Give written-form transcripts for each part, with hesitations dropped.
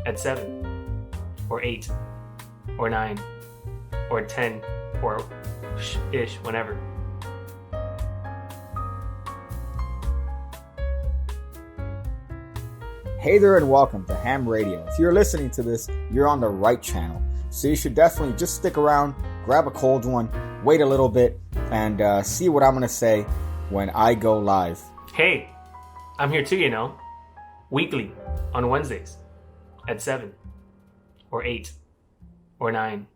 at 7 or 8 or 9 or 10 or ish, whenever. Hey there and welcome to Ham Radio. If you're listening to this, you're on the right channel. So you should definitely just stick around, grab a cold one, wait a little bit, and see what I'm going to say when I go live. Hey, I'm here too, weekly on Wednesdays at 7 or 8 or 9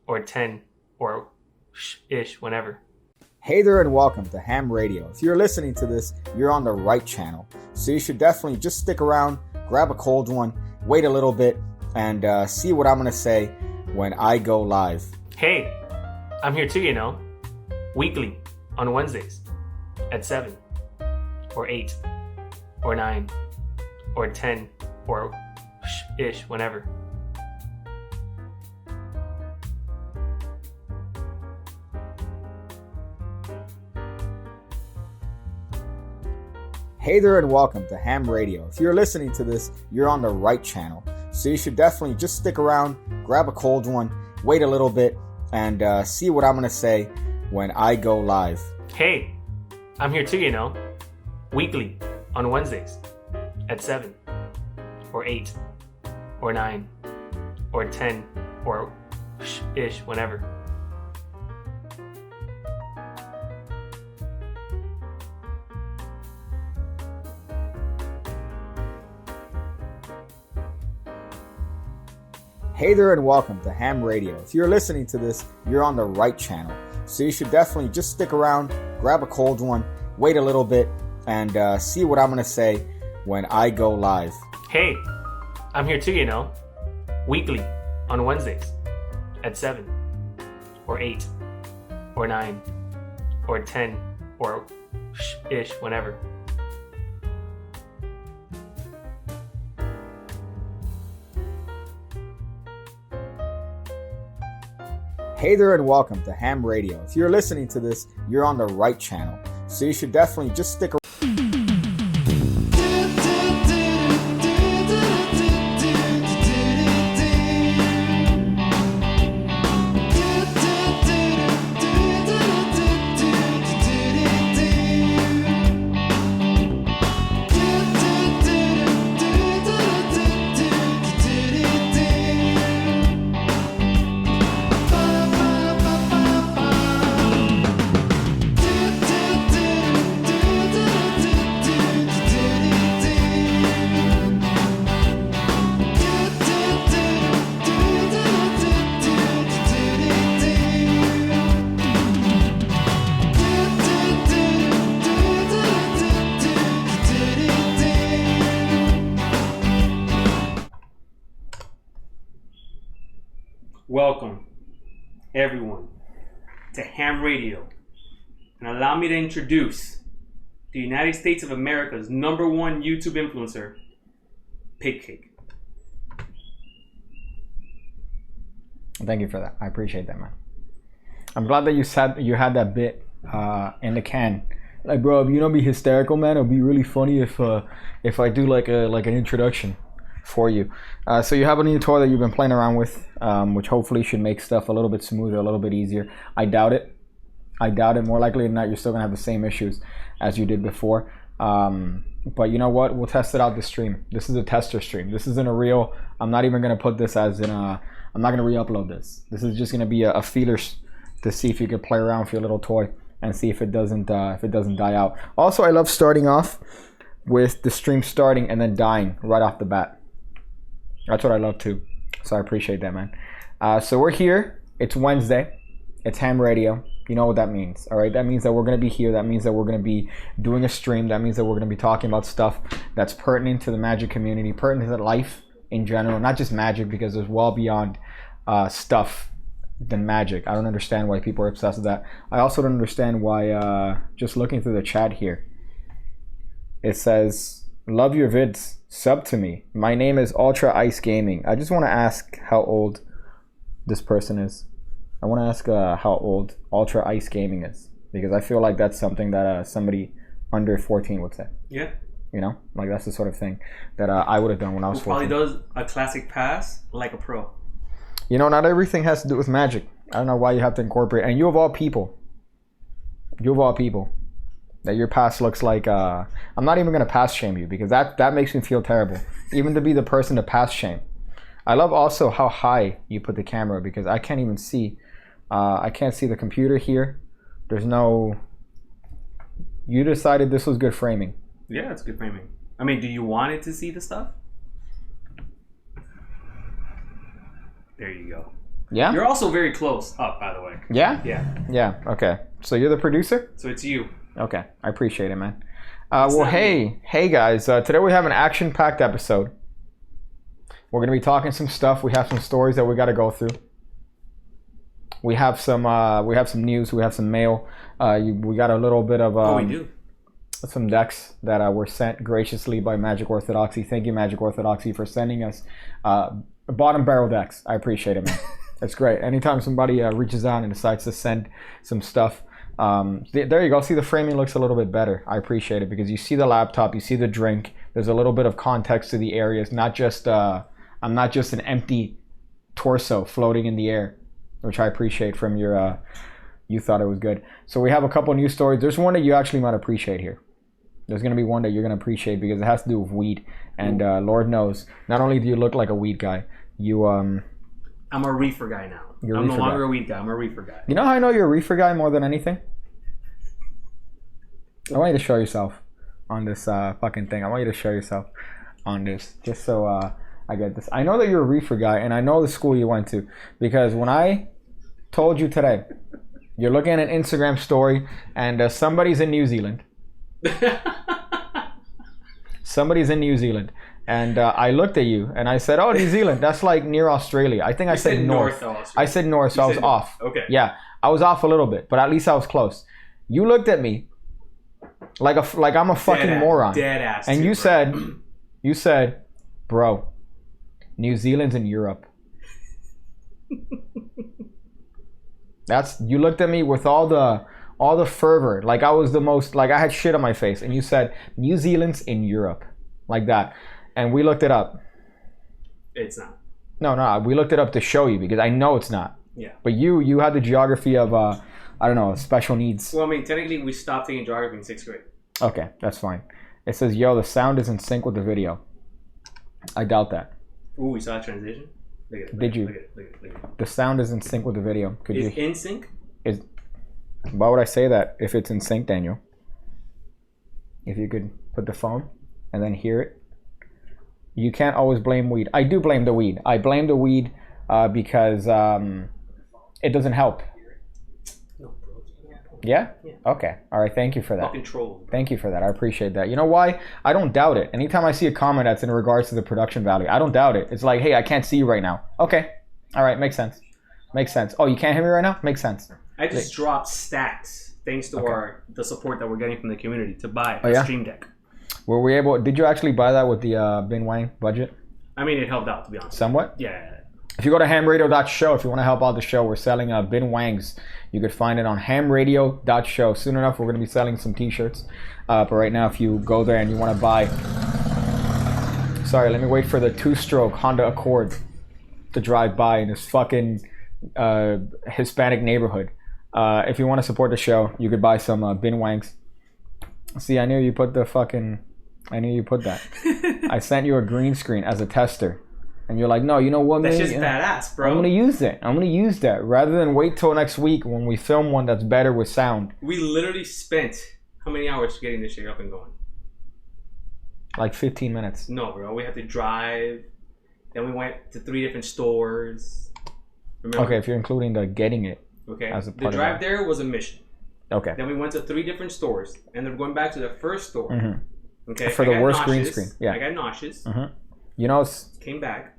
or 10 or ish, whenever. Hey there and welcome to Ham Radio. If you're listening to this, you're on the right channel. So you should definitely just stick around, grab a cold one, wait a little bit, and see what I'm going to say when I go live. Hey, I'm here too, weekly on Wednesdays at 7 or 8 or 9 or 10 or ish, whenever. Hey there and welcome to Ham Radio. If you're listening to this, you're on the right channel. So you should definitely just stick around, grab a cold one, wait a little bit, and see what I'm going to say when I go live. Hey, I'm here too, weekly on Wednesdays at 7 or 8 or 9 or 10 or ish, whenever. Hey there and welcome to Ham Radio. If you're listening to this, you're on the right channel. So you should definitely just stick around, grab a cold one, wait a little bit, and see what I'm going to say when I go live. Hey, I'm here too, weekly on Wednesdays at 7 or 8 or 9 or 10 or ish, whenever. Hey there and welcome to Ham Radio. If you're listening to this, you're on the right channel. So you should definitely just stick around. Welcome, everyone, to Ham Radio, and allow me to introduce the United States of America's #1 YouTube influencer, Pigcake. Thank you for that. I appreciate that, man. I'm glad that you had that bit in the can. Like, bro, be hysterical, man. It'll be really funny if I do like an introduction for you. So you have a new toy that you've been playing around with, which hopefully should make stuff a little bit smoother, a little bit easier. I doubt it. More likely than not, you're still gonna have the same issues as you did before. But you know what? We'll test it out this stream. This is a tester stream. This isn't a real. I'm not even gonna put this as in a. I'm not gonna re-upload this. This is just gonna be a feeler to see if you could play around with your little toy and see if it doesn't die out. Also, I love starting off with the stream starting and then dying right off the bat. That's what I love too. So I appreciate that, man. So we're here. It's Wednesday. It's Ham Radio. You know what that means, all right? That means that we're going to be here. That means that we're going to be doing a stream. That means that we're going to be talking about stuff that's pertinent to the magic community, pertinent to life in general, not just magic, because there's well beyond stuff than magic. I don't understand why people are obsessed with that. I also don't understand why, just looking through the chat here, it says, love your vids, sub to me. My name is Ultra Ice Gaming. I just want to ask how old this person is. I want to ask how old Ultra Ice Gaming is, because I feel like that's something that somebody under 14 would say. Yeah. You know, like that's the sort of thing that I would have done when I was 14. Probably does a classic pass like a pro. You know, not everything has to do with magic. I don't know why you have to incorporate. And you of all people, that your past looks like. I'm not even gonna pass shame you because that makes me feel terrible. Even to be the person to pass shame. I love also how high you put the camera because I can't even see. I can't see the computer here. There's no. You decided this was good framing. Yeah, it's good framing. I mean, do you want it to see the stuff? There you go. Yeah? You're also very close up, by the way. Yeah? Yeah. Yeah, okay. So you're the producer? So it's you. Okay, I appreciate it, man. Well, hey guys. Today we have an action-packed episode. We're going to be talking some stuff. We have some stories that we got to go through. We have some news. We have some mail. We got a little bit of... we do. Some decks that were sent graciously by Magic Orthodoxy. Thank you, Magic Orthodoxy, for sending us bottom barrel decks. I appreciate it, man. It's great. Anytime somebody reaches out and decides to send some stuff, there you go. See, the framing looks a little bit better. I appreciate it because you see the laptop, you see the drink. There's a little bit of context to the areas. Not just I'm not just an empty torso floating in the air, which I appreciate from your. You thought it was good. So we have a couple news stories. There's one that you actually might appreciate here. There's going to be one that you're going to appreciate because it has to do with weed. And Lord knows, not only do you look like a weed guy, you... I'm a reefer guy now. I'm no longer a weed guy. I'm a reefer guy. You know how I know you're a reefer guy more than anything? I want you to show yourself on this fucking thing. I want you to show yourself on this just so I get this. I know that you're a reefer guy and I know the school you went to because when I told you today, you're looking at an Instagram story and somebody's in New Zealand. Somebody's in New Zealand and I looked at you and I said, oh, New Zealand, that's like near Australia. I think I said north. I said north, so I was off. Okay. Yeah, I was off a little bit, but at least I was close. You looked at me like I'm a fucking moron. Dead ass. And you said, bro, New Zealand's in Europe. You looked at me with all the fervor, like I was the most, like I had shit on my face, and you said New Zealand's in Europe, like that, and we looked it up. It's not. No, we looked it up to show you because I know it's not. Yeah. But you had the geography of I don't know, special needs. Well, I mean, technically, we stopped taking geography in 6th grade. Okay, that's fine. It says, yo, the sound is in sync with the video. I doubt that. Ooh, we saw a transition. Look at it. Did you? Look at it. The sound is in sync with the video. Is in sync? Why would I say that if it's in sync, Daniel? If you could put the phone and then hear it. You can't always blame weed. I do blame the weed. I blame the weed because it doesn't help. No, bro. Yeah? Yeah. Okay. All right. Thank you for that. Fucking trolls. Thank you for that. I appreciate that. You know why? I don't doubt it. Anytime I see a comment that's in regards to the production value, I don't doubt it. It's like, hey, I can't see you right now. Okay. All right. Makes sense. Makes sense. Oh, you can't hear me right now? Makes sense. I just dropped stacks thanks to the support that we're getting from the community to buy a Stream Deck. Were we able? Did you actually buy that with the Bin Wang budget? I mean, it helped out, to be honest. Somewhat? Yeah. If you go to hamradio.show, if you want to help out the show, we're selling Bin Wangs. You could find it on hamradio.show. Soon enough, we're going to be selling some t-shirts. But right now, if you go there and you want to buy... Sorry, let me wait for the two-stroke Honda Accord to drive by in this fucking Hispanic neighborhood. If you want to support the show, you could buy some Bin Wangs. See, I knew you put the fucking... I knew you put that. I sent you a green screen as a tester. And you're like, no, you know what, man? That's just badass, bro. I'm going to use it. I'm going to use that. Rather than wait till next week when we film one that's better with sound. We literally spent how many hours getting this shit up and going? Like 15 minutes. No, bro. We had to drive. Then we went to 3 different stores. Remember? Okay, if you're including the getting it. Okay. As a The part drive of that. there was a mission. Okay. Then we went to 3 different stores. And then going back to the first store. Mm-hmm. Okay. For the worst green screen. Yeah. I got nauseous. Mm-hmm. You know, Came back.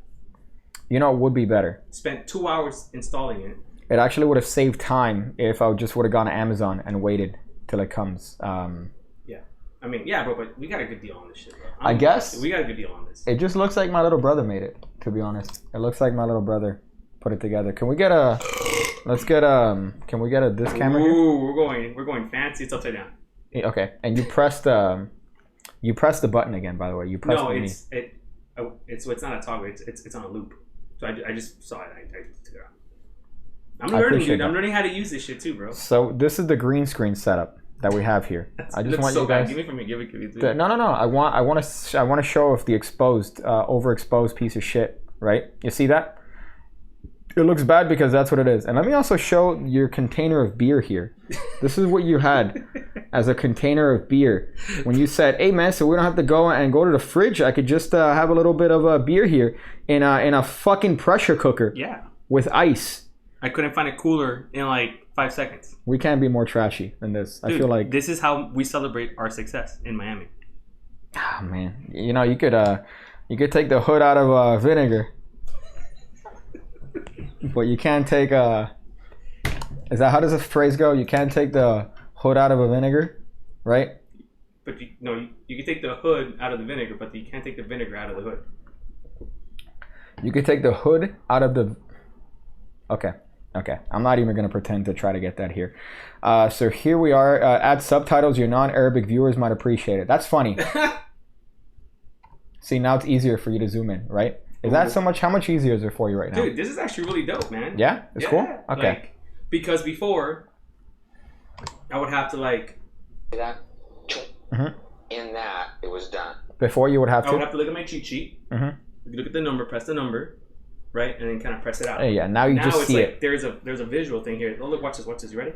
You know, it would be better. Spent 2 hours installing it. It actually would have saved time if I just would have gone to Amazon and waited till it comes. Yeah. I mean, yeah, bro, but we got a good deal on this shit, bro. I guess. We got a good deal on this. It just looks like my little brother made it, to be honest. It looks like my little brother put it together. Can we get a... Let's get can we get this camera here? Ooh, we're going fancy. It's upside down. Okay, and you press the You press the button again, by the way. You press No, the it's not a toggle. It's on a loop. So I just saw it. I took it out. I'm I learning, appreciate dude. I'm that. learning how to use this shit too, bro. So this is the green screen setup that we have here. I just want so you guys. bad. Give me from me. Give it to No. I want to show off the exposed, overexposed piece of shit. Right? You see that? It looks bad because that's what it is. And let me also show your container of beer here. This is what you had as a container of beer. When you said, hey man, so we don't have to go to the fridge. I could just have a little bit of beer here in a fucking pressure cooker. Yeah. With ice. I couldn't find a cooler in like 5 seconds. We can't be more trashy than this. Dude, I feel like this is how we celebrate our success in Miami. Oh man. You know, you could take the hood out of vinegar. But you can't take how does the phrase go? You can't take the hood out of a vinegar, right? But you can take the hood out of the vinegar, but you can't take the vinegar out of the hood. You could take the hood out of the... Okay. I'm not even going to pretend to try to get that here. So here we are. Add subtitles. Your non-Arabic viewers might appreciate it. That's funny. See, now it's easier for you to zoom in, right? Is that so much? How much easier is it for you right now? Dude, this is actually really dope, man. Yeah? It's cool? Okay. Like, because before, I would have to like... That. Mm-hmm. In that, it was done. Before you would have I to? would have to look at my cheat sheet, look at the number, press the number, right? And then kind of press it out. Yeah, now you now just it's see like, it. There's a visual thing here. Oh, look, watch this. You ready?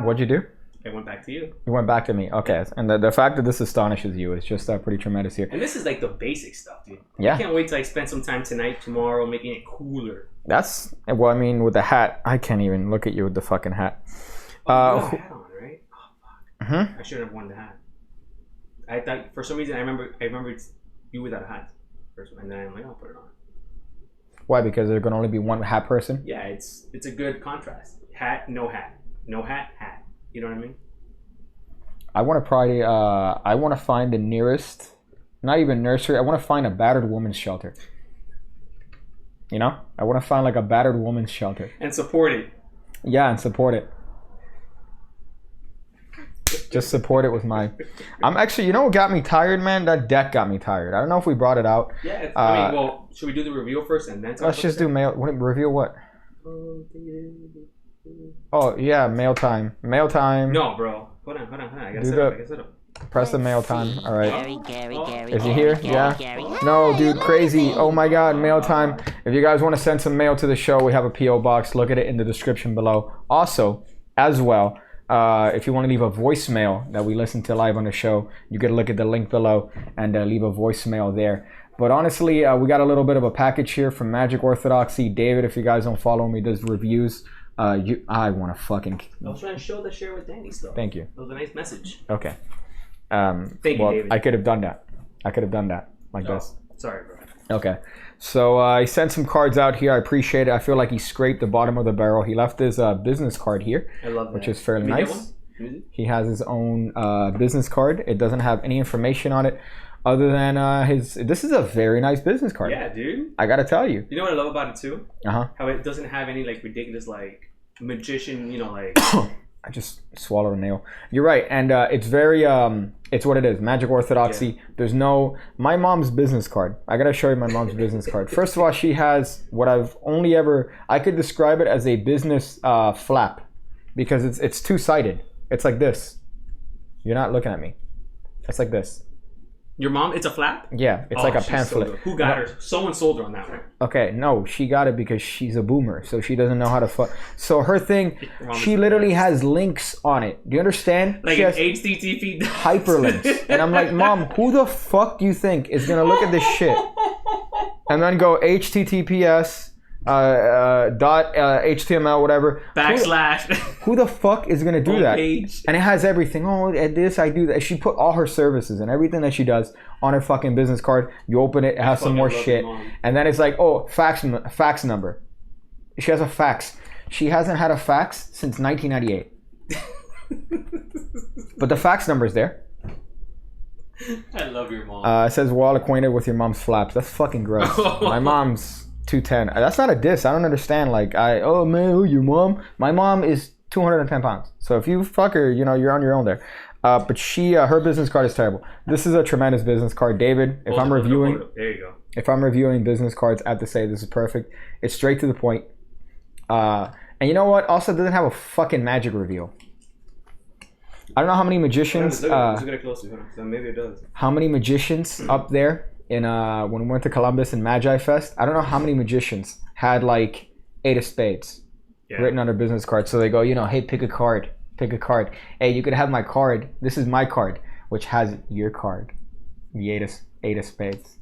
What'd you do? I went back to you. You went back to me. Okay. And the fact that this astonishes you is just pretty tremendous here. And this is like the basic stuff, dude. Yeah. I can't wait till I spend some time tonight, tomorrow, making it cooler. That's... Well, I mean, with the hat, I can't even look at you with the fucking hat. You have a hat on, right? Oh, fuck. Mm-hmm. I shouldn't have worn the hat. I thought, for some reason, I remember it's you without a hat. First, and then I'm like, I'll put it on. Why? Because there can only be one hat person? Yeah, it's a good contrast. Hat, no hat. No hat, hat. You know what I mean? I want to find the nearest, not even nursery. I want to find a battered woman's shelter. You know? I want to find like a battered woman's shelter. And support it. Yeah, and support it. Just support it with my... I'm actually... You know what got me tired, man? That deck got me tired. I don't know if we brought it out. Yeah, I mean, well, should we do the reveal first and then talk let's just do mail... Reveal what? Oh, yeah, mail time. Mail time. No, bro. Hold on. I gotta set up. Press the mail time. All right. Gary. Is he here? Yeah. No, dude, crazy. Oh my God, mail time. If you guys want to send some mail to the show, we have a PO box. Look at it in the description below. Also, as well, if you want to leave a voicemail that we listen to live on the show, you can look at the link below and leave a voicemail there. But honestly, we got a little bit of a package here from Magic Orthodoxy. David, if you guys don't follow me, does reviews. I want to fucking... I was trying to show the share with Danny stuff. Thank you. It was a nice message. Okay. Thank you, David. I could have done that. Like this. Sorry, bro. Okay. So he sent some cards out here. I appreciate it. I feel like he scraped the bottom of the barrel. He left his business card here. I love that. Which is fairly Can we get nice. one? He has his own business card. It doesn't have any information on it other than his... This is a very nice business card. Yeah, dude. I gotta tell you. You know what I love about it too? Uh-huh. How it doesn't have any like ridiculous like magician, you know, like... I just swallowed a nail. You're right, and it's very it's what it is. Magic Orthodoxy. Yeah. There's no... My mom's business card. I gotta show you my mom's business card. First of all, she has what I've only ever... I could describe it as a business flap because it's two-sided. It's like this. You're not looking at me. It's like this. Your mom? It's a flap? Yeah, it's like a pamphlet. So who got her? Someone sold her on that one. Okay, no, she got it because she's a boomer, so she doesn't know how to So her thing, she literally has links on it. Do you understand? Like she an has HTTP hyperlinks. And I'm like, Mom, who the fuck do you think is gonna look at this shit and then go HTTPS dot HTML whatever / who the fuck is gonna do that? Page. And it has everything. Oh, at this I do that. She put all her services and everything that she does on her fucking business card. You open it, it has some more shit, and then it's like, oh, fax number. She has a fax. She hasn't had a fax since 1998. But the fax number's there. I love your mom. It says well acquainted with your mom's flaps. That's fucking gross. My mom's 210. That's not a diss. I don't understand. Like, oh man, who your mom? My mom is 210 pounds. So if you fuck her, you know, you're on your own there. But her business card is terrible. This is a tremendous business card, David. If I'm reviewing, there you go. if I'm reviewing business cards, I have to say this is perfect. It's straight to the point. And you know what? Also, doesn't have a fucking magic reveal. I don't know how many magicians. Look at it closely. So maybe it does. How many magicians up there in when we went to Columbus and Magi Fest? I don't know how many magicians had like 8 of spades written on their business card. So they go, hey, pick a card. Pick a card. Hey, you could have my card. This is my card, which has your card. The 8 of spades.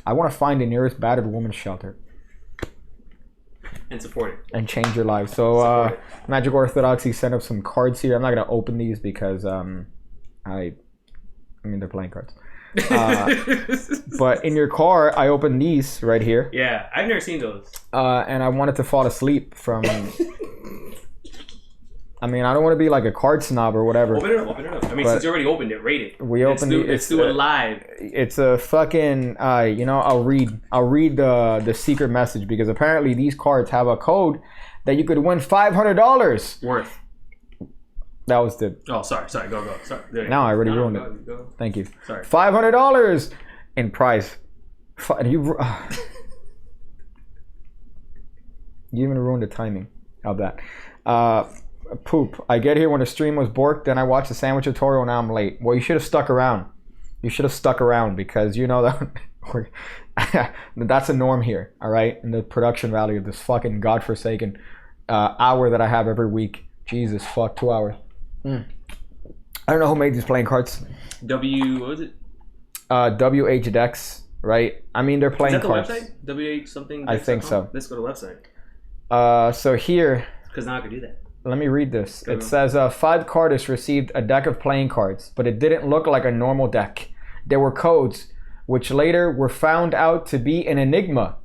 I want to find the nearest battered woman's shelter. And support it. And change your life. So Magic Orthodoxy sent up some cards here. I'm not going to open these because I mean they're playing cards. But in your car, I opened these right here. Yeah, I've never seen those. And I wanted to fall asleep from... I mean, I don't want to be like a card snob or whatever. Open it up. I mean, since you already opened it, rate it. We opened it. Let's do it live. It's a fucking, I'll read the secret message because apparently these cards have a code that you could win $500 worth. That was the... Oh, sorry. Go. Sorry. Now I already ruined it. Go. Thank you. Sorry. $500 in prize. You even ruined the timing of that. Poop. I get here when the stream was borked, then I watched the sandwich tutorial, now I'm late. Well, you should have stuck around. You should have stuck around because you know that that's a norm here, all right? In the production value of this fucking godforsaken hour that I have every week. Jesus, fuck, 2 hours. I don't know who made these playing cards. What was it? WH Decks, right? I mean, they're playing cards. Is that the website? WH something? I think so. Let's go to the website. So here... Because now I can do that. Let me read this. It says 5 cardists received a deck of playing cards, but it didn't look like a normal deck. There were codes, which later were found out to be an enigma.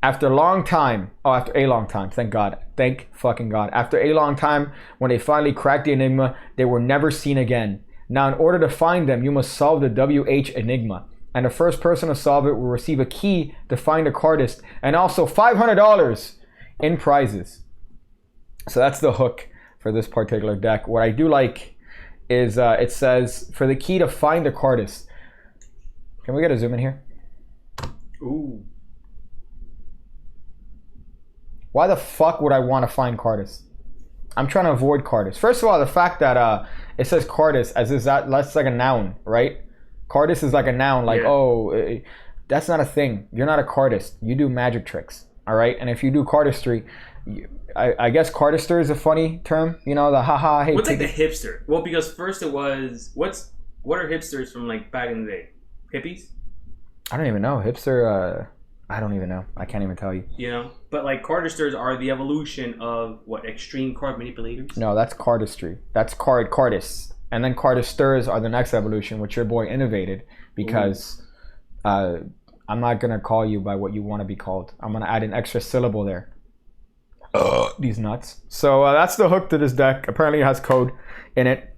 After a long time, thank God. Thank fucking God. After a long time, when they finally cracked the enigma, they were never seen again. Now, in order to find them, you must solve the WH enigma. And the first person to solve it will receive a key to find a cardist, and also $500 in prizes. So that's the hook for this particular deck. What I do like is it says, for the key to find a cardist. Can we get a zoom in here? Ooh. Why the fuck would I want to find cardists? I'm trying to avoid cardists. First of all, the fact that it says cardist as is that's like a noun, right? Cardist is like a noun, like, that's not a thing. You're not a cardist. You do magic tricks, all right? And if you do cardistry... I guess cardister is a funny term, the haha. Hey, what's like the hipster? Well, because first it was what are hipsters from like back in the day? Hippies? I don't even know. Hipster. I don't even know. I can't even tell you. But like cardisters are the evolution of what extreme card manipulators. No, that's cardistry. That's cardists, and then cardisters are the next evolution, which your boy innovated because I'm not gonna call you by what you want to be called. I'm gonna add an extra syllable there. These nuts. So that's the hook to this deck. Apparently it has code in it.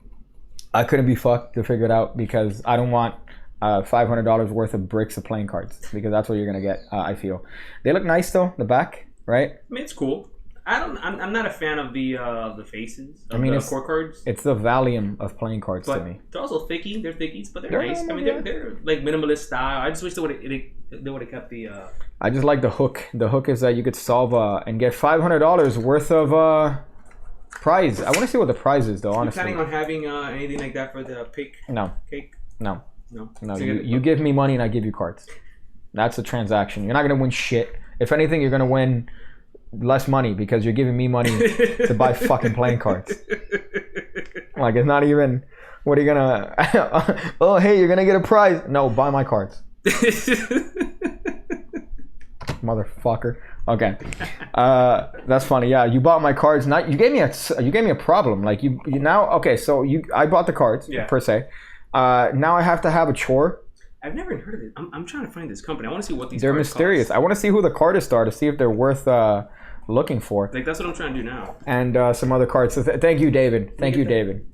I couldn't be fucked to figure it out because I don't want $500 worth of bricks of playing cards because that's what you're gonna get. I feel they look nice though. The back, right? I mean, it's cool. I'm not a fan of the faces. I mean, the it's core cards. It's the Valium of playing cards but to me. They're also thicky. They're thickies, but they're nice. I mean, they're like minimalist style. I just wish they would have kept the. I just like the hook. The hook is that you could solve and get $500 worth of prize. I want to see what the prize is, though. Honestly, you planning on having anything like that for the cake? No. Cake? No. So you give me money and I give you cards. That's a transaction. You're not gonna win shit. If anything, you're gonna win less money because you're giving me money to buy fucking playing cards. Like it's not even. What are you gonna? Oh, hey, you're gonna get a prize. No, buy my cards. Motherfucker. Okay, that's funny. Yeah, you bought my cards. Not you gave me a problem. Like you now. Okay, so I bought the cards per se. Now I have to have a chore. I've never heard of it. I'm trying to find this company. I want to see what these. They're cards mysterious. cost. I want to see who the cardists are to see if they're worth looking for. Like that's what I'm trying to do now. And some other cards. So thank you, David. Thank you, David.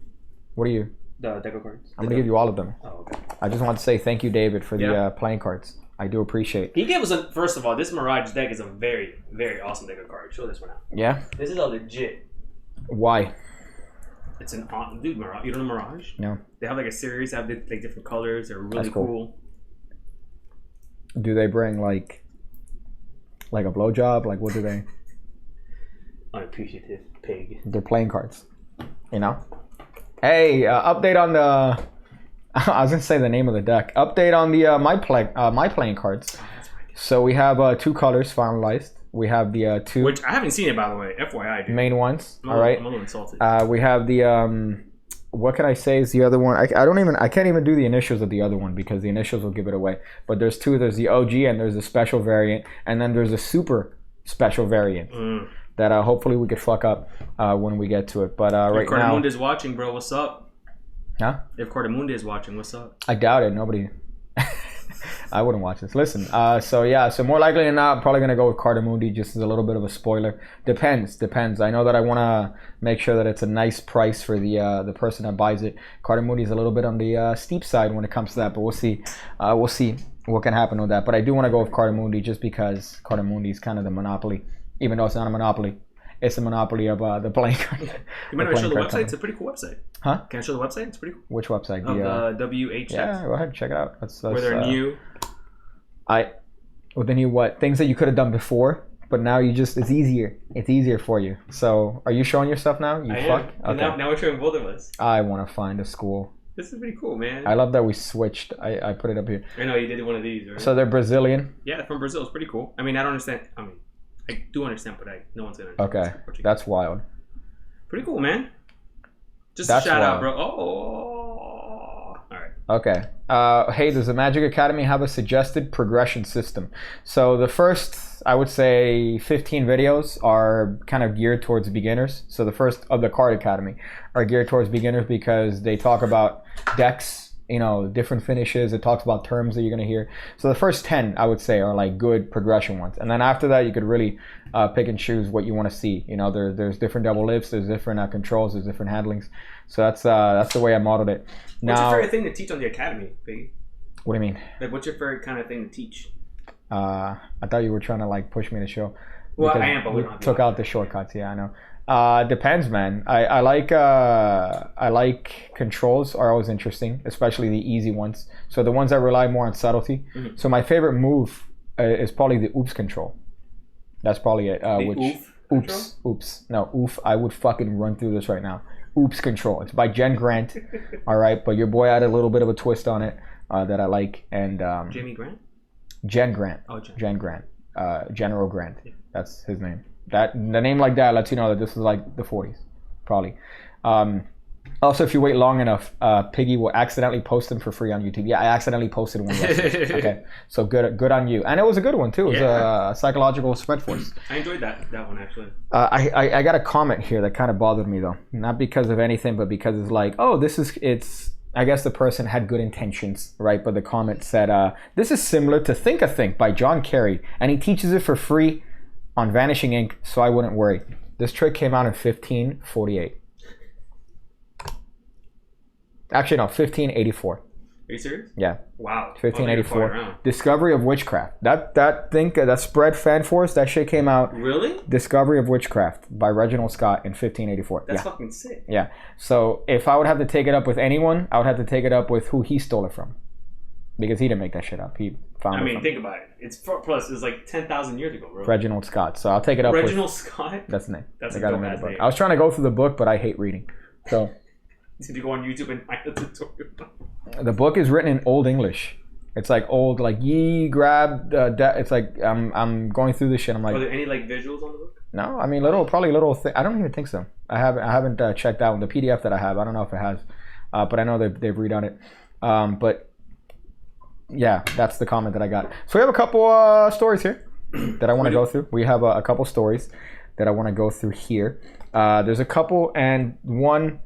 What are you? The deck of cards. I'm gonna give you all of them. Oh, okay. I just want to say thank you, David, for the playing cards. I do appreciate. He gave us first of all, this Mirage deck is a very, very awesome deck of cards. Show this one out. Yeah. This is a legit. Why? It's an dude, Mirage. You don't know Mirage? No. They have like a series. They have like different colors. They're really That's cool. cool. Do they bring like a blowjob? Like what do they? Unappreciative pig. They're playing cards. You know. Hey, update on the. I was gonna say the name of the deck. Update on the my playing cards. Oh, that's right. So we have 2 colors finalized. We have the 2 Which I haven't seen it, by the way. FYI, dude. main ones. I'm All right. a little insulted. We have the what can I say is the other one? I can't even do the initials of the other one because the initials will give it away. But there's 2. There's the OG and there's a special variant, and then there's a super special variant that hopefully we could fuck up when we get to it. But right if now, Cordamundo is watching, bro, what's up? huh? If Cordamundo is watching, what's up? I doubt it. Nobody. I wouldn't watch this. Listen, so more likely than not, I'm probably gonna go with Cardamundi, just as a little bit of a spoiler. Depends. I know that I want to make sure that it's a nice price for the person that buys it. Cardamundi is a little bit on the steep side when it comes to that, but we'll see. We'll see what can happen with that. But I do want to go with Cardamundi just because Cardamundi is kind of the monopoly, even though it's not a monopoly. It's a monopoly of the playing card. You might want to show the website. It's a pretty cool website. Huh? Can I show the website? It's pretty cool. Which website? Of the WH. Yeah, go ahead, check it out. That's where they're new. With the new what? Things that you could have done before, but now it's easier. It's easier for you. So, are you showing your stuff now? You I fuck? am. Okay. Now we're showing both of us. I want to find a school. This is pretty cool, man. I love that we switched. I put it up here. I know you did one of these, right? So they're Brazilian. Yeah, from Brazil. It's pretty cool. I mean, I don't understand. I do understand, but no one's gonna understand. Okay, that's wild. Pretty cool, man. Just That's a shout wild. out, bro. Oh, all right. Okay. Hey, does the Magic Academy have a suggested progression system? So the first, I would say, 15 videos are kind of geared towards beginners. So the first of the Card Academy are geared towards beginners because they talk about decks, different finishes. It talks about terms that you're going to hear. So the first 10, I would say, are like good progression ones. And then after that, you could really pick and choose what you want to see. There's different double lips, there's different controls, there's different handlings. So that's the way I modeled it. What's Now, your favorite thing to teach on the academy, Biggie? what do you mean? Like, what's your favorite kind of thing to teach? I thought you were trying to like push me to show. Well, because I am, but we don't have to took watch out the shortcuts. Yeah, I know. Depends, man. I like controls are always interesting, especially the easy ones. So the ones that rely more on subtlety. Mm-hmm. So my favorite move is probably the oops control. That's probably it. Oops. No, oof. I would fucking run through this right now. Oops control. It's by Jen Grant. All right, but your boy added a little bit of a twist on it that I like. And Jamie Grant? Jen Grant. Oh, Jen. Jen Grant. General Grant. Yeah. That's his name. The name like that lets you know that this is like the 40s, probably. Also, if you wait long enough, Piggy will accidentally post them for free on YouTube. Yeah, I accidentally posted one yesterday. Okay, so good on you. And it was a good one too. It was a psychological spread force. I enjoyed that one actually. I got a comment here that kind of bothered me though, not because of anything, but because it's like, oh, it's. I guess the person had good intentions, right? But the comment said, this is similar to Think a Think by John Kerry, and he teaches it for free on Vanishing Ink, so I wouldn't worry. This trick came out in 1548. Actually, no, 1584. Are you serious? Yeah. Wow. 1584. Discovery of Witchcraft. That spread fan force, that shit came out. Really? Discovery of Witchcraft by Reginald Scott in 1584. That's fucking sick. Yeah. So if I would have to take it up with anyone, I would have to take it up with who he stole it from. Because he didn't make that shit up. He found it. Think about it. It's like 10,000 years ago, bro. Reginald Scott. So I'll take it up Reginald Scott? That's the name. That's I a got dope him in ass the book. name. I was trying to go through the book, but I hate reading. So Did you go on YouTube and find the tutorial? the book is written in Old English. It's like old, like ye grabbed. It's like I'm going through this shit. I'm like, are there any like visuals on the book? No, I mean probably little. I don't even think so. I haven't checked out the PDF that I have. I don't know if it has, but I know they've redone it. But yeah, that's the comment that I got. So we have a couple stories here that I want to go through. We have a couple stories that I want to go through here. There's a couple, and one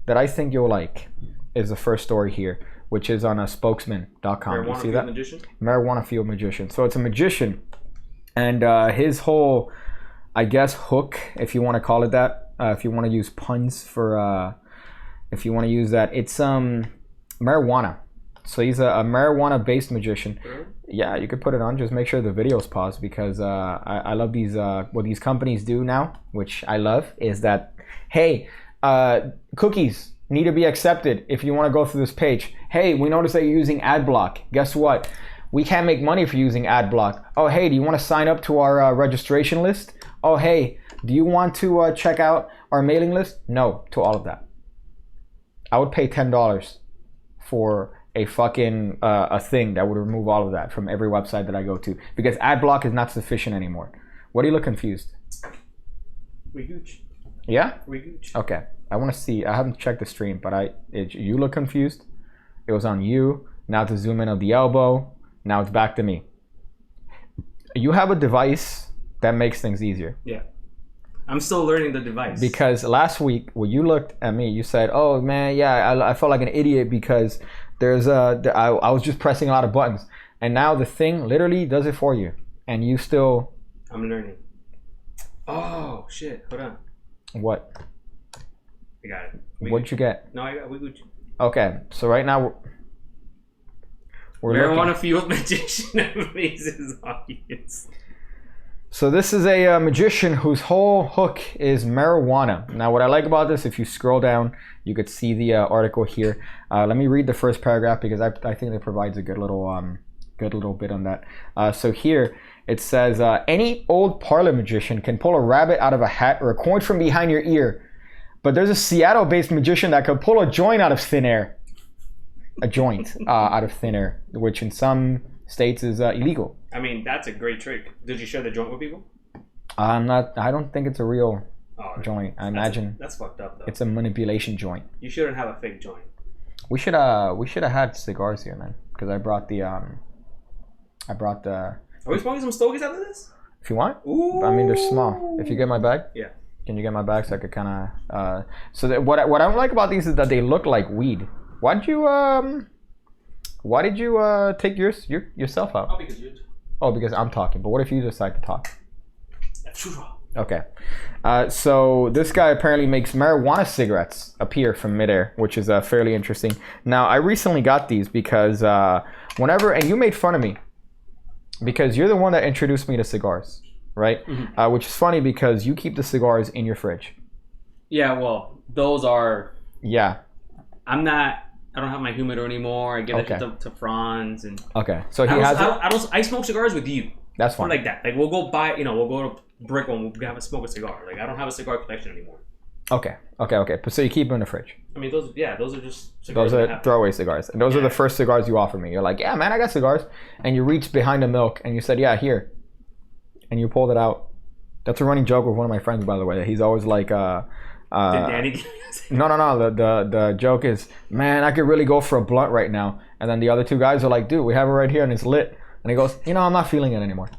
that I think you'll like is the first story here, which is on spokesman.com. You see that? Magician? Marijuana Field Magician. So it's a magician, and his whole, I guess, hook, if you want to call it that, if you want to use puns for, if you want to use that, it's marijuana. So he's a marijuana-based magician. Really? Yeah, you could put it on. Just make sure the video's paused because I love these. What these companies do now, which I love, is that, hey, Cookies need to be accepted if you want to go through this page. Hey, we noticed that you're using ad block. Guess what? We can't make money for using ad block. Oh, hey, do you want to sign up to our registration list? Oh, hey, do you want to check out our mailing list? No, to all of that. I would pay $10 for a fucking a thing that would remove all of that from every website that I go to, because ad block is not sufficient anymore. What do you look confused? We gooch. Yeah? We gooch. Okay. I want to see. I haven't checked the stream, but you look confused. It was on you. Now to zoom in on the elbow. Now it's back to me. You have a device that makes things easier. Yeah. I'm still learning the device. Because last week when you looked at me, you said, "Oh man, yeah, I felt like an idiot because I was just pressing a lot of buttons." And now the thing literally does it for you, and you still. I'm learning. Oh shit! Hold on. What? I got it. What'd you get? No, I got we Gucci. Okay, so right now we're marijuana fueled magician amazes audience. So this is a magician whose whole hook is marijuana. Now, what I like about this, if you scroll down, you could see the article here. Let me read the first paragraph because I think it provides a good little bit on that. So here it says, any old parlor magician can pull a rabbit out of a hat or a coin from behind your ear. But there's a Seattle-based magician that could pull a joint out of thin air. A joint out of thin air, which in some states is illegal. I mean, that's a great trick. Did you share the joint with people? I don't think it's a real joint. I imagine that's fucked up though. It's a manipulation joint. You shouldn't have a fake joint. We should have had cigars here, man. Because I brought the. Are we smoking some stogies after this? If you want. Ooh. I mean, they're small. If you get my bag. Yeah. Can you get my bag so I could kind of? What I don't like about these is that they look like weed. Why did you take yourself out? Because I'm talking. But what if you decide to talk? Okay. So this guy apparently makes marijuana cigarettes appear from midair, which is fairly interesting. Now, I recently got these because and you made fun of me because you're the one that introduced me to cigars, right? Mm-hmm. Which is funny because you keep the cigars in your fridge. Yeah, well, those are... Yeah. I don't have my humidor anymore. I give it to Franz and. Okay, so I smoke cigars with you. That's fine. Like that. Like we'll go to Brick when we have a smoke a cigar. Like I don't have a cigar collection anymore. Okay. So you keep them in the fridge. I mean, those are just cigars. Those are throwaway cigars, and those are the first cigars you offered me. You're like, yeah, man, I got cigars, and you reached behind the milk and you said, yeah, here, and you pulled it out. That's a running joke with one of my friends, by the way. He's always like, did Danny? No. The joke is, man, I could really go for a blunt right now. And then the other two guys are like, dude, we have it right here and it's lit. And he goes, I'm not feeling it anymore.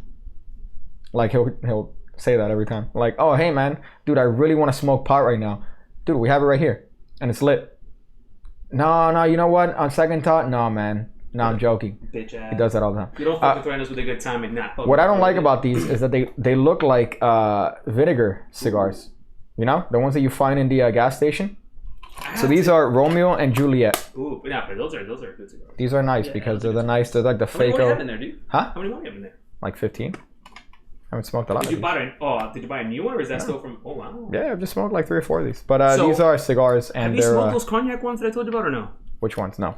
Like he'll say that every time. Like, oh, hey man, dude, I really want to smoke pot right now. Dude, we have it right here and it's lit. No, you know what? On second thought, no, man. No, I'm joking. Bitch ass. He does that all the time. You don't fucking threaten us with a good time and not. What I don't like about these is that they look like vinegar cigars. You know, the ones that you find in the gas station. So these are Romeo and Juliet. Ooh, yeah, but those are good cigars. These are nice because they're nice. They're like the fake. How many do you have in there, dude? Huh? How many more do you have in there? Like 15. I haven't smoked a lot. Did you buy a new one or is that still from? Oh wow. Yeah, I've just smoked like 3 or 4 of these. But these are cigars, and have you smoked those cognac ones that I told you about or no? Which ones? No.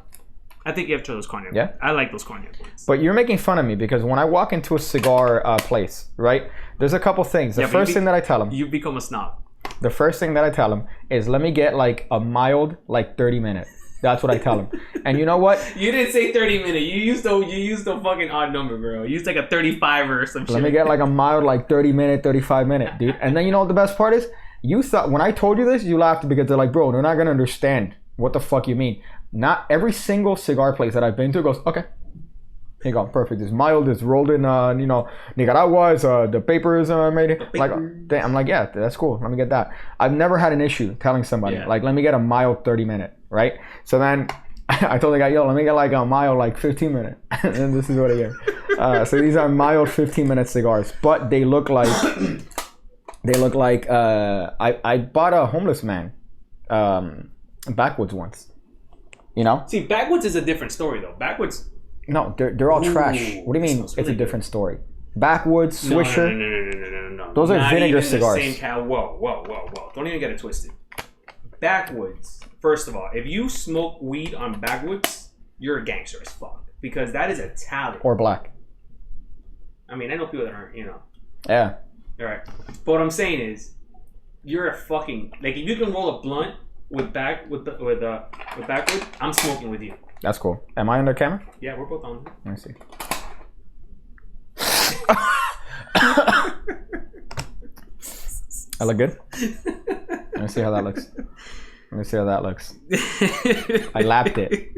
I think you have to try those cognac. Yeah, I like those cognac ones. But you're making fun of me because when I walk into a cigar place, right? There's a couple things. The first thing that I tell them. You become a snob. The first thing that I tell them is, let me get like a mild, like 30-minute. That's what I tell them. And you know what? You didn't say 30-minute. You used the fucking odd number, bro. You used like a 35 or some shit. Let me get like a mild, like 30-minute, 35-minute, dude. And then you know what the best part is? You thought when I told you this, you laughed because they're like, bro, they're not gonna understand what the fuck you mean. Not every single cigar place that I've been to goes, okay. Here you go, perfect. It's mild. It's rolled in, Nicaragua. It's, the paper is made. Like, I'm like, yeah, that's cool. Let me get that. I've never had an issue telling somebody, like, let me get a mild 30-minute, right? So then I told the guy, yo, let me get like a mild, like 15-minute. And this is what I get. So these are mild 15-minute cigars, but they look like, I bought a homeless man Backwoods once. You know? See, Backwoods is a different story, though. Backwoods... No, they're all trash. What do you mean it's a different story? Backwoods, Swisher. No. Those are vinegar cigars. Whoa. Don't even get it twisted. backwoods, first of all, if you smoke weed on backwoods, you're a gangster as fuck. Because that is a talent. Or black. I mean, I know people that aren't, Yeah. All right. But what I'm saying is, you're a fucking, like, if you can roll a blunt with backwoods, I'm smoking with you. That's cool. Am I on the camera? Yeah, we're both on. Let me see. I look good? Let me see how that looks. I lapped it.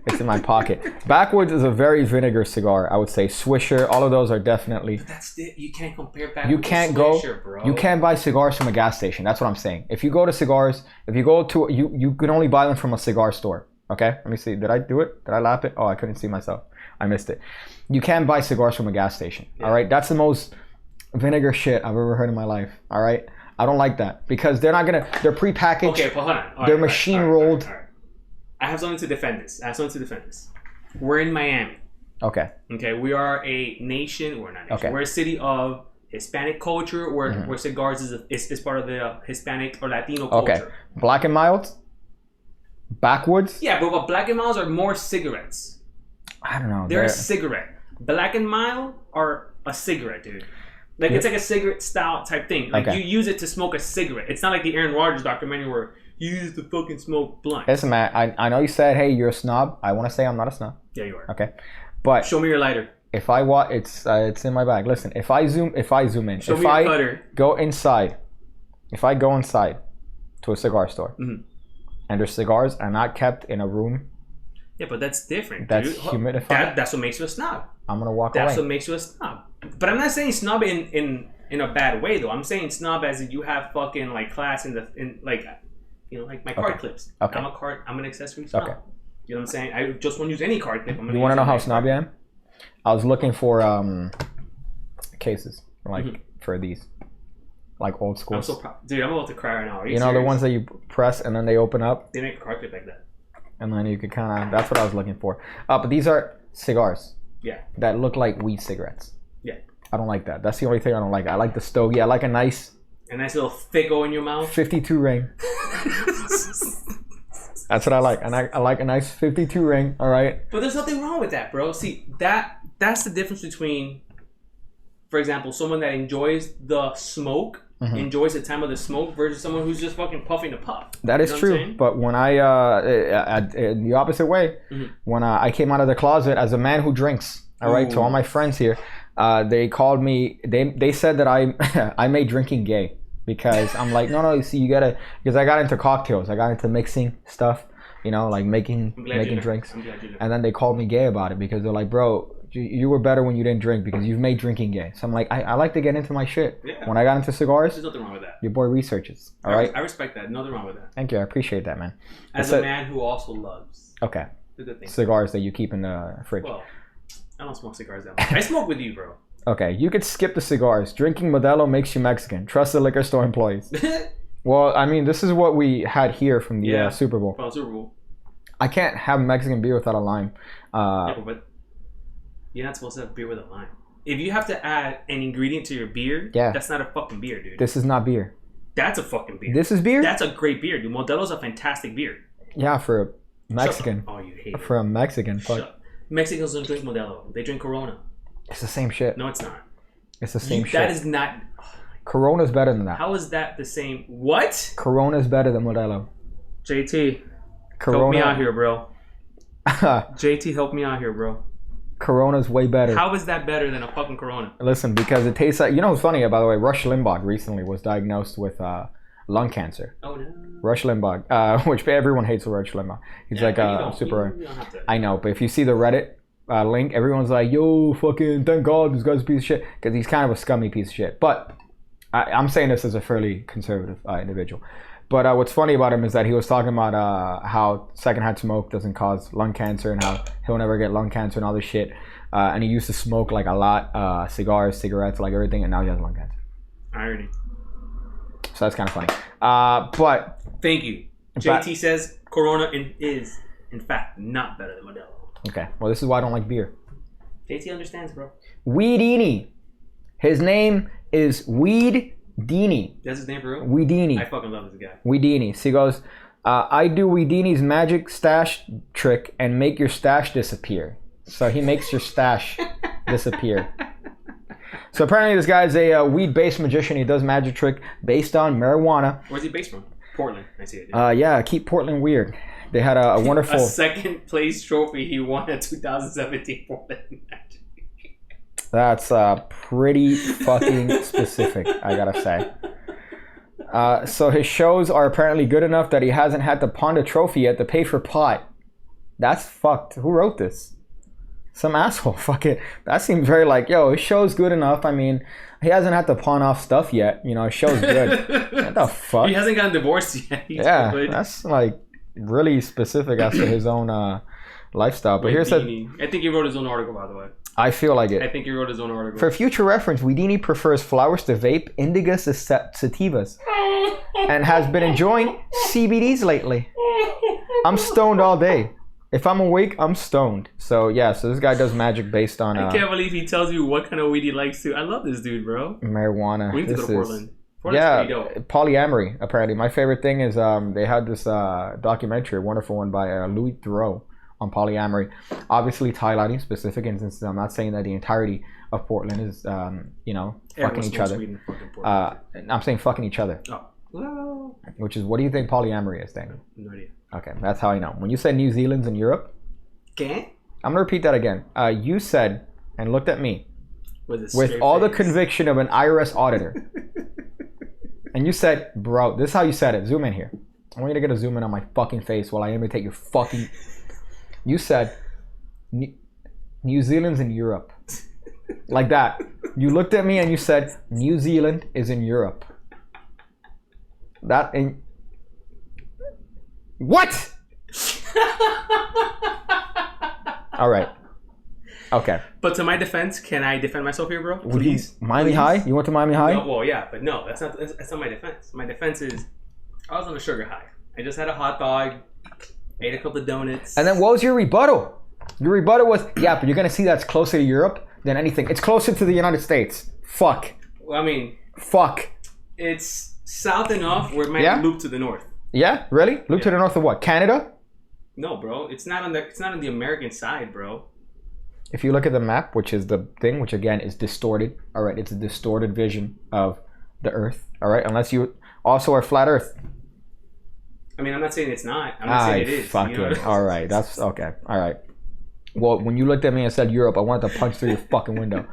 It's in my pocket. Backwoods is a very vinegar cigar, I would say. Swisher, all of those are definitely. But that's it. You can't compare Backwoods. You can't to Swisher, go. bro. You can't buy cigars from a gas station. That's what I'm saying. If you go to cigars, if you go to you can only buy them from a cigar store. Okay, let me see. Did I do it? Did I lap it? Oh, I couldn't see myself. I missed it. You can't buy cigars from a gas station. Yeah. All right, that's the most vinegar shit I've ever heard in my life. All right. I don't like that because they're prepackaged. Okay, well, hold on. They're machine rolled. All right. I have something to defend this. We're in Miami. Okay. Okay, we are a nation. We're not a nation. Okay. We're a city of Hispanic culture where cigars is part of the Hispanic or Latino culture. Okay. Black and mild? Backwoods? Yeah, but Black and Milds are more cigarettes. I don't know. They're a cigarette. Black and Mild are a cigarette, dude. Like, it's like a cigarette style type thing. Like, you use it to smoke a cigarette. It's not like the Aaron Rodgers documentary where you use it to fucking smoke blunt. Listen, man, I know you said, hey, you're a snob. I want to say I'm not a snob. Yeah, you are. Okay. But show me your lighter. If I it's in my bag. Listen, if I zoom in, show me your cutter. Go inside, if I go inside to a cigar store, and their cigars are not kept in a room. Yeah, but that's different. That's dude. humidified. That's what makes you a snob. I'm gonna walk away. That's what makes you a snob. But I'm not saying snob in a bad way though. I'm saying snob as if you have fucking like class in like my card clips. Okay. I'm an accessory snob. Okay. You know what I'm saying? I just won't use any card clip. You want to know how snobby I am? I was looking for cases for these, like old school. I'm so proud, dude. I'm about to cry right now. Are you know serious? the ones that you press and then they open up. They make a card clip like that. And then you could kind of. That's what I was looking for. But these are cigars. Yeah. That look like weed cigarettes. Yeah. I don't like that. That's the only thing I don't like. I like the stogie. I like a nice little figo in your mouth. 52 ring. That's what I like. And I like a nice 52 ring. All right. But there's nothing wrong with that, bro. See, that's the difference between, for example, someone that enjoys the smoke, enjoys the time of the smoke, versus someone who's just fucking puffing the puff. That is true. But when I, the opposite way, when I came out of the closet as a man who drinks, all right, to all my friends here, they called me, they said that I made drinking gay. Because I'm like, no, you see, you gotta, because I got into cocktails. I got into mixing stuff, like making drinks. And then they called me gay about it because they're like, bro, you were better when you didn't drink because you've made drinking gay. So I'm like, I like to get into my shit. Yeah. When I got into cigars, there's nothing wrong with that. Your boy researches. All right. I respect that. Nothing wrong with that. Thank you. I appreciate that, man. As a man who also loves. Okay. The good things. Cigars that you keep in the fridge. Well, I don't smoke cigars that much. I smoke with you, bro. Okay, you could skip the cigars. Drinking Modelo makes you Mexican. Trust the liquor store employees. Well, I mean, this is what we had here from the Super Bowl. From Super Bowl. I can't have Mexican beer without a lime. But you're not supposed to have beer with a lime. If you have to add an ingredient to your beer, that's not a fucking beer, dude. This is not beer. That's a fucking beer. This is beer? That's a great beer, dude. Modelo's a fantastic beer. Yeah, for a Mexican. Oh, you hate it. For a Mexican. Fuck. Mexicans don't drink Modelo. They drink Corona. It's the same shit. No, it's not. It's the same shit. That is not. Corona's better than that. How is that the same? What? Corona's better than Modelo. JT, help me out here, bro. JT, help me out here, bro. Corona's way better. How is that better than a fucking Corona? Listen, because it tastes like. You know what's funny, by the way? Rush Limbaugh recently was diagnosed with lung cancer. Oh no. Rush Limbaugh, which everyone hates Rush Limbaugh. He's super. You don't have to. I know, but if you see the Reddit link, everyone's like, yo, fucking thank God this guy's a piece of shit, because he's kind of a scummy piece of shit. But I'm saying this as a fairly conservative individual. But what's funny about him is that he was talking about how secondhand smoke doesn't cause lung cancer and how he'll never get lung cancer and all this shit. And he used to smoke like a lot, cigars, cigarettes, like everything, and now he has lung cancer. Irony. So that's kind of funny. But thank you. JT says Corona is in fact not better than Modelo. Okay, well, this is why I don't like beer. JT understands, bro. Weedini. His name is Weedini. That's his name for real? Weedini. I fucking love this guy. Weedini. So he goes, I do Weedini's magic stash trick and make your stash disappear. So he makes your stash disappear. So apparently this guy's a weed-based magician. He does magic trick based on marijuana. Where's he based from? Portland. I see it. Yeah, keep Portland weird. They had a wonderful... a second place trophy he won at 2017 Portland Magic. That's pretty fucking specific, I gotta say. So his shows are apparently good enough that he hasn't had to pawn a trophy yet to pay for pot. That's fucked. Who wrote this? Some asshole. Fuck it. That seems very like, yo, his show's good enough. I mean, he hasn't had to pawn off stuff yet. You know, his show's good. What the fuck? He hasn't gotten divorced yet. Yeah, that's like really specific as to his own lifestyle. But here's I think he wrote his own article, by the way. I feel like it. I think he wrote his own article. For future reference, Weedini prefers flowers to vape indica sativas and has been enjoying CBDs lately. I'm stoned all day. If I'm awake, I'm stoned. So yeah, so this guy does magic based on... I can't believe he tells you what kind of weed he likes to. I love this dude, bro. Marijuana. We need to go to Portland. Yeah, polyamory, apparently. My favorite thing is they had this documentary, a wonderful one by Louis Theroux on polyamory. Obviously highlighting specific instances. I'm not saying that the entirety of Portland is, fucking each other. I'm saying fucking each other. Oh. Well. Which is, what do you think polyamory is, Daniel? No idea. Okay, that's how I know. When you said New Zealand's in Europe, okay. I'm gonna repeat that again. You said and looked at me with all the conviction of an IRS auditor, and you said, "Bro, this is how you said it." Zoom in here. I want you to get a zoom in on my fucking face while I imitate your fucking. You said, "New Zealand's in Europe," like that. You looked at me and you said, "New Zealand is in Europe." That ain't. What? All right. Okay. But to my defense, can I defend myself here, bro? Please. Miami High? You went to Miami High? No, well, yeah, but no, that's not my defense. My defense is I was on a sugar high. I just had a hot dog, ate a couple of donuts. And then what was your rebuttal? Your rebuttal was, yeah, but you're going to see that's closer to Europe than anything. It's closer to the United States. Fuck. Well, I mean... Fuck. It's south enough where it might loop to the north. Yeah? Really? Loop to the north of what? Canada? No, bro. It's not on the American side, bro. If you look at the map, which is the thing, which again is distorted. All right, it's a distorted vision of the Earth. All right, unless you also are flat Earth. I mean, I'm not saying it's not. I'm not saying it is. Fucking. All right, that's okay. All right. Well, when you looked at me and said Europe, I wanted to punch through your fucking window.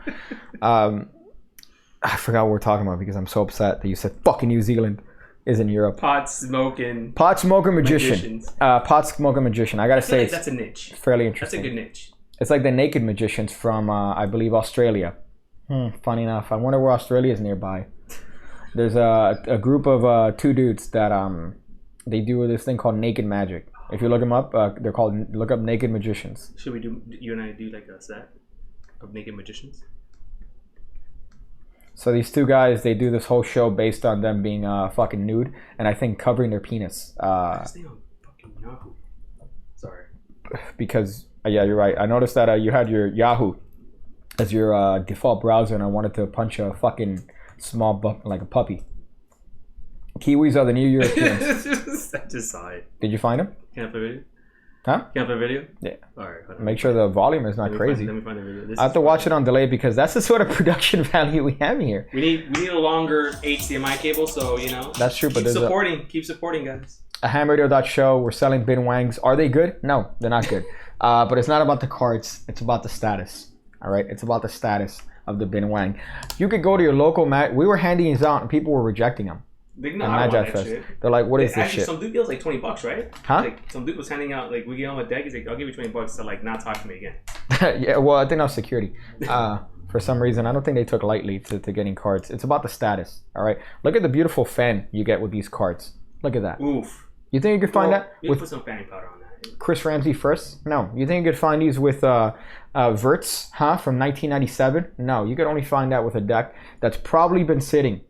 I forgot what we're talking about because I'm so upset that you said fucking New Zealand is in Europe. Pot smoking magician. Pot smoking magician. I gotta say, that's a niche. Fairly interesting. That's a good niche. It's like the naked magicians from, I believe, Australia. Funny enough, I wonder where Australia is nearby. There's a group of two dudes that they do this thing called naked magic. If you look them up, they're called. Look up naked magicians. Should we do? You and I do like a set of naked magicians? So these two guys, they do this whole show based on them being fucking nude, and I think covering their penis. Stay on fucking Yahoo. Sorry. Because yeah, you're right. I noticed that you had your Yahoo as your default browser, and I wanted to punch a fucking small like a puppy. Kiwis are the new Europeans. I just saw it. Did you find them? Can I play video? Huh? Can I play video? Yeah. All right. Make sure the volume is not crazy. Let me find the video. I have to watch it on delay because that's the sort of production value we have here. We need a longer HDMI cable, so you know. That's true, but keep supporting, guys. A hamradio.show. We're selling bin wangs. Are they good? No, they're not good. But it's not about the cards. It's about the status. All right, it's about the status of the bin wang. You could go to your local we were handing these out and people were rejecting them. I don't want that shit. They're like, what is this shit? Some dude feels like $20, right? Huh? Like some dude was handing out, like, we get on a deck. He's like, I'll give you $20 to like not talk to me again. Yeah, well, I think that was security. For some reason, I don't think they took lightly to getting cards. It's about the status. All right, look at the beautiful fan you get with these cards. Look at that. Oof. You think you could find that? You put some fanny powder on that. Chris Ramsey first? No. You think you could find these with Verts, from 1997? No. You could only find that with a deck that's probably been sitting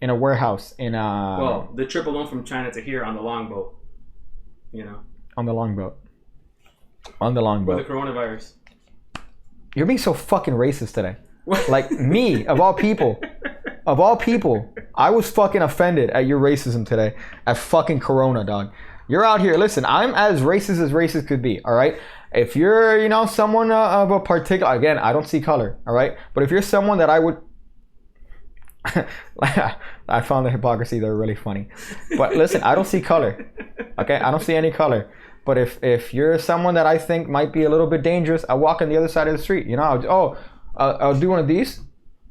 in a warehouse in well, the trip alone from China to here on the longboat. You know. On the longboat. On the longboat. With the coronavirus. You're being so fucking racist today. Like me, of all people. Of all people, I was fucking offended at your racism today. At fucking Corona, dog. You're out here. Listen, I'm as racist could be. All right. If you're, you know, someone of a particular, again, I don't see color. All right. But if you're someone that I would, I found the hypocrisy there really funny. But listen, I don't see color. Okay, I don't see any color. But if you're someone that I think might be a little bit dangerous, I walk on the other side of the street. You know, I'll do one of these,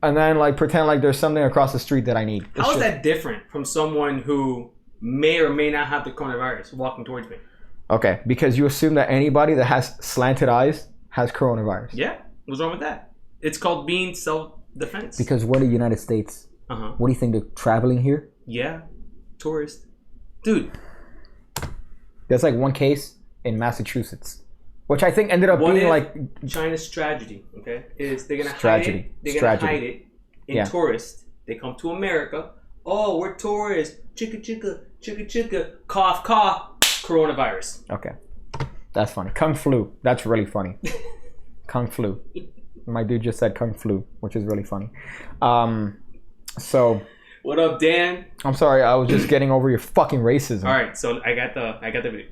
and then like pretend like there's something across the street that I need. How is that different from someone who may or may not have the coronavirus walking towards me? Okay, because you assume that anybody that has slanted eyes has coronavirus. Yeah, what's wrong with that? It's called being self-defense. Because we're the United States. Uh-huh. What do you think, they're traveling here? Yeah, tourist. Dude. There's like one case in Massachusetts, which I think ended up being like China's strategy. Okay, is they're gonna Strategy. hide it. They're gonna hide it in tourists. They come to America. Oh, we're tourists. Chicka chicka chicka chicka. Cough cough. Coronavirus. Okay, that's funny. Kung flu. That's really funny. Kung flu. My dude just said kung flu, which is really funny. So. What up, Dan? I'm sorry, I was just getting over your fucking racism. All right, so I got the video.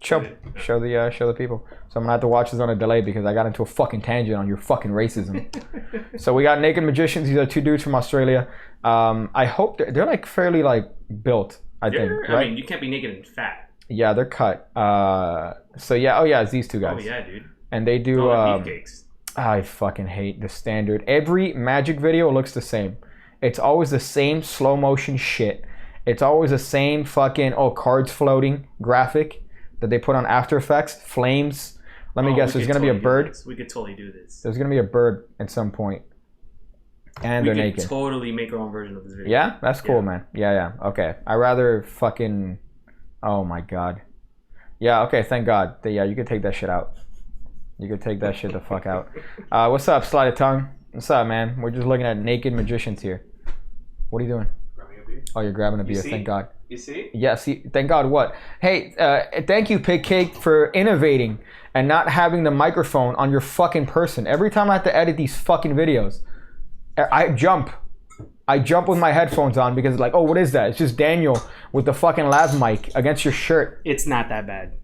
Show the people. So I'm gonna have to watch this on a delay because I got into a fucking tangent on your fucking racism. So we got Naked Magicians. These are two dudes from Australia. I hope they're like fairly like built. I think. Right? I mean, you can't be naked and fat. Yeah, they're cut. So yeah. Oh yeah, it's these two guys. Oh yeah, dude. And they do. Beefcakes. I fucking hate the standard. Every magic video looks the same. It's always the same slow motion shit. It's always the same fucking cards floating graphic that they put on After Effects. Flames. Let me guess. There's gonna be a bird. We could totally do this. There's gonna be a bird at some point, and they're naked. We could totally make our own version of this video. Yeah, that's cool, man. Yeah. Okay. I rather fucking. Oh my god. Yeah. Okay. Thank God. Yeah, you could take that shit out. You could take that shit the fuck out. What's up, Sleight of Tongue? What's up, man? We're just looking at Naked Magicians here. What are you doing? Grabbing a beer. Oh, you're grabbing a beer. Thank God. You see? Yeah, see, thank God what? Hey, thank you, Pigcake, for innovating and not having the microphone on your fucking person. Every time I have to edit these fucking videos, I jump with my headphones on because like, oh, what is that? It's just Daniel with the fucking lav mic against your shirt. It's not that bad.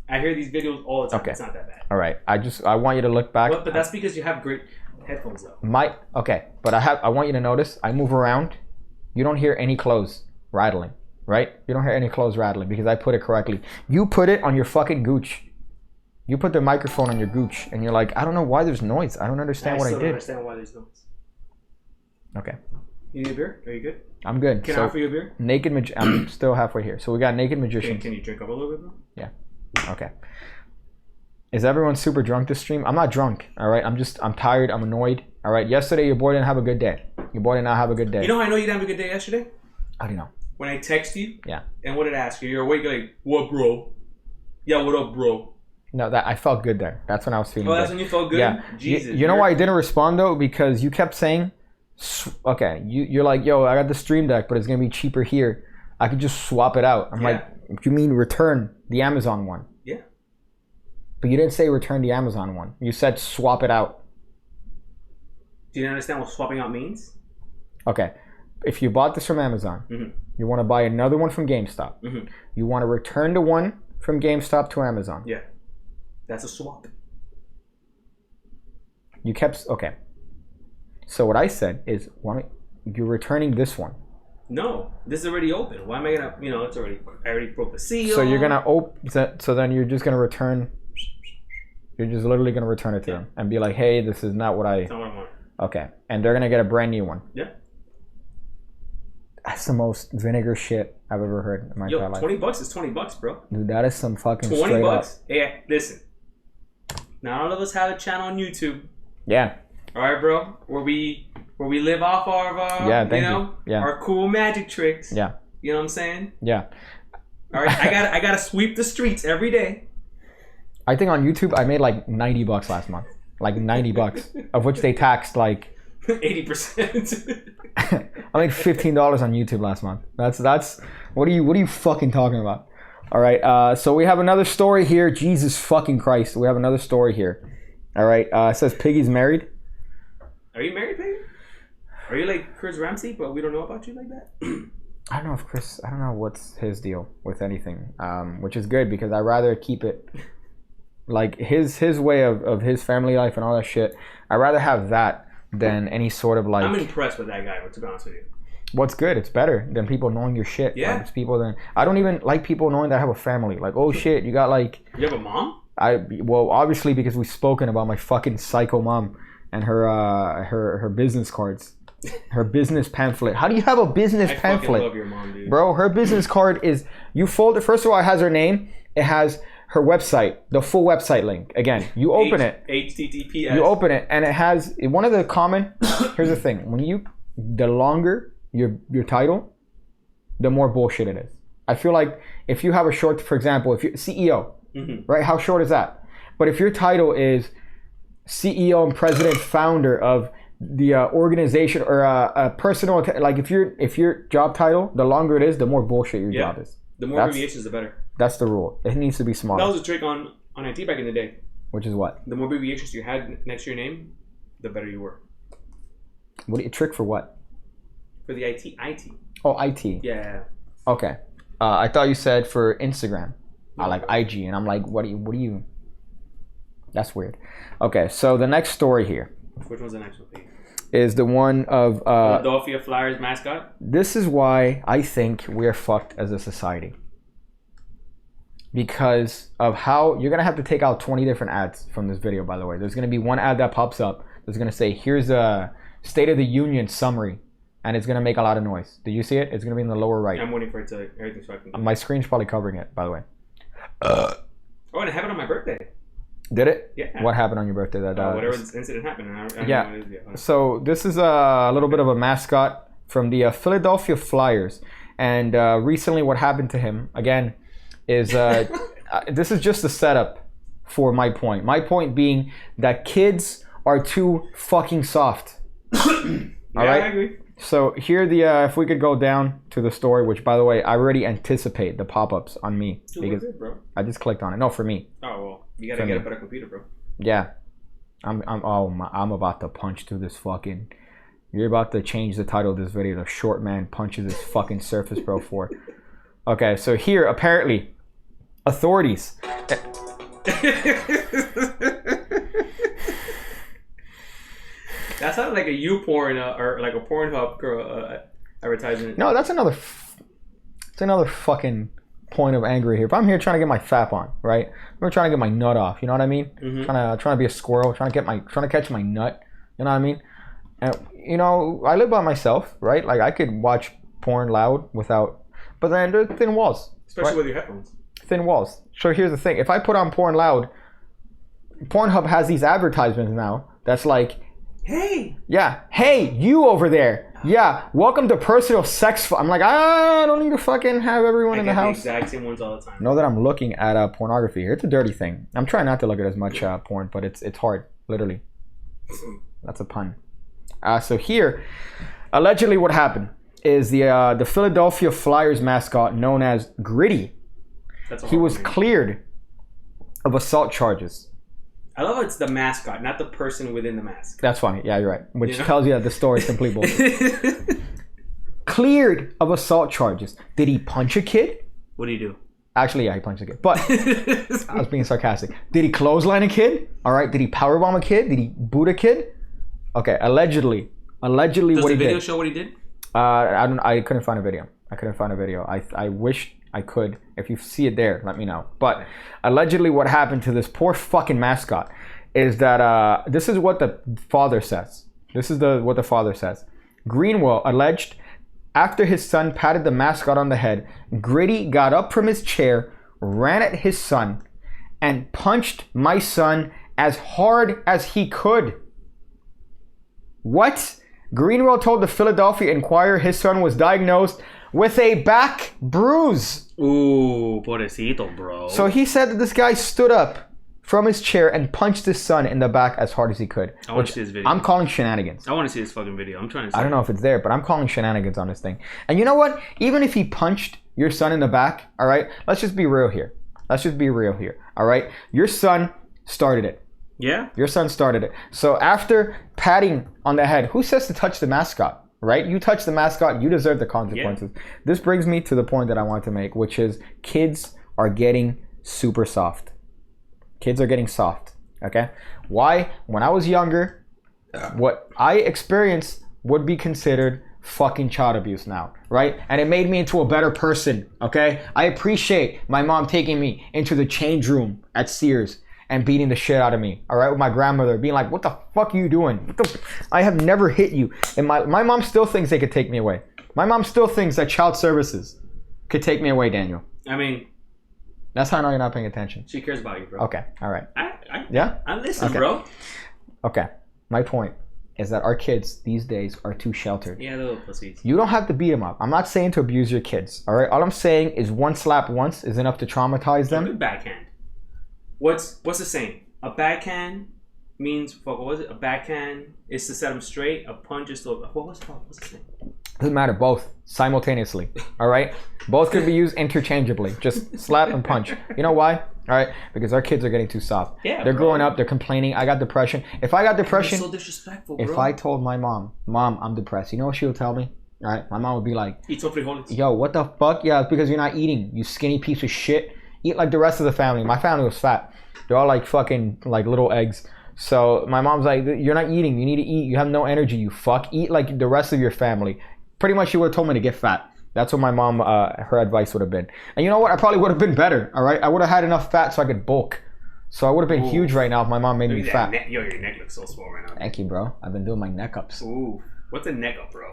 I hear these videos all the time. Okay. It's not that bad. All right. I want you to look back. But that's because you have great headphones though. But I want you to notice I move around. You don't hear any clothes rattling, right? You don't hear any clothes rattling because I put it correctly. You put it on your fucking gooch. You put the microphone on your gooch and you're like, I don't know why there's noise. I don't understand what I did. I don't understand why there's noise. Okay. You need a beer? Are you good? I'm good. Can I offer you a beer? I'm still halfway here. So we got Naked Magicians. Can you drink up a little bit though? Yeah. Okay. Is everyone super drunk this stream? I'm not drunk. All right. I'm tired. I'm annoyed. All right. Yesterday, your boy didn't have a good day. Your boy did not have a good day. You know how I know you didn't have a good day yesterday? How do you know? When I text you. Yeah. And what did I ask you? You're awake. You're like, what, bro? Yeah, what up, bro? No, that I felt good there. That's when I was feeling. Oh, that's good. when you felt good. Yeah. Jesus. You know why I didn't respond though? Because you kept saying, okay, you're like, yo, I got the Stream Deck, but it's gonna be cheaper here. I could just swap it out. I'm like, you mean return the Amazon one? Yeah. But you didn't say return the Amazon one. You said swap it out. Do you understand what swapping out means? Okay. If you bought this from Amazon, you want to buy another one from GameStop. You want to return the one from GameStop to Amazon. Yeah. That's a swap. You kept... Okay. So what I said is, you're returning this one. No. This is already open. Why am I going to... it's already... I already broke the seal. So you're going to open... So then you're just going to return... You're just literally going to return it to them and be like, hey, this is not what I... That's not what I want. Okay. And they're going to get a brand new one. Yeah. That's the most vinegar shit I've ever heard in my entire life. $20 is $20, bro. Dude, that is some fucking $20. Hey, listen. Not all of us have a channel on YouTube. Yeah. All right, bro. Where we live off our our cool magic tricks. Yeah. You know what I'm saying? Yeah. All right. I gotta sweep the streets every day. I think on YouTube I made like $90 last month. Like $90, of which they taxed like 80%. I made $15 on YouTube last month. That's what are you fucking talking about? All right. So we have another story here. Jesus fucking Christ. We have another story here. All right. It says Piggy's married. Are you married, Piggy? Are you like Chris Ramsey, but we don't know about you like that? I don't know if Chris. I don't know what's his deal with anything, which is good because I rather keep it like his way of his family life and all that shit. I rather have that than any sort of like. I'm impressed with that guy. To be honest with you. What's good? It's better than people knowing your shit. Yeah. Like, it's people then. I don't even like people knowing that I have a family. Like, oh shit, you got like. You have a mom? Well, obviously because we've spoken about my fucking psycho mom and her business cards. Her business pamphlet. How do you have a business pamphlet? I love your mom, dude. Bro, her business card is, you fold it. First of all, it has her name. It has her website, the full website link. Again, you open it. HTTPS. You open it, and it has one of the common. Here's the thing: the longer your title, the more bullshit it is. I feel like if you have a short, for example, if you're CEO, right? How short is that? But if your title is CEO and president, founder of the organization or a personal, like if your job title, the longer it is, the more bullshit your job is. The more abbreviations, the better. That's the rule. It needs to be smaller. That was a trick on IT back in the day. Which is what? The more abbreviations you had next to your name, the better you were. What a trick for what? For the IT. Oh, IT. Yeah. Okay. I thought you said for Instagram. I like IG, and I'm like, what do you? That's weird. Okay, so the next story here. Which one's the next one, Pete? Is the one of Philadelphia Flyers mascot. This is why I think we're fucked as a society. Because of how you're gonna have to take out 20 different ads from this video. By the way, there's gonna be one ad that pops up that's gonna say, "Here's a State of the Union summary," and it's gonna make a lot of noise. Do you see it? It's gonna be in the lower right. I'm waiting for it to everything so I can. My screen's probably covering it. By the way. Oh, and it happened on my birthday. Did it? Yeah. What happened on your birthday? Whatever incident happened. I don't know what it is yet. So this is a little bit of a mascot from the Philadelphia Flyers, and recently what happened to him again is this is just a setup for my point. My point being that kids are too fucking soft. All right. I agree. So here if we could go down to the story, which by the way I already anticipate the pop-ups on me because it, bro? I just clicked on it. No, for me. Oh well, you gotta get a better computer, bro. Yeah, I'm about to punch through this fucking. You're about to change the title of this video. The short man punches his fucking Surface Pro 4. Okay, so here apparently, authorities. That sounded like a YouPorn or like a Pornhub girl advertisement. No, that's another. It's another fucking point of anger here. If I'm here trying to get my fap on, right? I'm trying to get my nut off. You know what I mean? Trying to be a squirrel. Trying to catch my nut. You know what I mean? And you know, I live by myself, right? Like I could watch porn loud without, but then there's thin walls. Especially right? with your headphones. Thin walls. So here's the thing: if I put on porn loud, Pornhub has these advertisements now. That's like. Hey! Yeah. Hey, you over there. Yeah. Welcome to personal sex. I'm like, I don't need to fucking have everyone in the house. The exact same ones all the time. Know that I'm looking at pornography here. It's a dirty thing. I'm trying not to look at as much porn, but it's hard. Literally. That's a pun. So here, allegedly, what happened is the Philadelphia Flyers mascot known as Gritty. He was cleared of assault charges. I love it's the mascot, not the person within the mask. That's funny. Yeah, you're right. Which tells you that the story is complete bullshit. Cleared of assault charges. Did he punch a kid? What did he do? Actually, yeah, he punched a kid. But I was being sarcastic. Did he clothesline a kid? All right. Did he powerbomb a kid? Did he boot a kid? Okay. Allegedly, Does what he did. the video show what he did? I couldn't find a video. I wish I could. If you see it there, let me know. But allegedly what happened to this poor fucking mascot is that this is what the father says. What the father says. Greenwell alleged after his son patted the mascot on the head, Gritty got up from his chair, ran at his son, and punched my son as hard as he could. What? Greenwell told the Philadelphia Inquirer his son was diagnosed with a back bruise. Ooh, pobrecito, bro. So he said that this guy stood up from his chair and punched his son in the back as hard as he could. I want to see this video. I'm calling shenanigans. I want to see this fucking video. I'm trying to see. I don't know if it's there, but I'm calling shenanigans on this thing. And you know what? Even if he punched your son in the back, all right? Let's just be real here. All right? Your son started it. Yeah? Your son started it. So after patting on the head, who says to touch the mascot? right? You touch the mascot, you deserve the consequences. Yeah. This brings me to the point that I want to make, which is kids are getting super soft. Kids are getting soft, okay? Why? When I was younger, what I experienced would be considered fucking child abuse now, right? And it made me into a better person, okay? I appreciate my mom taking me into the change room at Sears and beating the shit out of me, all right? With my grandmother being like, what the fuck are you doing? I have never hit you. And my mom still thinks they could take me away. My mom still thinks that child services could take me away, Daniel. I mean... That's how I know you're not paying attention. She cares about you, bro. Okay, all right. Yeah? I'm listening, okay. Bro. Okay, my point is that our kids these days are too sheltered. Yeah, they're little pussies. You don't have to beat them up. I'm not saying to abuse your kids, all right? All I'm saying is one slap once is enough to traumatize them. A backhand. What's the saying? A backhand means, what was it? A backhand is to set them straight. A punch is to... What's the saying? Doesn't matter, both simultaneously, all right? Both could be used interchangeably. Just slap and punch. You know why? All right? Because our kids are getting too soft. Yeah, they're growing up, they're complaining. I got depression. If I got depression... You're so disrespectful, bro. If I told my mom, I'm depressed, you know what she would tell me? All right? My mom would be like... Eat some frijoles. Yo, what the fuck? Yeah, it's because you're not eating, you skinny piece of shit. Eat like the rest of the family. My family was fat. They're all like fucking like little eggs. So my mom's like, you're not eating. You need to eat. You have no energy, you fuck. Eat like the rest of your family. Pretty much she would have told me to get fat. That's what my mom, her advice would have been. And you know what? I probably would have been better, all right? I would have had enough fat so I could bulk. So I would have been huge right now if my mom made me fat. Yo, your neck looks so small right now. Thank you, bro. I've been doing my neck ups. Ooh. What's a neck up, bro?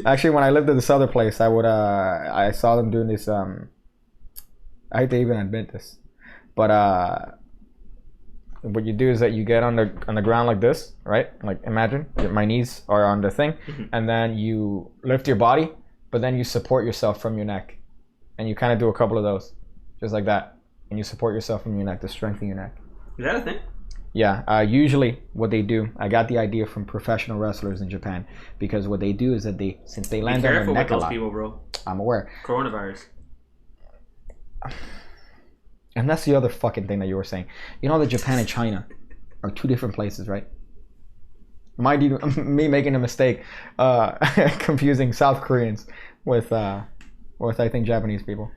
Actually, when I lived at this other place, I saw them doing this, I hate to even admit this, but what you do is that you get on the ground like this, right? Like imagine my knees are on the thing, and then you lift your body, but then you support yourself from your neck, and you kind of do a couple of those, just like that, and you support yourself from your neck to strengthen your neck. Is that a thing? Yeah. Usually, what they do, I got the idea from professional wrestlers in Japan, because what they do is that since they land on their neck a lot. Be careful with those people, bro. I'm aware. Coronavirus. And that's the other fucking thing that you were saying. You know that Japan and China are two different places, right? Mind you, me making a mistake, confusing South Koreans with I think Japanese people.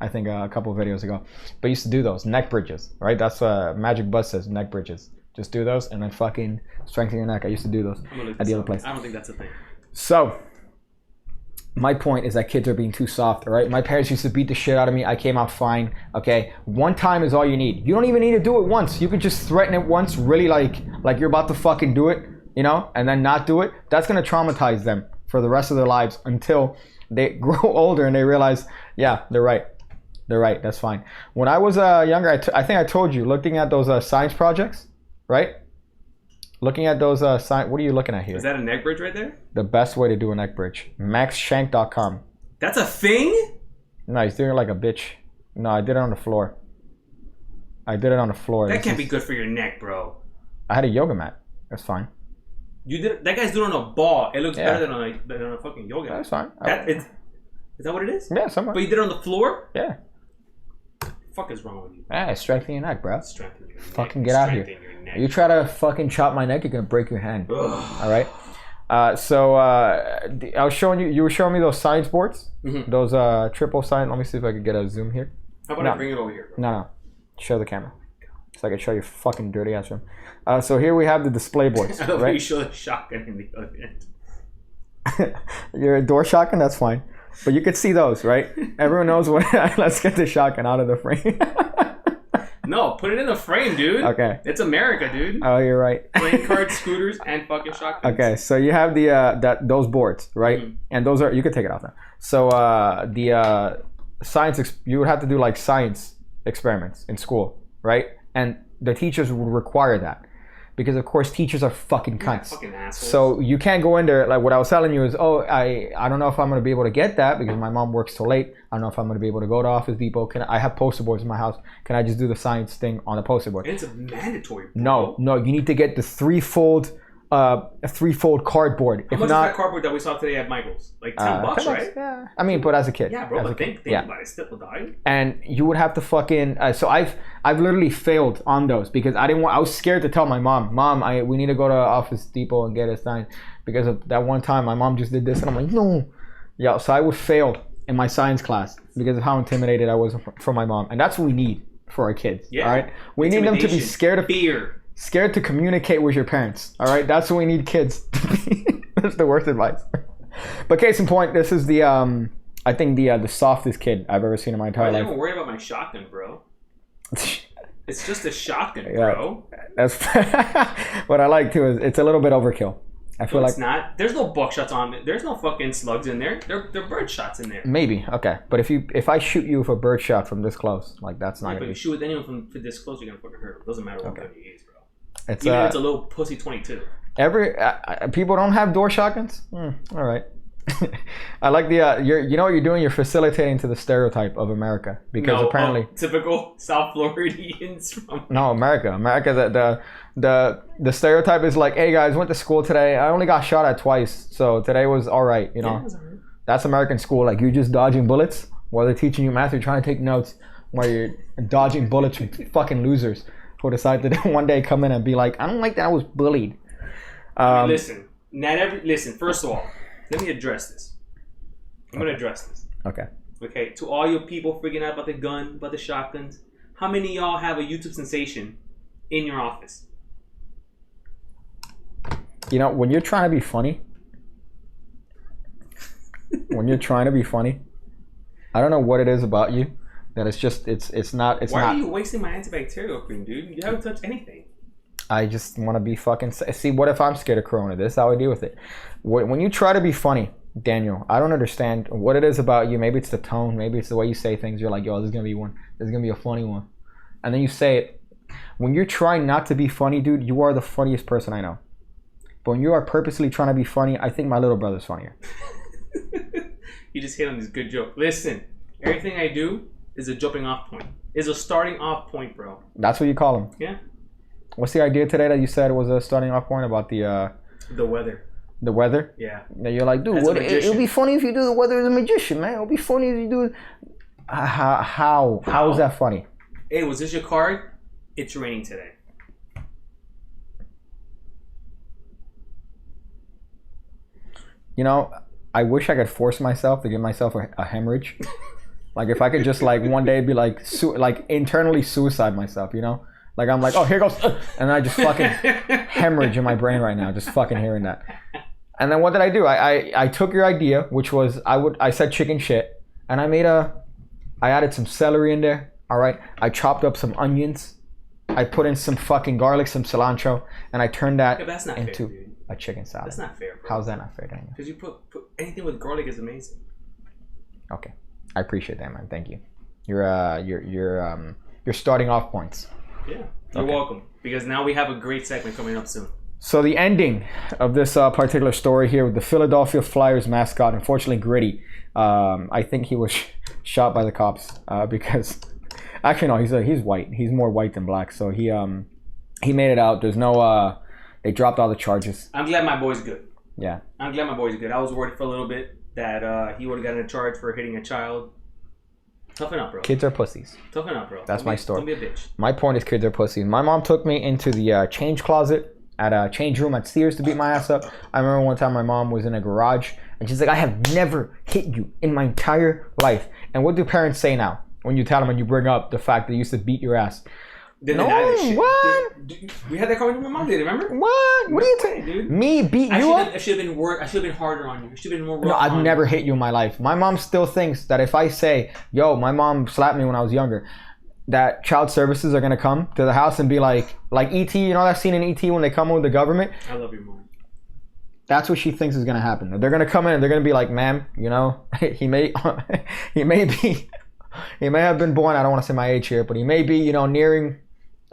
I think a couple of videos ago. But I used to do those neck bridges, right? That's Magic Buzz says, neck bridges. Just do those and then fucking strengthen your neck. I used to do those at the other place. I don't think that's a thing. So my point is that kids are being too soft, all right? My parents used to beat the shit out of me. I came out fine, okay? One time is all you need. You don't even need to do it once. You could just threaten it once, really like you're about to fucking do it, you know? And then not do it. That's going to traumatize them for the rest of their lives until they grow older and they realize, yeah, they're right. They're right. That's fine. When I was younger, I think I told you, looking at those science projects, right? Looking at those science, what are you looking at here? Is that a neck bridge right there? The best way to do a neck bridge. MaxShank.com. That's a thing? No, he's doing it like a bitch. No, I did it on the floor. That can't be good for your neck, bro. I had a yoga mat. That's fine. You did that guy's doing it on a ball. It looks better than a fucking yoga mat. That's fine. Is that what it is? Yeah, somewhat. But you did it on the floor? Yeah. What the fuck is wrong with you? Yeah, strengthen your neck, bro. Strengthen your neck. Fucking get out here. You try to fucking chop my neck, you're gonna break your hand. All right. So I was showing you. You were showing me those science boards. Mm-hmm. Those triple science. Let me see if I could get a zoom here. How about I bring it over here, bro? No. Show the camera, so I can show you fucking dirty ass room. So here we have the display boards. I love right? You show the shotgun in the other end. You're a door shotgun. That's fine, but you could see those, right? Everyone knows what. Let's get the shotgun out of the frame. No, put it in the frame, dude. Okay. It's America, dude. Oh, you're right. Playing cards, scooters, and fucking shotguns. Okay, so you have the those boards, right? Mm-hmm. And those are, you could take it off now. So the science, you would have to do like science experiments in school, right? And the teachers would require that. Because of course teachers are fucking cunts. Fucking assholes. So you can't go in there, like what I was telling you is, I don't know if I'm gonna be able to get that because my mom works till late. I don't know if I'm gonna be able to go to Office Depot. I have poster boards in my house. Can I just do the science thing on the poster board? It's a mandatory, bro. No, you need to get the 3-fold a threefold cardboard. How much is that cardboard that we saw today at Michael's? Like $10, right? Yeah. I mean, but as a kid. Yeah, bro. As But a kid. think about it. Still dying. And you would have to fucking. So I've literally failed on those because I was scared to tell my mom. We need to go to Office Depot and get a sign because of that one time my mom just did this and I'm like, no. Yeah. So I would fail in my science class because of how intimidated I was from my mom, and that's what we need for our kids. Yeah. All right. We need them to be scared of fear. Scared to communicate with your parents. All right, that's what we need kids to be. That's the worst advice. But case in point, this is the I think the softest kid I've ever seen in my entire life. I'm not worried about my shotgun, bro. It's just a shotgun, bro. That's what I like too. Is it's a little bit overkill. I feel like it's not. There's no buckshots on it. There's no fucking slugs in there. They're bird shots in there. Maybe okay, but if I shoot you with a bird shot from this close, like that's not. Yeah, but if you shoot with anyone from this close, you're gonna fucking hurt. It doesn't matter what gun you use, bro. It's even if it's a little pussy 22. People don't have door shotguns. All right. I like the you know what you're doing. You're facilitating to the stereotype of America because apparently typical South Floridians from America. The stereotype is like, hey guys, went to school today. I only got shot at twice, so today was all right. You know, that's American school. Like you're just dodging bullets while they're teaching you math. You're trying to take notes while you're dodging bullets from fucking losers who decide to one day come in and be like, I don't like that I was bullied. I mean, listen. First of all, let me address this. I'm gonna address this. Okay. To all your people freaking out about the gun, about the shotguns, how many of y'all have a YouTube sensation in your office? You know, when you're trying to be funny, I don't know what it is about you that it's not. Why are you wasting my antibacterial cream, dude? You haven't touched anything. I just want to be fucking... See, what if I'm scared of Corona? This is how I deal with it. When you try to be funny, Daniel, I don't understand what it is about you. Maybe it's the tone. Maybe it's the way you say things. You're like, yo, this is going to be one. This is going to be a funny one. And then you say it. When you're trying not to be funny, dude, you are the funniest person I know. But when you are purposely trying to be funny, I think my little brother's funnier. You just hit on this good joke. Listen, everything I do is a jumping off point. Is a starting off point, bro. That's what you call them. Yeah. What's the idea today that you said was a starting off point about the weather? The weather? Yeah. Now you're like, dude, it'll be funny if you do the weather as a magician, man. It'll be funny if you do it. How is that funny? Hey, was this your card? It's raining today. You know, I wish I could force myself to give myself a hemorrhage. Like if I could just like one day be like internally suicide myself, you know? Like I'm like, oh, here goes, and I just fucking hemorrhage in my brain right now, just fucking hearing that. And then what did I do? I took your idea, which was I said chicken shit, and I added some celery in there. All right, I chopped up some onions, I put in some fucking garlic, some cilantro, and I turned that into a chicken salad. That's not fair, bro. How's that not fair, Daniel? Because you put anything with garlic is amazing. Okay, I appreciate that, man. Thank you. You're starting off points. Yeah, you're welcome. Because now we have a great segment coming up soon. So the ending of this particular story here with the Philadelphia Flyers mascot, unfortunately Gritty, I think he was shot by the cops because, actually no, he's white. He's more white than black. So he made it out. There's no, they dropped all the charges. I'm glad my boy's good. Yeah. I'm glad my boy's good. I was worried for a little bit that he would have gotten a charge for hitting a child. Toughen up, bro. Kids are pussies. Toughen up, bro. That's my story. Don't be a bitch. My point is kids are pussies. My mom took me into the change closet at a change room at Sears to beat my ass up. I remember one time my mom was in a garage and she's like, I have never hit you in my entire life. And what do parents say now when you tell them and you bring up the fact that they used to beat your ass? No, what? We had that conversation with my mom, remember? What? What are you saying? Dude? Me beat you up? I should have been harder on you. I should have been more rough. No, I've never hit you in my life. My mom still thinks that if I say, yo, my mom slapped me when I was younger, that child services are going to come to the house and be like E.T., you know that scene in E.T. when they come with the government? I love your mom. That's what she thinks is going to happen. They're going to come in and they're going to be like, ma'am, you know, he may have been born, I don't want to say my age here, but he may be, you know, nearing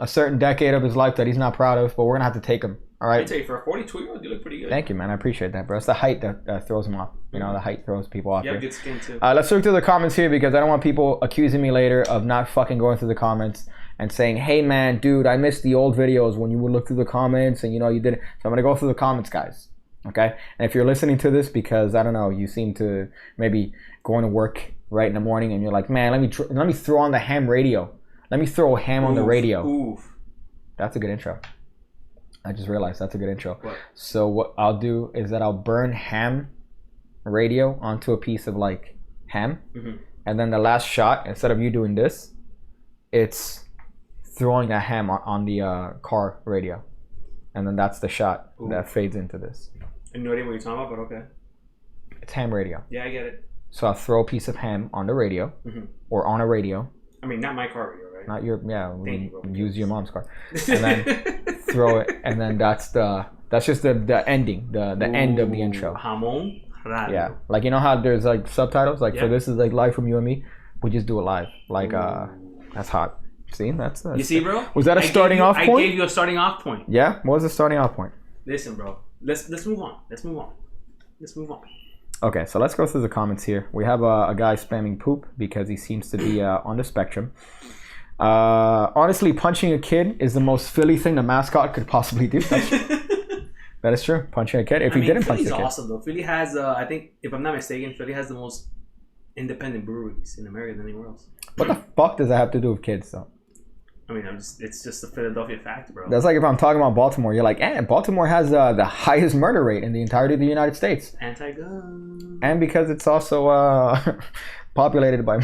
a certain decade of his life that he's not proud of, but we're gonna have to take him. All right. I tell you, for a 42-year-old, you look pretty good. Thank you, man. I appreciate that, bro. It's the height that throws him off. You know, the height throws people off. You have good skin too. Let's look through the comments here because I don't want people accusing me later of not fucking going through the comments and saying, hey man, dude, I missed the old videos when you would look through the comments and you know you did it. So I'm gonna go through the comments, guys. Okay? And if you're listening to this because I don't know, you seem to maybe going to work right in the morning and you're like, man, let me throw on the ham radio. Let me throw a ham on the radio. Oof. That's a good intro. I just realized that's a good intro. What? So what I'll do is that I'll burn ham radio onto a piece of like ham, and then the last shot, instead of you doing this, it's throwing that ham on the car radio, and then that's the shot that fades into this. I have no idea what you're talking about, but okay. It's ham radio. Yeah, I get it. So I'll throw a piece of ham on the radio, or on a radio. I mean, not my car radio, right? Not your, yeah. Use your mom's car, and then throw it, and then that's just the ending, the end of the intro. Jamón radio. Yeah, like you know how there's like subtitles, like for this is like live from UME. We just do it live, like that's hot. See, that's you see, bro. Was that a starting off point? I gave you a starting off point. Yeah, what was the starting off point? Listen, bro. Let's move on. Let's move on. Okay, so let's go through the comments here. We have a guy spamming poop because he seems to be on the spectrum. Honestly, punching a kid is the most Philly thing the mascot could possibly do. That is true. Punching a kid. If he didn't punch the kid. Philly's awesome though. Philly has, I think, if I'm not mistaken, Philly has the most independent breweries in America than anywhere else. What the fuck does that have to do with kids though? I mean, it's just a Philadelphia fact, bro. That's like if I'm talking about Baltimore, you're like, Baltimore has the highest murder rate in the entirety of the United States. Anti-gun. And because it's also populated by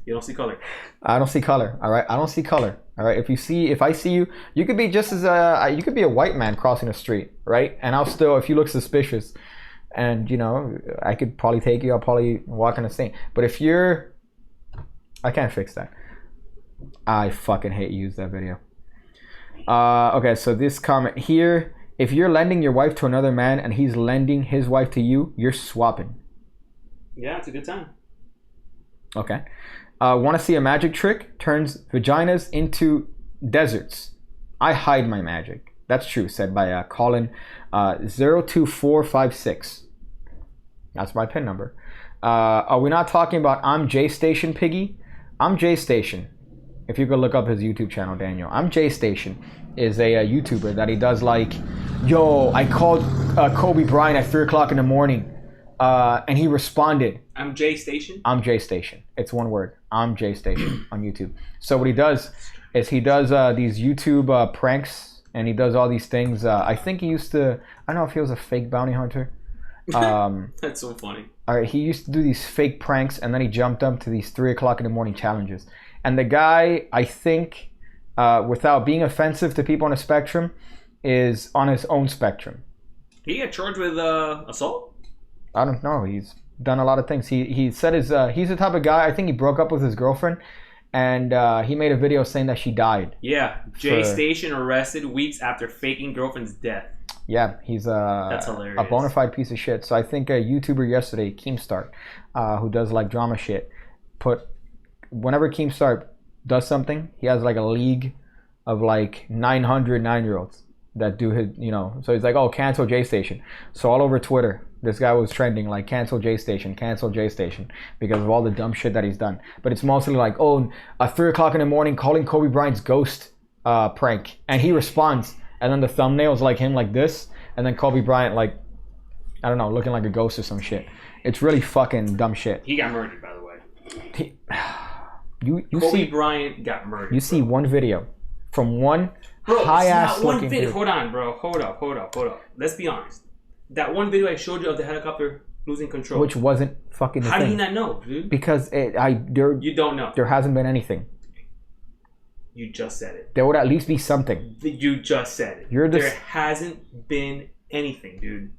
You don't see color. I don't see color. All right, I don't see color. All right, if I see you, you could be just as you could be a white man crossing the street, right? And I'll still, if you look suspicious, and you know, I could probably take you. I'll probably walk on the scene. But if you're, I can't fix that. I fucking hate you. Use that video. Okay, so this comment here: if you're lending your wife to another man and he's lending his wife to you, you're swapping. Yeah, it's a good time. Okay. Want to see a magic trick? Turns vaginas into deserts. I hide my magic. That's true, said by Colin 02456. That's my PIN number. Are we not talking about I'm J Station, Piggy? I'm J Station. If you could look up his YouTube channel, Daniel. I'm J Station is a YouTuber that he does like, yo, I called Kobe Bryant at 3 o'clock in the morning. And he responded. I'm J Station? I'm J Station. It's one word. I'm J Station on YouTube. So what he does is he does these YouTube pranks, and he does all these things. I think he used to, I don't know if he was a fake bounty hunter. That's so funny. All right, he used to do these fake pranks, and then he jumped up to these 3 o'clock in the morning challenges. And the guy, I think, without being offensive to people on the spectrum, is on his own spectrum. He got charged with assault? I don't know. He's done a lot of things. He said he's the type of guy, I think he broke up with his girlfriend, and he made a video saying that she died. Yeah, J Station arrested weeks after faking girlfriend's death. Yeah, he's That's hilarious. A bona fide piece of shit. So I think a YouTuber yesterday, Keemstar, who does like drama shit, whenever Keemstar does something, he has like a league of like 900 9-year-olds that do his, you know, so he's like, oh, cancel J Station. So all over Twitter, this guy was trending like cancel J Station because of all the dumb shit that he's done. But it's mostly like, oh, at 3 o'clock in the morning calling Kobe Bryant's ghost prank, and he responds, and then the thumbnail's like him like this, and then Kobe Bryant like, I don't know, looking like a ghost or some shit. It's really fucking dumb shit. He got murdered, by the way. Kobe Bryant got murdered. You see one video from one high-ass looking video. Hold on, bro. Hold up. Let's be honest. That one video I showed you of the helicopter losing control, which wasn't fucking the How thing. do you not know, dude? Because you don't know. There hasn't been anything. You just said it. There would at least be something. You just said it. There hasn't been anything, dude.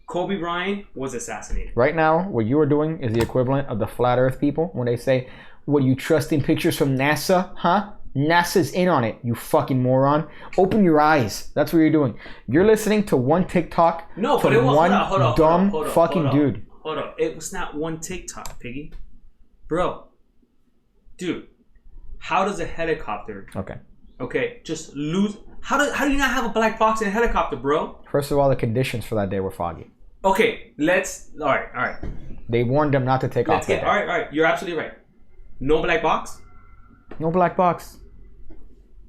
Kobe Bryant was assassinated. Right now, what you are doing is the equivalent of the flat earth people when they say, what, you trusting pictures from NASA? Huh? NASA's in on it, you fucking moron. Open your eyes. That's what you're doing. You're listening to one TikTok from one dumb fucking dude. Hold up. It was not one TikTok, Piggy. Bro. Dude. How does a helicopter... Okay, just lose... How do you not have a black box in a helicopter, bro? First of all, the conditions for that day were foggy. Okay, All right. They warned them not to take off that day. All right. You're absolutely right. No black box? No black box.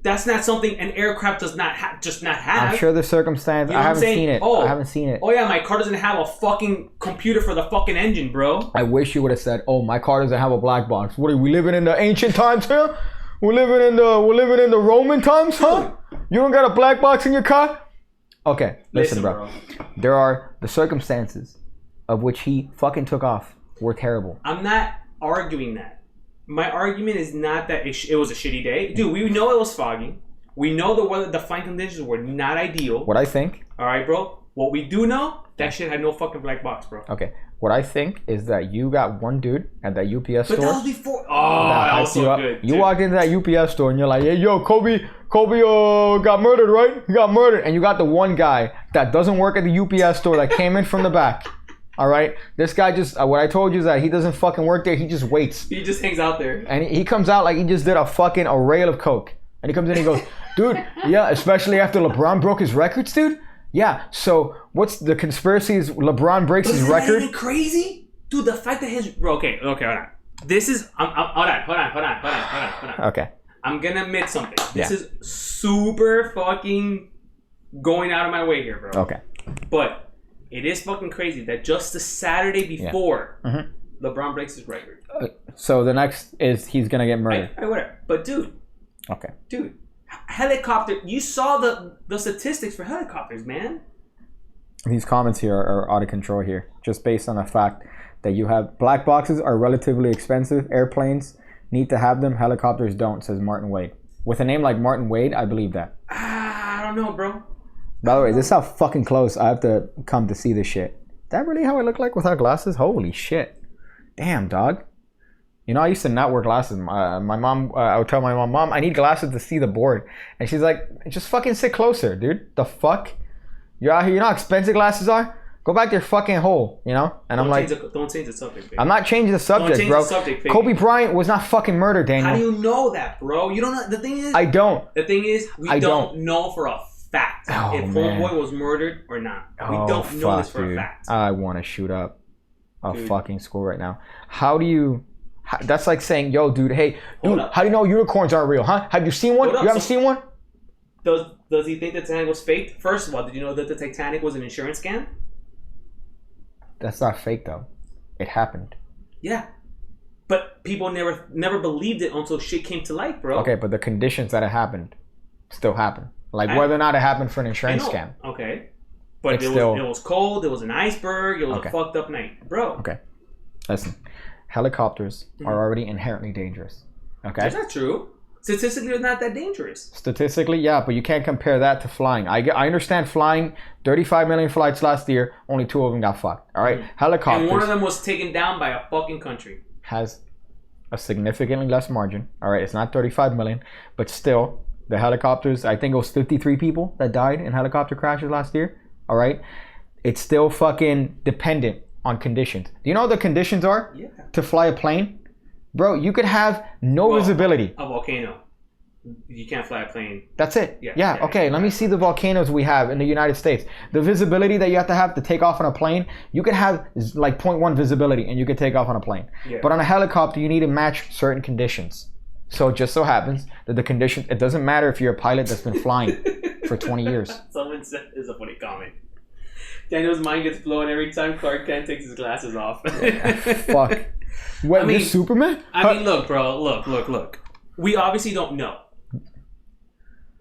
That's not something an aircraft does not have. I'm sure the circumstance. You know I what I'm haven't saying? seen it. Oh. I haven't seen it. Oh yeah, my car doesn't have a fucking computer for the fucking engine, bro. I wish you would have said, "Oh, my car doesn't have a black box." What are we living in the ancient times here? We're living in the Roman times, huh? You don't got a black box in your car? Okay, listen, bro. There are the circumstances of which he fucking took off were terrible. I'm not arguing that. My argument is not that it was a shitty day. Dude, we know it was foggy. We know the flight conditions were not ideal. What I think... All right, bro. What we do know, that shit had no fucking black box, bro. Okay. What I think is that you got one dude at that UPS store. But that was before... Oh, that was so good. You walked into that UPS store and you're like, hey, yo, Kobe got murdered, right? He got murdered. And you got the one guy that doesn't work at the UPS store that came in from the back. All right? This guy just... what I told you is that he doesn't fucking work there. He just waits. He just hangs out there. And he comes out like he just did a fucking rail of coke. And he comes in and he goes, dude, yeah, especially after LeBron broke his records, dude. Yeah, so what's the conspiracy is LeBron breaks his record? Isn't crazy? Dude, the fact that his... Bro, okay, hold on. This is... hold on. Okay. I'm gonna admit something. This is super fucking going out of my way here, bro. Okay. But it is fucking crazy that just the Saturday before LeBron breaks his record. So the next is he's gonna get murdered. Whatever. But dude. Okay. Dude. Helicopter. You saw the statistics for helicopters, man. These comments here are out of control here. Just based on the fact that you have black boxes are relatively expensive. Airplanes need to have them. Helicopters don't, says Martin Wade. With a name like Martin Wade, I believe that. I don't know, bro. By the way, this is how fucking close I have to come to see this shit. That really how I look like without glasses? Holy shit. Damn, dog. You know, I used to not wear glasses. My mom, I would tell my mom, I need glasses to see the board. And she's like, just fucking sit closer, dude. The fuck? You're out here, you know how expensive glasses are? Go back to your fucking hole, you know? And I'm like... Don't change the subject, baby. I'm not changing the subject, bro. Kobe Bryant was not fucking murdered, Daniel. How do you know that, bro? You don't know... The thing is... I don't. The thing is, we don't know for a fact if homeboy was murdered or not. We don't know this for a fact. I want to shoot up a fucking school right now. How do you... That's like saying, yo, dude, hey, dude, how do you know unicorns aren't real, huh? Have you seen one? You haven't seen one? Does he think the Titanic was faked? First of all, did you know that the Titanic was an insurance scam? That's not fake, though. It happened. Yeah. But people never believed it until shit came to light, bro. Okay, but the conditions that it happened still happen. Like whether or not it happened for an insurance scam. Okay. But it was cold, it was an iceberg, it was a fucked up night. Bro. Okay. Listen. Helicopters are already inherently dangerous. Okay? That's not true. Statistically, it's not that dangerous. Statistically, yeah, but you can't compare that to flying. I understand flying. 35 million flights last year. Only 2 of them got fucked. All right? Helicopters. And one of them was taken down by a fucking country. Has a significantly less margin. All right? It's not 35 million. But still, the helicopters, I think it was 53 people that died in helicopter crashes last year. All right? It's still fucking dependent on conditions. Do you know what the conditions are to fly a plane? Bro, you could have no visibility. A volcano. You can't fly a plane. That's it. Yeah. Okay, let me see the volcanoes we have in the United States. The visibility that you have to take off on a plane, you could have like 0.1 visibility and you could take off on a plane. Yeah. But on a helicopter, you need to match certain conditions. So it just so happens that the conditions, it doesn't matter if you're a pilot that's been flying for 20 years. Someone said, this is a funny comment. Daniel's mind gets blown every time Clark Kent takes his glasses off. Fuck. What, I mean, this Superman? I mean, look, bro. Look. We obviously don't know.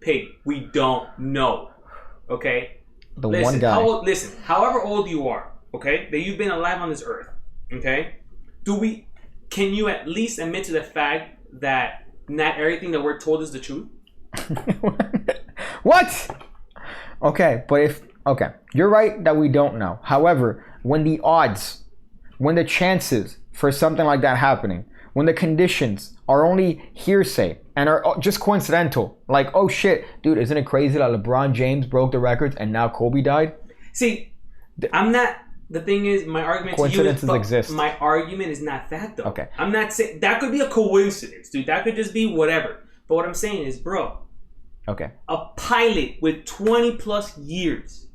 Pig, we don't know. Okay? One guy. Listen, however old you are, okay, that you've been alive on this earth, okay? Can you at least admit to the fact that not everything that we're told is the truth? What? Okay, but okay, you're right that we don't know. However, when the chances for something like that happening, when the conditions are only hearsay and are just coincidental, like, oh shit, dude, isn't it crazy that LeBron James broke the records and now Kobe died? See, I'm not. The thing is, my argument coincidences to you is, exist. My argument is not that though. Okay. I'm not saying that could be a coincidence, dude. That could just be whatever. But what I'm saying is, bro. Okay. A pilot with 20 plus years.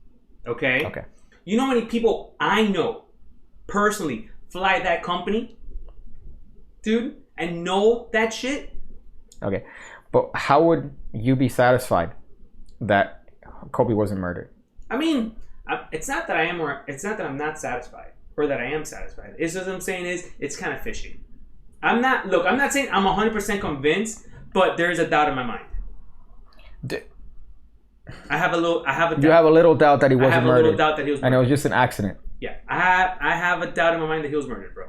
Okay. Okay. You know how many people I know personally fly that company, dude, and know that shit? Okay, but how would you be satisfied that Kobe wasn't murdered? I mean, it's not that I am, or it's not that I'm not satisfied, or that I am satisfied. It's just what I'm saying is it's kind of fishy. I'm not saying I'm 100% convinced, but there's a doubt in my mind. I have a doubt. You have a little doubt that he wasn't murdered. I have a little doubt that he was murdered. And it was just an accident. Yeah, I have a doubt in my mind that he was murdered, bro.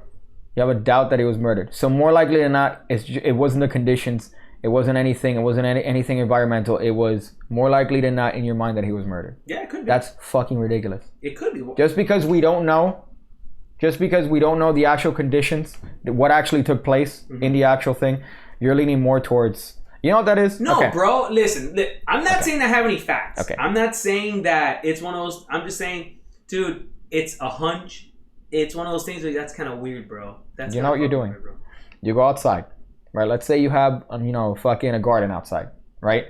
You have a doubt that he was murdered. So more likely than not, it wasn't the conditions. It wasn't anything. It wasn't anything environmental. It was more likely than not in your mind that he was murdered. Yeah, it could be. That's fucking ridiculous. It could be. Just because we don't know the actual conditions, what actually took place in the actual thing, you're leaning more towards... You know what that is? No, okay. Bro. Listen, I'm not saying I have any facts. Okay. I'm not saying that it's one of those... I'm just saying, dude, it's a hunch. It's one of those things that's kind of weird, bro. That's you know what you're doing? Weird, bro. You go outside, right? Let's say you have, fucking a garden outside, right?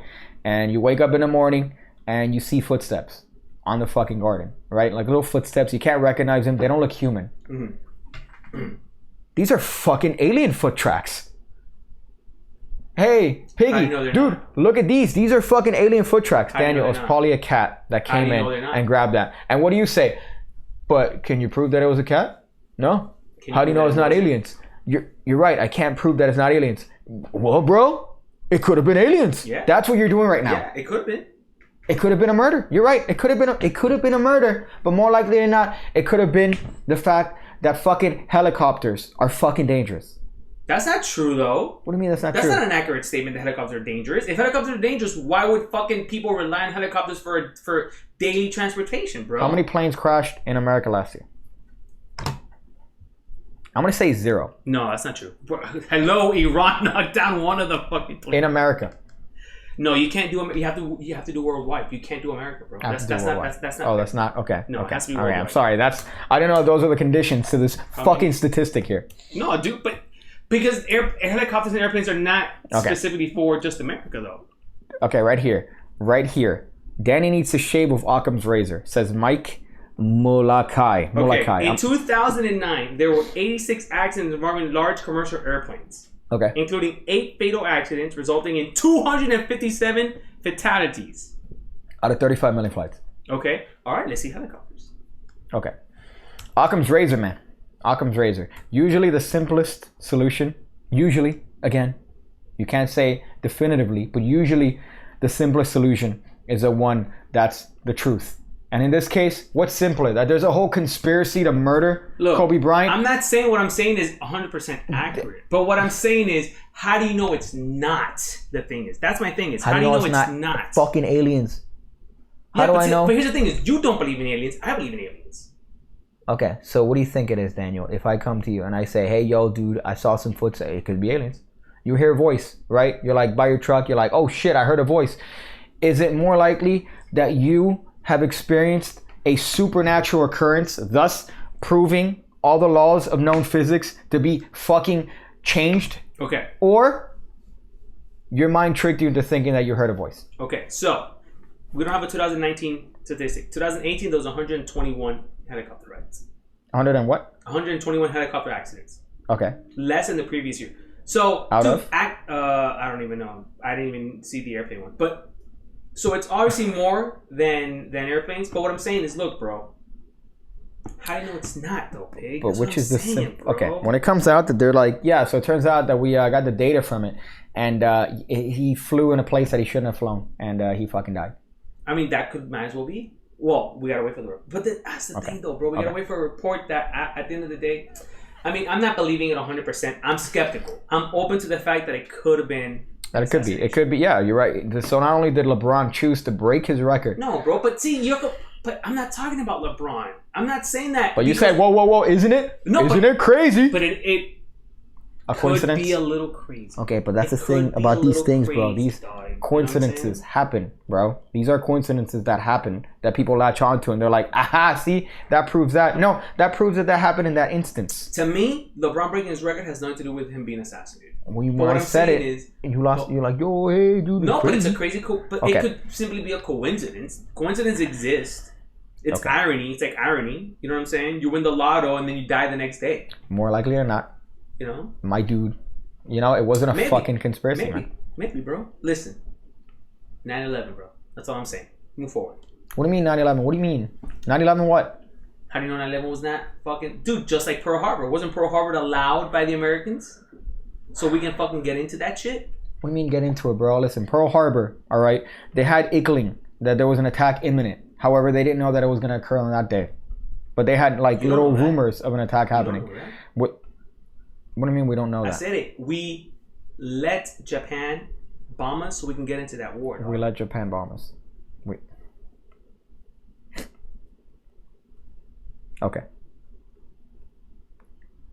And you wake up in the morning and you see footsteps on the fucking garden, right? Like little footsteps. You can't recognize them. They don't look human. Mm-hmm. These are fucking alien foot tracks. Hey, Piggy, dude, look at these. These are fucking alien foot tracks. Daniel, it's probably a cat that came in and grabbed that. And what do you say? But can you prove that it was a cat? No. How do you know it's not aliens? You're right. I can't prove that it's not aliens. Well, bro, it could have been aliens. Yeah. That's what you're doing right now. Yeah, it could have been. It could have been a murder. You're right. It could have been a murder. But more likely than not, it could have been the fact that fucking helicopters are fucking dangerous. That's not true, though. What do you mean that's not true? That's not an accurate statement that helicopters are dangerous. If helicopters are dangerous, why would fucking people rely on helicopters for daily transportation, bro? How many planes crashed in America last year? I'm going to say 0. No, that's not true. Bro, hello, Iran knocked down one of the fucking planes. In America. No, you can't do it. You have to do worldwide. You can't do America, bro. That's not. Oh, that's not okay. No, okay. it has to be all worldwide. right, I'm sorry. I didn't know those are the conditions to this fucking statistic here. No, dude, but because helicopters and airplanes are not specifically for just America, though. Okay, right here. Danny needs to shave with Occam's razor. Says Mike Mulakai. Okay. In 2009, there were 86 accidents involving large commercial airplanes. Okay. Including 8 fatal accidents, resulting in 257 fatalities. Out of 35 million flights. Okay. All right, let's see helicopters. Okay. Occam's razor, man. Occam's razor. Usually the simplest solution. Usually, again, you can't say definitively, but usually the simplest solution is the one that's the truth. And in this case, what's simpler? That there's a whole conspiracy to murder Kobe Bryant? I'm not saying what I'm saying is 100% accurate. But what I'm saying is, how do you know it's not the thing is? That's my thing is, how do you know it's not? Fucking aliens. How do I know? But here's the thing is, you don't believe in aliens. I believe in aliens. Okay, so what do you think it is, Daniel? If I come to you and I say, hey, yo, dude, I saw some footsteps. It could be aliens. You hear a voice, right? You're like by your truck. You're like, oh, shit, I heard a voice. Is it more likely that you have experienced a supernatural occurrence, thus proving all the laws of known physics to be fucking changed? Okay. Or your mind tricked you into thinking that you heard a voice? Okay, so we don't have a 2019 statistic. 2018, there was 121 helicopter rides. 100 and what? 121 helicopter accidents. Okay. Less than the previous year. So, I don't even know. I didn't even see the airplane one. But, so it's obviously more than airplanes. But what I'm saying is, look, bro. How do you know it's not, though, Pig? But which is the... Okay, when it comes out that they're like, yeah, so it turns out that we got the data from it. And he flew in a place that he shouldn't have flown. And he fucking died. I mean, that might as well be. Well, we gotta wait for the report. But that's the thing, though, bro. We gotta wait for a report that at the end of the day... I mean, I'm not believing it 100%. I'm skeptical. I'm open to the fact that it could have been... That it could be. It could be. Yeah, you're right. So not only did LeBron choose to break his record... No, bro. But see, but I'm not talking about LeBron. I'm not saying that... But you said, whoa, isn't it? No, isn't it crazy? But it a coincidence? Could be a little crazy. Okay, but that's the thing about these things, bro. These coincidences happen, bro. These are coincidences that happen that people latch onto, and they're like, aha, see, that proves that. No, that proves that happened in that instance. To me, LeBron breaking his record has nothing to do with him being assassinated. When I said it, is, you lost. You're like, yo, hey, dude. No, but it's a crazy. But it could simply be a coincidence. Coincidence exists. It's irony. It's like irony. You know what I'm saying? You win the lotto and then you die the next day. More likely or not. You know, my dude. You know, it wasn't a fucking conspiracy, man. Maybe, bro. Listen. 9/11, bro. That's all I'm saying. Move forward. What do you mean 9/11? What do you mean? 9/11 what? How do you know 9/11 was not fucking... Dude, just like Pearl Harbor. Wasn't Pearl Harbor allowed by the Americans? So we can fucking get into that shit? What do you mean get into it, bro? Listen, Pearl Harbor, all right? They had inkling that there was an attack imminent. However, they didn't know that it was going to occur on that day. But they had like little rumors of an attack happening. What do you mean we don't know that? I said it. We let Japan bomb us so we can get into that war. We let Japan bomb us. Wait. Okay.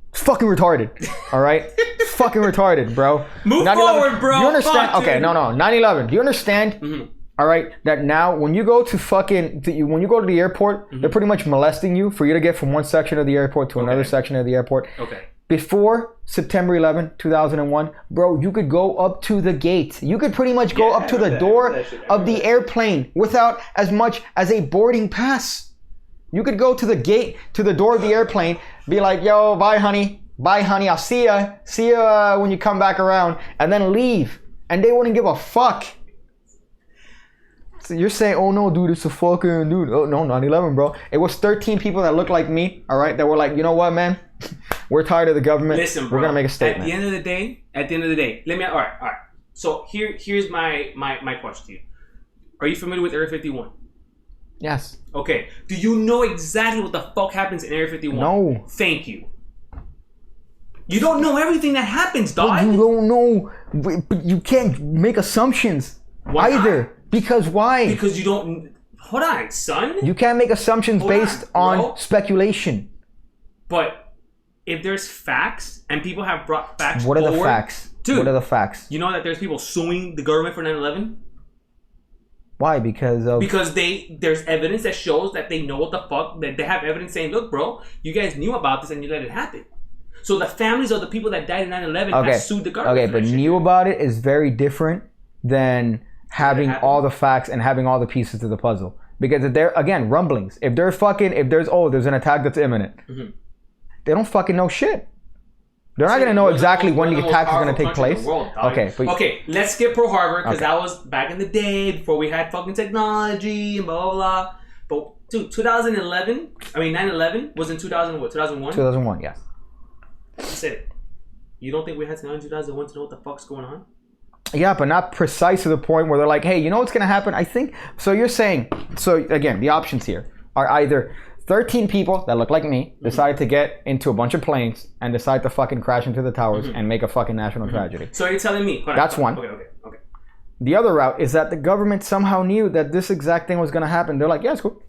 It's fucking retarded. All right? It's fucking retarded, bro. Move 9/11, forward, bro. Do you understand? Fuck, okay, dude. no. 9/11. Do you understand? Mm-hmm. All right, that now when you go to when you go to the airport, they're pretty much molesting you for you to get from one section of the airport to another section of the airport. Okay. Before September 11, 2001, bro, you could go up to the gate. You could pretty much go up to the door of the airplane without as much as a boarding pass. You could go to the gate, to the door of the airplane, be like, yo, bye, honey. Bye, honey. I'll see ya. See ya when you come back around. And then leave. And they wouldn't give a fuck. So you're saying, oh no, dude, it's a fucking dude. Oh no, 9/11, bro. It was 13 people that looked like me, all right, that were like, you know what, man? We're tired of the government. Listen, bro. We're gonna make a statement. At the end of the day, let me. All right. So here's my question to you. Are you familiar with Area 51? Yes. Okay. Do you know exactly what the fuck happens in Area 51? No. Thank you. You don't know everything that happens, dog. But you don't know. But you can't make assumptions Why either. not? Because why? Because you don't. Hold on, son. You can't make assumptions based on speculation. But if there's facts and people have brought facts What are forward, the facts? Dude, what are the facts? You know that there's people suing the government for 9/11? Why? Because there's evidence that shows that they know what the fuck, that they have evidence saying, look, bro, you guys knew about this and you let it happen. So the families of the people that died in 9/11 have sued the government. Okay, but knew about it is very different than having all the facts and having all the pieces to the puzzle. Because if they're, again, rumblings. If there's an attack that's imminent, they don't fucking know shit. They're not gonna know exactly when the attack is gonna take place. Okay, let's skip Pearl Harbor because that was back in the day before we had fucking technology and blah blah blah. But dude, 9/11 was in 2000 what? 2001. 2001, yes. That's it. You don't think we had to know in 2001 to know what the fuck's going on? Yeah, but not precise to the point where they're like, hey, you know what's gonna happen? I think so. You're saying so again. The options here are either 13 people that look like me decide to get into a bunch of planes and decide to fucking crash into the towers and make a fucking national tragedy. So you're telling me that's one. Okay. The other route is that the government somehow knew that this exact thing was gonna happen. They're like, yeah, it's cool.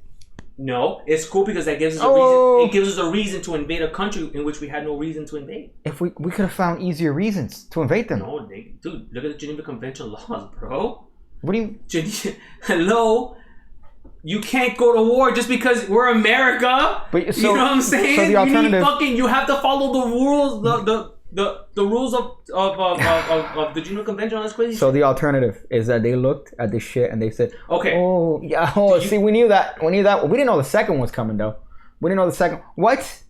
No, it's cool because that gives us a reason. It gives us a reason to invade a country in which we had no reason to invade. If we could have found easier reasons to invade them. No, dude, look at the Geneva Convention laws, bro. What do you? Hello. You can't go to war just because we're America. But, you know what I'm saying? So the alternative, you have to follow the rules, the rules of the Geneva Convention. That's crazy. So the alternative is that they looked at this shit and they said, okay. Oh yeah. Oh, see, we knew that. We didn't know the second was coming though. We didn't know the second. What?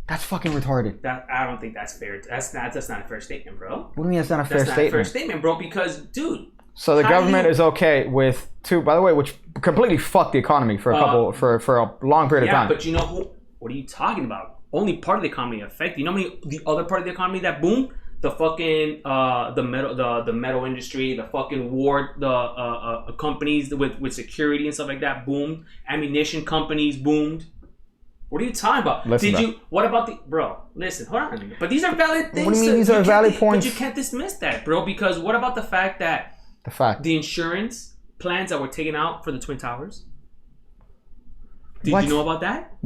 That's fucking retarded. I don't think that's fair. That's not a fair statement, bro. What do you mean that's not a fair statement? That's not a fair statement, bro. Because, dude. So the government is okay with by the way, which completely fucked the economy for a long period of time. Yeah, but you know what are you talking about? Only part of the economy affected. You know the other part of the economy that boomed? The fucking the metal industry, the fucking war, the companies with security and stuff like that boomed. Ammunition companies boomed. What are you talking about? What about the bro? Listen, hold on. But these are valid things. What do you mean these are valid points? But you can't dismiss that, bro. Because what about the fact that the insurance plans that were taken out for the Twin Towers? Did you know about that?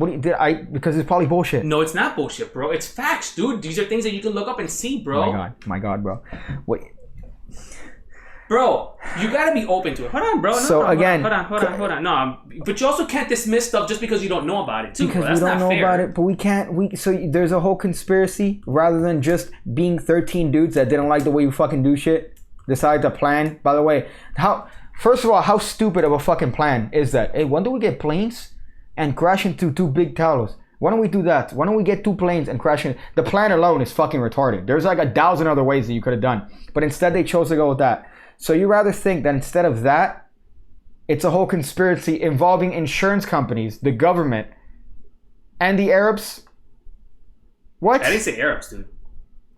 Because it's probably bullshit. No, it's not bullshit, bro. It's facts, dude. These are things that you can look up and see, bro. My God, bro. Wait. Bro, you gotta be open to it. Hold on, bro. Hold on. No, but you also can't dismiss stuff just because you don't know about it, too. Because bro. That's we don't not know fair. about it, but we can't. So there's a whole conspiracy rather than just being 13 dudes that didn't like the way you fucking do shit. Decide to plan. By the way, first of all, how stupid of a fucking plan is that? Hey, when do we get planes and crash into two big towers? Why don't we do that? Why don't we get 2 planes and crash in? The plan alone is fucking retarded. There's like 1,000 other ways that you could have done. But instead they chose to go with that. So you rather think that instead of that, it's a whole conspiracy involving insurance companies, the government, and the Arabs? What? I didn't say Arabs, dude.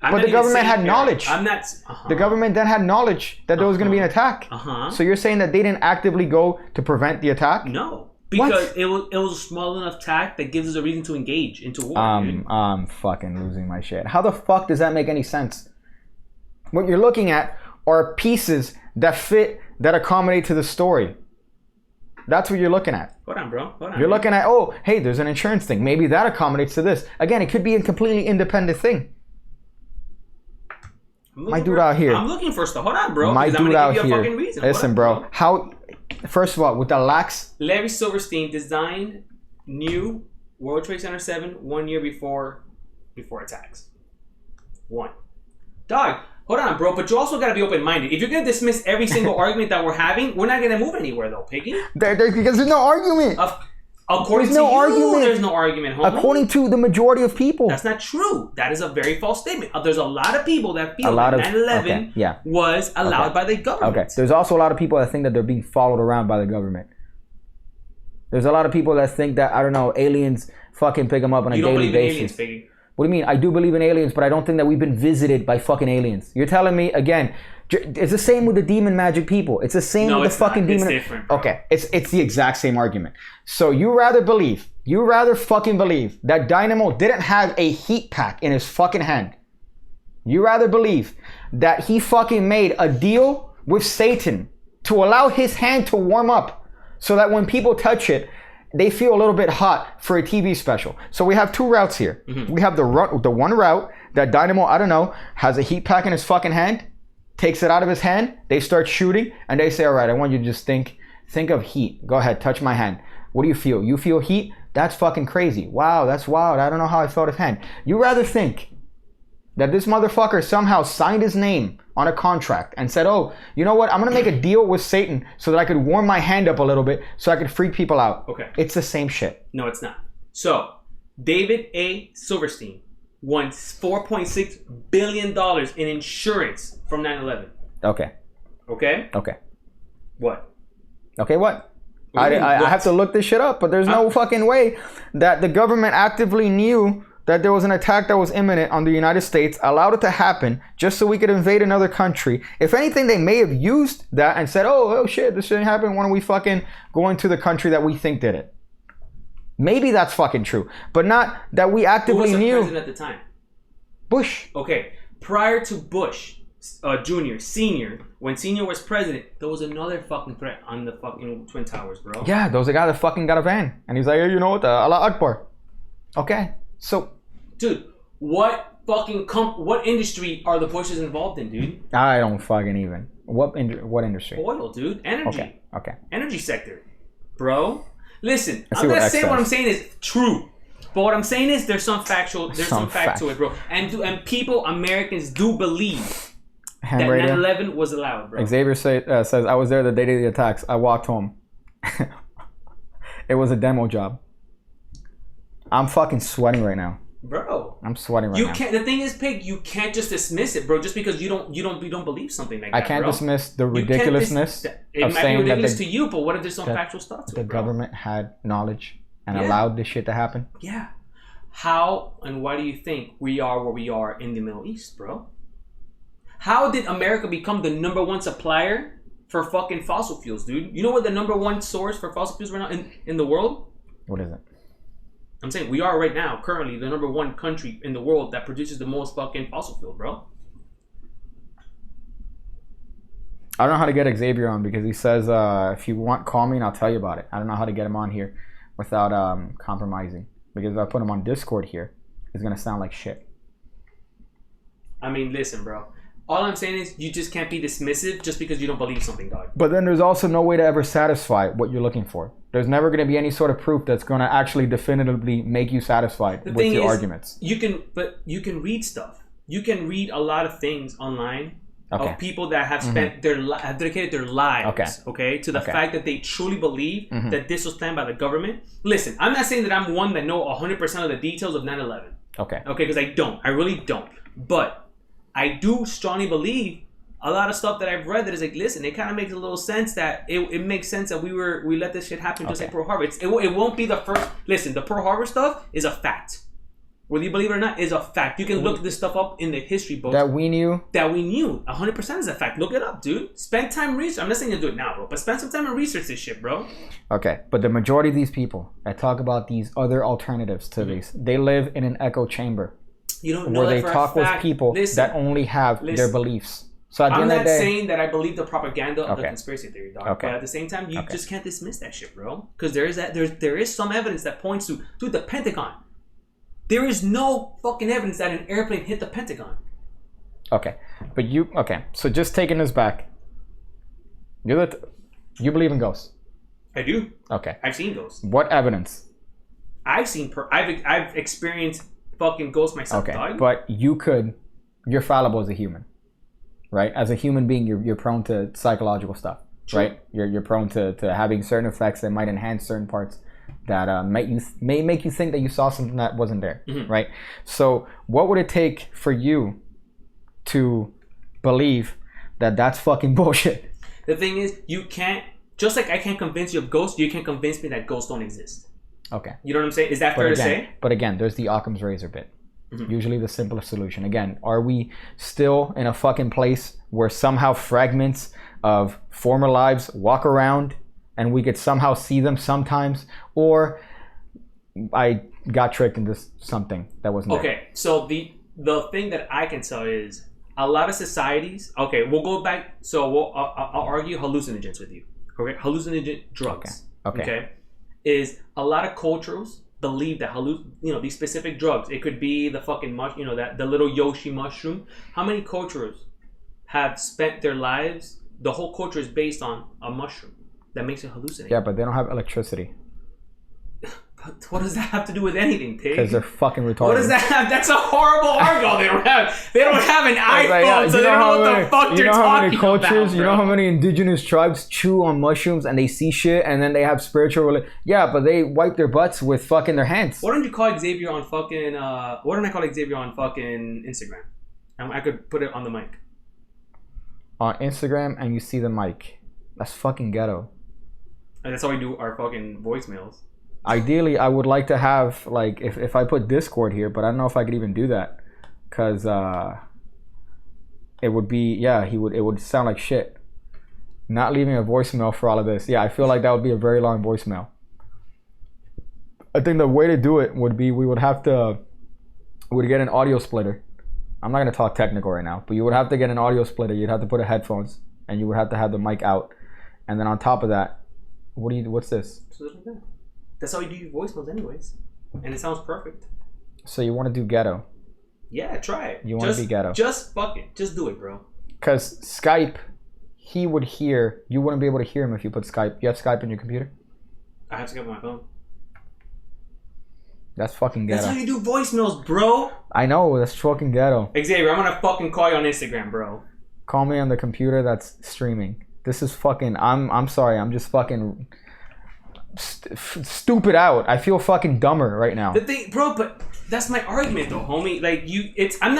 But the government had knowledge. I'm not. The government then had knowledge that there was going to be an attack. So you're saying that they didn't actively go to prevent the attack? No, because it was a small enough attack that gives us a reason to engage into war. I'm fucking losing my shit. How the fuck does that make any sense? What you're looking at are pieces that fit, that accommodate to the story. That's what you're looking at. Hold on, bro. Hold on. You're looking at, oh, hey, there's an insurance thing. Maybe that accommodates to this. Again, it could be a completely independent thing. My dude out here. I'm looking for stuff. Hold on, bro. My dude out here. Fucking reason. Listen, bro. How? First of all, with the lax. Larry Silverstein designed new World Trade Center 7 1 year before attacks. One. Dog. Hold on, bro. But you also gotta be open-minded. If you're gonna dismiss every single argument that we're having, we're not gonna move anywhere, though, Piggy. Because there's no argument. According there's to no you, argument. There's no argument, homie. According to the majority of people. That's not true. That is a very false statement. There's a lot of people that feel that 9/11 was allowed by the government. Okay. There's also a lot of people that think that they're being followed around by the government. There's a lot of people that think that, I don't know, aliens fucking pick them up on a daily basis. You don't believe in aliens, Piggy. What do you mean? I do believe in aliens, but I don't think that we've been visited by fucking aliens. You're telling me, again, it's the same with the demon magic people. It's the same with the fucking demon. It's different, bro. Okay, it's the exact same argument. So you rather fucking believe that Dynamo didn't have a heat pack in his fucking hand. You rather believe that he fucking made a deal with Satan to allow his hand to warm up so that when people touch it, they feel a little bit hot for a TV special. So we have 2 routes here. Mm-hmm. We have the one route that Dynamo, I don't know, has a heat pack in his fucking hand, takes it out of his hand, they start shooting, and they say, all right, I want you to just think of heat. Go ahead, touch my hand. What do you feel? You feel heat? That's fucking crazy. Wow, that's wild. I don't know how I felt his hand. You rather think that this motherfucker somehow signed his name on a contract and said, oh, you know what? I'm going to make a deal with Satan so that I could warm my hand up a little bit so I could freak people out. Okay. It's the same shit. No, it's not. So, David A. Silverstein won $4.6 billion in insurance from 9/11. Okay. Okay? Okay. What? Okay, what? I have to look this shit up, but there's no fucking way that the government actively knew that there was an attack that was imminent on the United States, allowed it to happen just so we could invade another country. If anything, they may have used that and said, oh shit, this shouldn't happen. Why don't we fucking go into the country that we think did it? Maybe that's fucking true, but not that we actively knew. Who was the president at the time? Bush. Okay, prior to Bush, Junior, Senior, when Senior was president, there was another fucking threat on the fucking Twin Towers, bro. Yeah, there was a guy that fucking got a van, and he's like, hey, you know what, Allah Akbar. Okay, so. Dude, what industry are the Bushes involved in, dude? I don't fucking even. What industry? Oil, dude. Energy. Okay. Energy sector. Bro. Listen, I'm not saying what I'm saying is true. But what I'm saying is there's some fact to it, bro. And people, Americans do believe that 9/11 was allowed, bro. Xavier says, I was there the day of the attacks. I walked home. It was a demo job. I'm fucking sweating right now. Bro, I'm sweating right now. The thing is, Pig, you can't just dismiss it, bro, just because you don't believe something like that. I can't bro. Dismiss the ridiculousness it of might saying be ridiculous that to you, but what if there's some factual stuff to the it, bro? government had knowledge and allowed this shit to happen? Yeah. How and why do you think we are where we are in the Middle East, bro? How did America become the #1 supplier for fucking fossil fuels, dude? You know what the #1 source for fossil fuels right now in the world? What is it? I'm saying we are right now, currently, the #1 country in the world that produces the most fucking fossil fuel, bro. I don't know how to get Xavier on because he says, if you want, call me and I'll tell you about it. I don't know how to get him on here without compromising. Because if I put him on Discord here, it's going to sound like shit. I mean, listen, bro. All I'm saying is you just can't be dismissive just because you don't believe something, dog. But then there's also no way to ever satisfy what you're looking for. There's never going to be any sort of proof that's going to actually definitively make you satisfied with your arguments. You can read stuff. You can read a lot of things online of people that have spent have dedicated their lives, okay, to the fact that they truly believe that this was planned by the government. Listen, I'm not saying that I'm one that know 100% of the details of 9/11. Okay, because I don't. I really don't. But I do strongly believe a lot of stuff that I've read that is like, listen, it kind of makes a little sense that it makes sense that we let this shit happen just like Pearl Harbor. It won't be the first. Listen, the Pearl Harbor stuff is a fact. Whether you believe it or not, is a fact. You can look this stuff up in the history books. That we knew. 100% is a fact. Look it up, dude. Spend time research. I'm not saying to do it now, bro, but spend some time and research this shit, bro. Okay, but the majority of these people that talk about these other alternatives to these, they live in an echo chamber. You don't know where that they talk with people that only have their beliefs. So at the end of the day, I'm not saying that I believe the propaganda of the conspiracy theory, dog. But at the same time, you just can't dismiss that shit, bro. Because there is some evidence that points to the Pentagon. There is no fucking evidence that an airplane hit the Pentagon. Okay, but so just taking this back, you believe in ghosts? I do. Okay, I've seen ghosts. What evidence? I've experienced fucking ghosts myself. Okay, dog. But you're fallible as a human, right? As a human being, you're prone to psychological stuff, right? You're prone to having certain effects that might enhance certain parts that may make you think that you saw something that wasn't there, right? So what would it take for you to believe that that's fucking bullshit? The thing is, you can't, just like I can't convince you of ghosts, you can't convince me that ghosts don't exist. Okay. You know what I'm saying? Is that fair to say? But again, there's the Occam's razor bit. Usually the simplest solution. Again, are we still in a fucking place where somehow fragments of former lives walk around and we could somehow see them sometimes? Or I got tricked into something that wasn't there? Okay, so the thing that I can tell is a lot of societies, okay, we'll go back, so I'll argue hallucinogens with you. Okay, hallucinogen drugs. Okay. Is a lot of cultures believe that these specific drugs, it could be the fucking that the little Yoshi mushroom. How many cultures have spent their lives? The whole culture is based on a mushroom that makes it hallucinate. Yeah, but they don't have electricity. But what does that have to do with anything, Pig? Because they're fucking retarded. What does that have? That's a horrible argument. They don't have an iPhone, so they don't know what the fuck they're talking about. You know how many indigenous tribes chew on mushrooms and they see shit and then they have spiritual... Yeah, but they wipe their butts with fucking their hands. Why don't you call Xavier on fucking... why don't I call Xavier on fucking Instagram? I could put it on the mic. On Instagram and you see the mic. That's fucking ghetto. And that's how we do our fucking voicemails. Ideally, I would like to have, like, if I put Discord here, but I don't know if I could even do that. Because it would be, it would sound like shit. Not leaving a voicemail for all of this. Yeah, I feel like that would be a very long voicemail. I think the way to do it would be we would get an audio splitter. I'm not going to talk technical right now, but you would have to get an audio splitter. You'd have to put headphones, and you would have to have the mic out. And then on top of that, what's this? That's how you do your voicemails anyways. And it sounds perfect. So you want to do ghetto? Yeah, try it. You want to be ghetto? Just fuck it. Just do it, bro. Because Skype, he would hear... You wouldn't be able to hear him if you put Skype. You have Skype on your computer? I have Skype on my phone. That's fucking ghetto. That's how you do voicemails, bro. I know. That's fucking ghetto. Xavier, I'm going to fucking call you on Instagram, bro. Call me on the computer that's streaming. This is fucking... I'm sorry. I'm just fucking... stupid out. I feel fucking dumber right now. The thing, bro, but that's my argument though, homie. Like I'm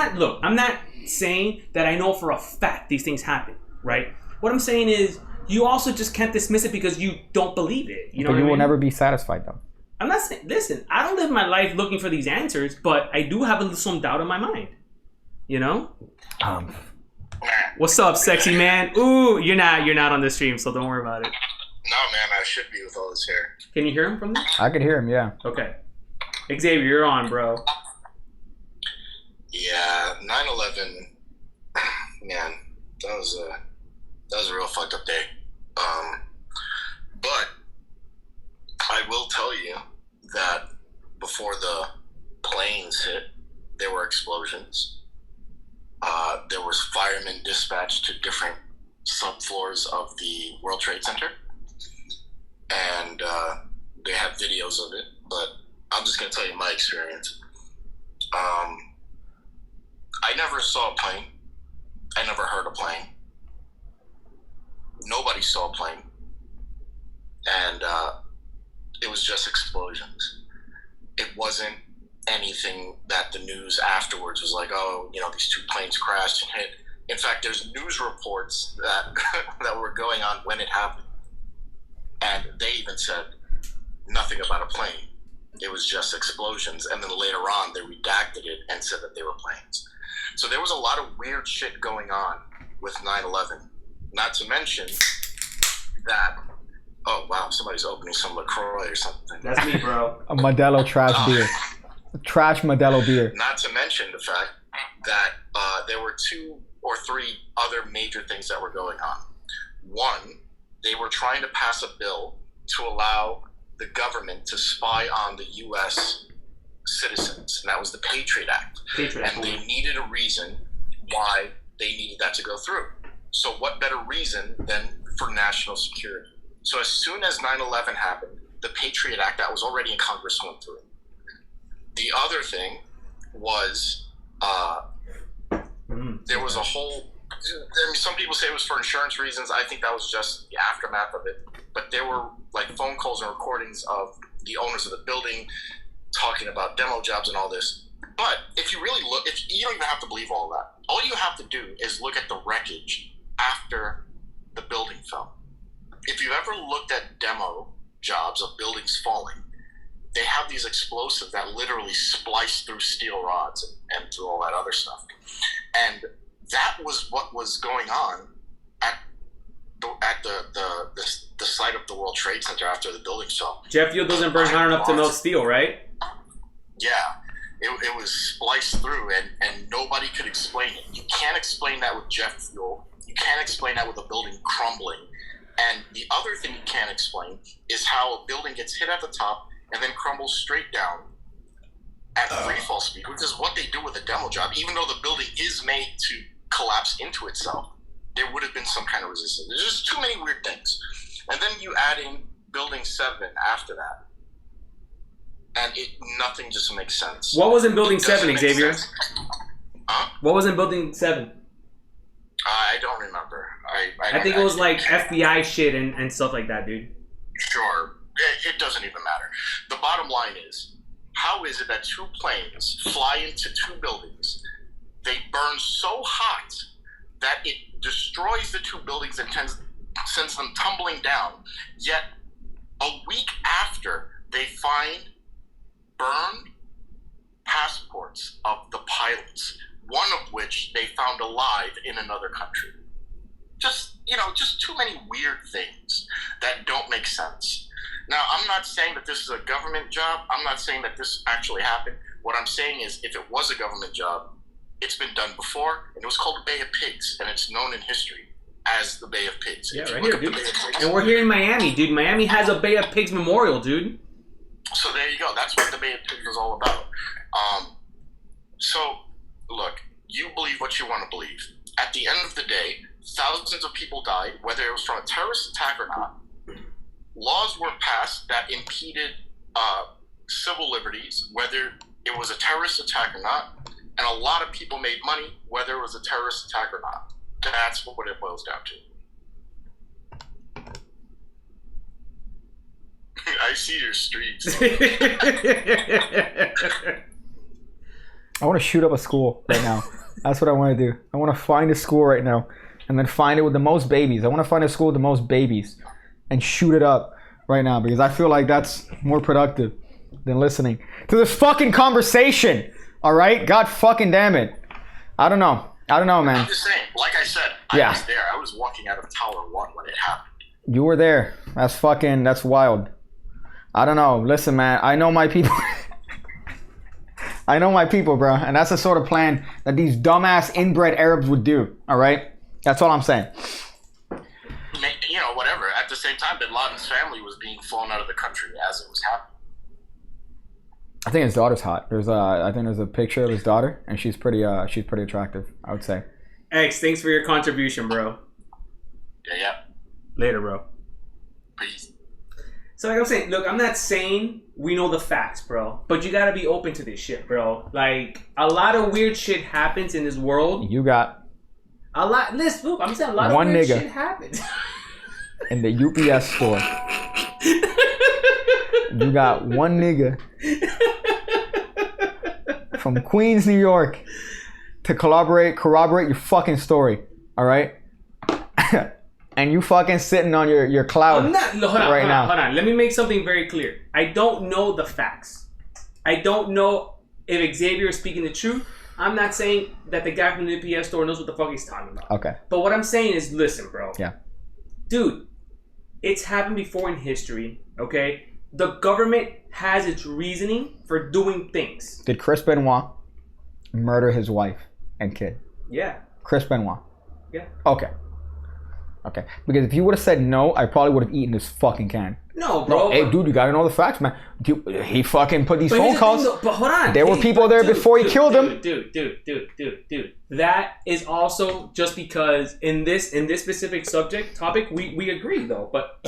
not saying that I know for a fact these things happen, right? What I'm saying is you also just can't dismiss it because you don't believe it. You know, but you will never be satisfied though. I'm not saying, listen, I don't live my life looking for these answers, but I do have some doubt in my mind. You know? What's up, sexy man? Ooh, you're not on the stream, so don't worry about it. No, man, I should be with all this hair. Can you hear him from there? I could hear him, yeah. Okay. Xavier, you're on, bro. Yeah, 9/11, man, that was a real fucked up day. But I will tell you that before the planes hit, there were explosions. There was firemen dispatched to different subfloors of the World Trade Center. And they have videos of it, but I'm just going to tell you my experience. I never saw a plane. I never heard a plane. Nobody saw a plane. And it was just explosions. It wasn't anything that the news afterwards was like, oh, these two planes crashed and hit. In fact, there's news reports that that were going on when it happened. And they even said nothing about a plane. It was just explosions. And then later on, they redacted it and said that they were planes. So there was a lot of weird shit going on with 9/11. Not to mention that, oh, wow, somebody's opening some LaCroix or something. That's me, bro. A Modelo trash beer. Trash Modelo beer. Not to mention the fact that there were 2 or 3 other major things that were going on. One, they were trying to pass a bill to allow the government to spy on the U.S. citizens, and that was the Patriot Act. And they needed a reason why they needed that to go through. So what better reason than for national security? So as soon as 9/11 happened, the Patriot Act that was already in Congress went through. The other thing was there was a whole, some people say it was for insurance reasons. I think that was just the aftermath of it. But there were like phone calls and recordings of the owners of the building talking about demo jobs and all this. But if you really look, you don't even have to believe all that. All you have to do is look at the wreckage after the building fell. If you've ever looked at demo jobs of buildings falling, they have these explosives that literally splice through steel rods and through all that other stuff. And that was what was going on at the site of the World Trade Center after the building fell. Jet fuel doesn't burn hot enough to melt steel, right? Yeah. It was spliced through, and nobody could explain it. You can't explain that with jet fuel. You can't explain that with a building crumbling. And the other thing you can't explain is how a building gets hit at the top and then crumbles straight down at free fall speed, which is what they do with a demo job. Even though the building is made to collapse into itself, there would have been some kind of resistance. There's just too many weird things. And then you add in Building 7 after that, and nothing just makes sense. What was in Building 7, Xavier? Huh? What was in Building 7? I don't remember. I think it was like FBI shit and stuff like that, dude. Sure. It doesn't even matter. The bottom line is, how is it that 2 planes fly into 2 buildings, they burn so hot that it destroys the 2 buildings and sends them tumbling down, yet a week after they find burned passports of the pilots, one of which they found alive in another country. Just too many weird things that don't make sense. Now, I'm not saying that this is a government job. I'm not saying that this actually happened. What I'm saying is, if it was a government job, it's been done before, and it was called the Bay of Pigs, and it's known in history as the Bay of Pigs. Yeah, right here, dude. And we're here in Miami, dude. Miami has a Bay of Pigs memorial, dude. So there you go. That's what the Bay of Pigs was all about. So, look, you believe what you want to believe. At the end of the day, thousands of people died, whether it was from a terrorist attack or not. Laws were passed that impeded civil liberties, whether it was a terrorist attack or not. And a lot of people made money, whether it was a terrorist attack or not. That's what it boils down to. I see your streaks. I want to shoot up a school right now. That's what I want to do. I want to find a school right now and then find it with the most babies. I want to find a school with the most babies and shoot it up right now because I feel like that's more productive than listening to this fucking conversation. All right? God fucking damn it. I don't know, man. I'm just saying, like I said, I was there. I was walking out of Tower 1 when it happened. You were there. That's wild. I don't know. Listen, man, I know my people. I know my people, bro. And that's the sort of plan that these dumbass inbred Arabs would do. All right? That's all I'm saying. Whatever. At the same time, Bin Laden's family was being flown out of the country as it was happening. I think his daughter's hot. I think there's a picture of his daughter, and she's pretty attractive, I would say. X, thanks for your contribution, bro. Yeah. Later, bro. Peace. So like I'm saying, look, I'm not saying we know the facts, bro, but you gotta be open to this shit, bro. Like, a lot of weird shit happens in this world. A lot. Listen, I'm saying a lot One of weird nigga. shit happens. In the UPS store. You got one nigga from Queens, New York to corroborate your fucking story. All right? And you fucking sitting on your cloud I'm not. No, hold on, right now. Hold on. Let me make something very clear. I don't know the facts. I don't know if Xavier is speaking the truth. I'm not saying that the guy from the UPS store knows what the fuck he's talking about. Okay. But what I'm saying is, listen, bro. Yeah. Dude, it's happened before in history, okay? The government has its reasoning for doing things. Did Chris Benoit murder his wife and kid? Yeah. Chris Benoit. Yeah. Okay. Because if you would have said no, I probably would have eaten this fucking can. No, bro. No, hey, dude, you gotta know the facts, man. He fucking put these phone calls. But hold on. There were people there before he killed him. Dude. That is also just because in this specific topic, we agree though. But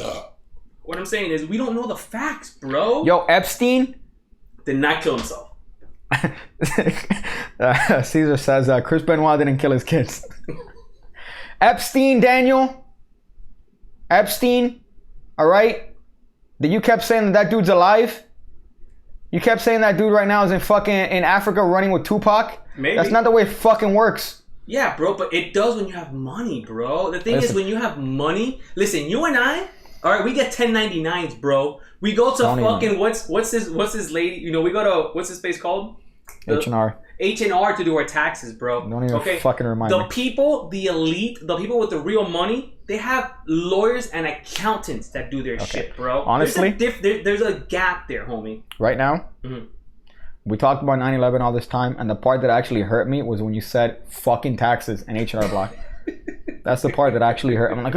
what I'm saying is we don't know the facts, bro. Yo, Epstein did not kill himself. Caesar says Chris Benoit didn't kill his kids. Epstein, Daniel. Epstein, all right? That you kept saying that dude's alive? You kept saying that dude right now is in Africa running with Tupac? Maybe. That's not the way it fucking works. Yeah, bro, but it does when you have money, bro. The thing is, when you have money, listen, you and I, all right, we get 1099s, bro. We go to fucking what's his lady? You know, we go to what's his place called? H&R. H&R to do our taxes, bro. Don't even fucking remind me. The people, the elite, the people with the real money, they have lawyers and accountants that do their shit, bro. Honestly, there's a gap there, homie. Right now, we talked about 9/11 all this time, and the part that actually hurt me was when you said fucking taxes and H&R Block. That's the part that actually hurt. I'm like,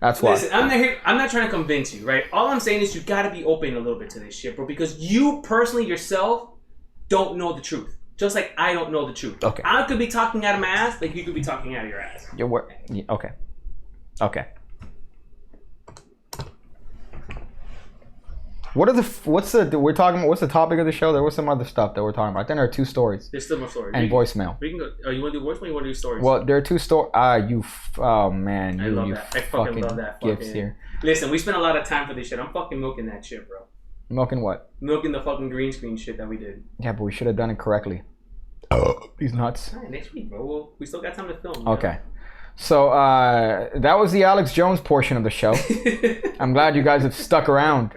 that's why. Listen, I'm not trying to convince you, right? All I'm saying is you got to be open a little bit to this shit, bro, because you personally yourself don't know the truth. Just like I don't know the truth. Okay. I could be talking out of my ass like you could be talking out of your ass. Okay. What's the topic of the show? There was some other stuff that we're talking about. I think there are 2 stories. There's still more stories. And voicemail. We can go. Oh, you want to do voicemail? Or you want to do stories? Well, there are 2 stories. Oh man, I love that. I fucking love that. Gifts here. Listen, we spent a lot of time for this shit. I'm fucking milking that shit, bro. Milking what? Milking the fucking green screen shit that we did. Yeah, but we should have done it correctly. These nuts. All right, next week, bro. We still got time to film. Okay. So that was the Alex Jones portion of the show. I'm glad you guys have stuck around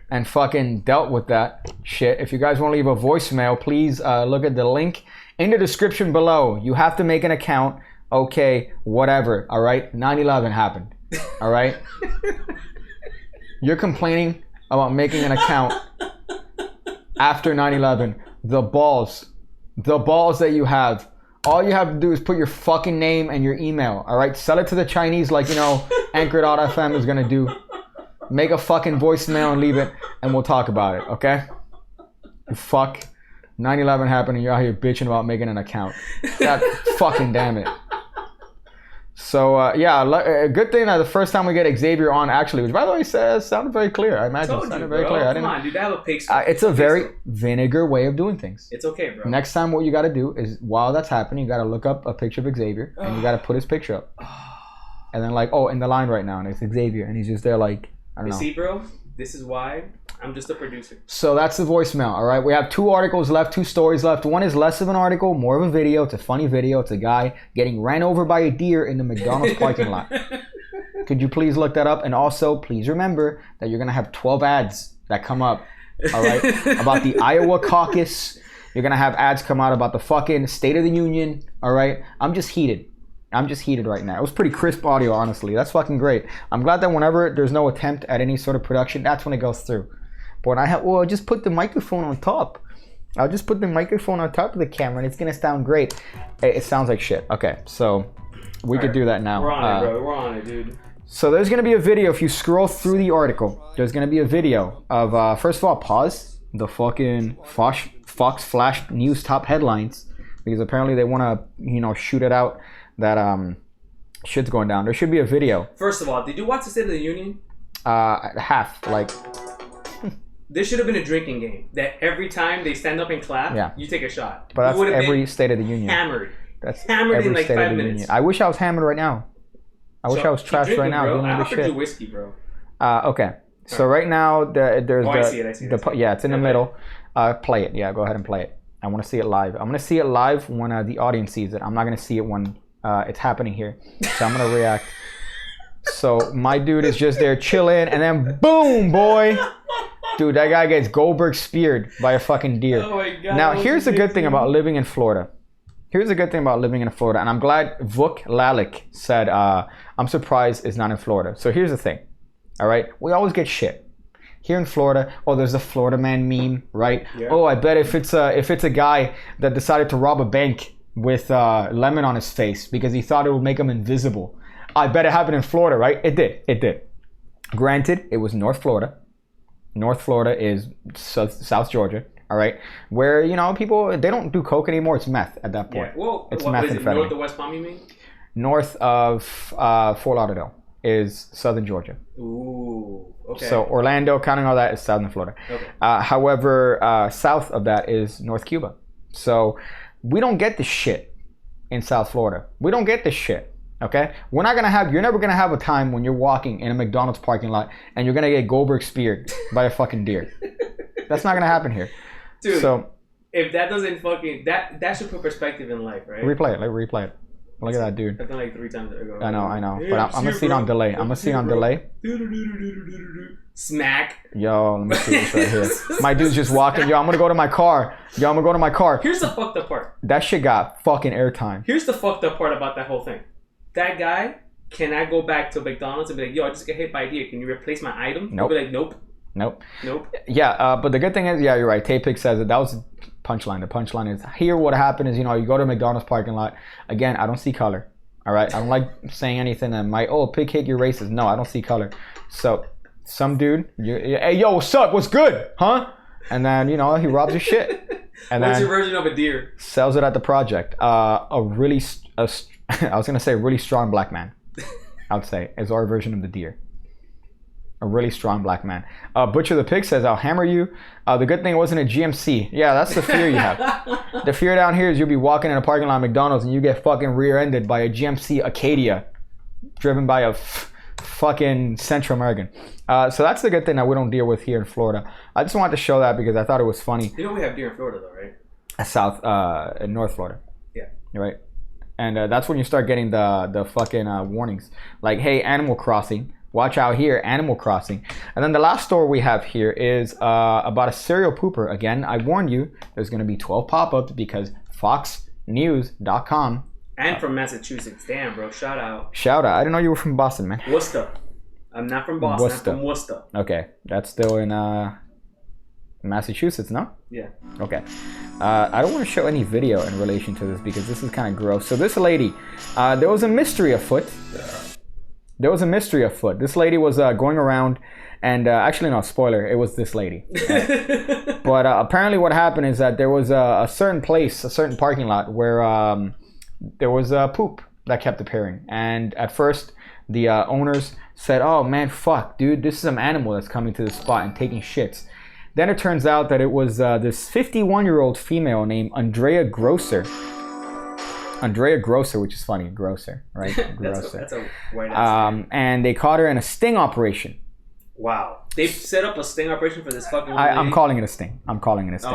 and fucking dealt with that shit. If you guys want to leave a voicemail, please look at the link in the description below. You have to make an account. Okay, whatever. All right. 9/11 happened. All right. You're complaining about making an account after 9/11. The balls that you have. All you have to do is put your fucking name and your email, all right? Sell it to the Chinese like, Anchor.fm is going to do. Make a fucking voicemail and leave it, and we'll talk about it, okay? Fuck. 9/11 happened and you're out here bitching about making an account. God fucking damn it. So, a good thing that the first time we get Xavier on, actually, which by the way sounded very clear. I imagine it sounded very clear. Come on, dude, I have a pig. It's a very vinegar way of doing things. It's okay, bro. Next time, what you got to do is, while that's happening, you got to look up a picture of Xavier, and you got to put his picture up. And then, in the line right now, and it's Xavier, and he's just there I don't know. See, bro, this is why I'm just a producer. So that's the voicemail, all right? We have 2 articles left, 2 stories left. One is less of an article, more of a video. It's a funny video. It's a guy getting ran over by a deer in the McDonald's parking lot. Could you please look that up? And also, please remember that you're going to have 12 ads that come up, all right, about the Iowa caucus. You're going to have ads come out about the fucking State of the Union, all right? I'm just heated right now. It was pretty crisp audio, honestly. That's fucking great. I'm glad that whenever there's no attempt at any sort of production, that's when it goes through. But when I'll just put the microphone on top. I'll just put the microphone on top of the camera and it's going to sound great. It sounds like shit. Okay, so we could do that now. We're on it, bro. We're on it, dude. So there's going to be a video. If you scroll through the article, there's going to be a video of, first of all, pause the fucking Fox Flash News top headlines. Because apparently they want to, shoot it out that shit's going down. There should be a video. First of all, did you watch the State of the Union? Half, This should have been a drinking game. That every time they stand up and clap, you take a shot. But that's every State of the Union. Hammered. That's Hammered in every like state 5 of the minutes. union. I wish I was hammered right now. I wish I was Keep trashed drinking, right now bro. doing I this offered you shit. whiskey, bro. Okay. So right now there's Oh, I see it. yeah, it's in the Okay. middle. Play it. Yeah, go ahead and play it. I want to see it live. I'm gonna see it live when the audience sees it. I'm not gonna see it when it's happening here. So I'm gonna react. So my dude is just there chilling, and then boom, boy, dude, that guy gets Goldberg speared by a fucking deer. Oh my God, Now that was here's the good thing amazing. about living in Florida. Here's the good thing about living in Florida, and I'm glad Vuk Lalik said, I'm surprised it's not in Florida. So here's the thing, all right? We always get shit. Here in Florida, oh, there's the Florida man meme, right? Yeah. Oh, I bet if it's a guy that decided to rob a bank with lemon on his face because he thought it would make him invisible. I bet it happened in Florida, right? It did. Granted, it was North Florida. North Florida is South Georgia. All right, where people they don't do coke anymore. It's meth at that point. Yeah. Well, it's what is it? methamphetamine. North of West Palm, you mean? North of Fort Lauderdale is Southern Georgia. Ooh. Okay. So Orlando, counting all that, is Southern Florida. Okay. However, south of that is North Cuba. So we don't get this shit in South Florida. We don't get this shit. Okay, you're never gonna have a time when you're walking in a McDonald's parking lot and you're gonna get Goldberg speared by a fucking deer. That's not gonna happen here. Dude, so if that doesn't fucking that should put perspective in life, right? replay it. Look at that dude. I've done like 3 times ago. I know. Yeah, But I'm gonna see it on delay. Smack. Yo, let me see this right here. My dude's just walking. Yo, I'm gonna go to my car. Here's the fucked up part. That shit got fucking airtime. Here's the fucked up part about that whole thing. That guy cannot go back to McDonald's and be like, yo, I just got hit by a deer. Can you replace my item? Nope. He'll be like, nope. Yeah, but the good thing is, yeah, you're right. Tay-Pig says it. That was the punchline. The punchline is here. What happened is, you go to a McDonald's parking lot. Again, I don't see color. All right, I don't like saying anything that might. Oh, Pigcake, you're racist. No, I don't see color. So, some dude, hey, yo, what's up? What's good? Huh? And then he robs your shit. And What's then your version of a deer? sells it at the project. I was gonna say a really strong black man. I would say is our version of the deer. A really strong black man. Butcher the Pig says, I'll hammer you. The good thing it wasn't a GMC. Yeah, that's the fear you have. The fear down here is you'll be walking in a parking lot of McDonald's and you get fucking rear-ended by a GMC Acadia driven by a fucking Central American. So that's the good thing that we don't deal with here in Florida. I just wanted to show that because I thought it was funny. You know we have deer in Florida though, right? In North Florida. Yeah. Right. And that's when you start getting the fucking warnings. Like, hey, Animal Crossing. Watch out here, Animal Crossing. And then the last story we have here is about a serial pooper. Again, I warned you, there's going to be 12 pop-ups because FoxNews.com. And from Massachusetts. Damn, bro. Shout out. I didn't know you were from Boston, man. Worcester. I'm not from Boston. I'm from Worcester. Okay, that's still in Massachusetts, no? Yeah. Okay. I don't want to show any video in relation to this because this is kind of gross. So this lady, there was a mystery afoot. This lady was going around and actually, no, spoiler, it was this lady. But apparently what happened is that there was a certain place, a certain parking lot where there was poop that kept appearing. And at first, the owners said, oh man, fuck, dude, this is some animal that's coming to the spot and taking shits. Then it turns out that it was this 51-year-old female named Andrea Grosser, which is funny, Grosser, right? Grosser. that's a white ass. And they caught her in a sting operation. Wow. They set up a sting operation for this fucking I'm calling it a sting. Oh,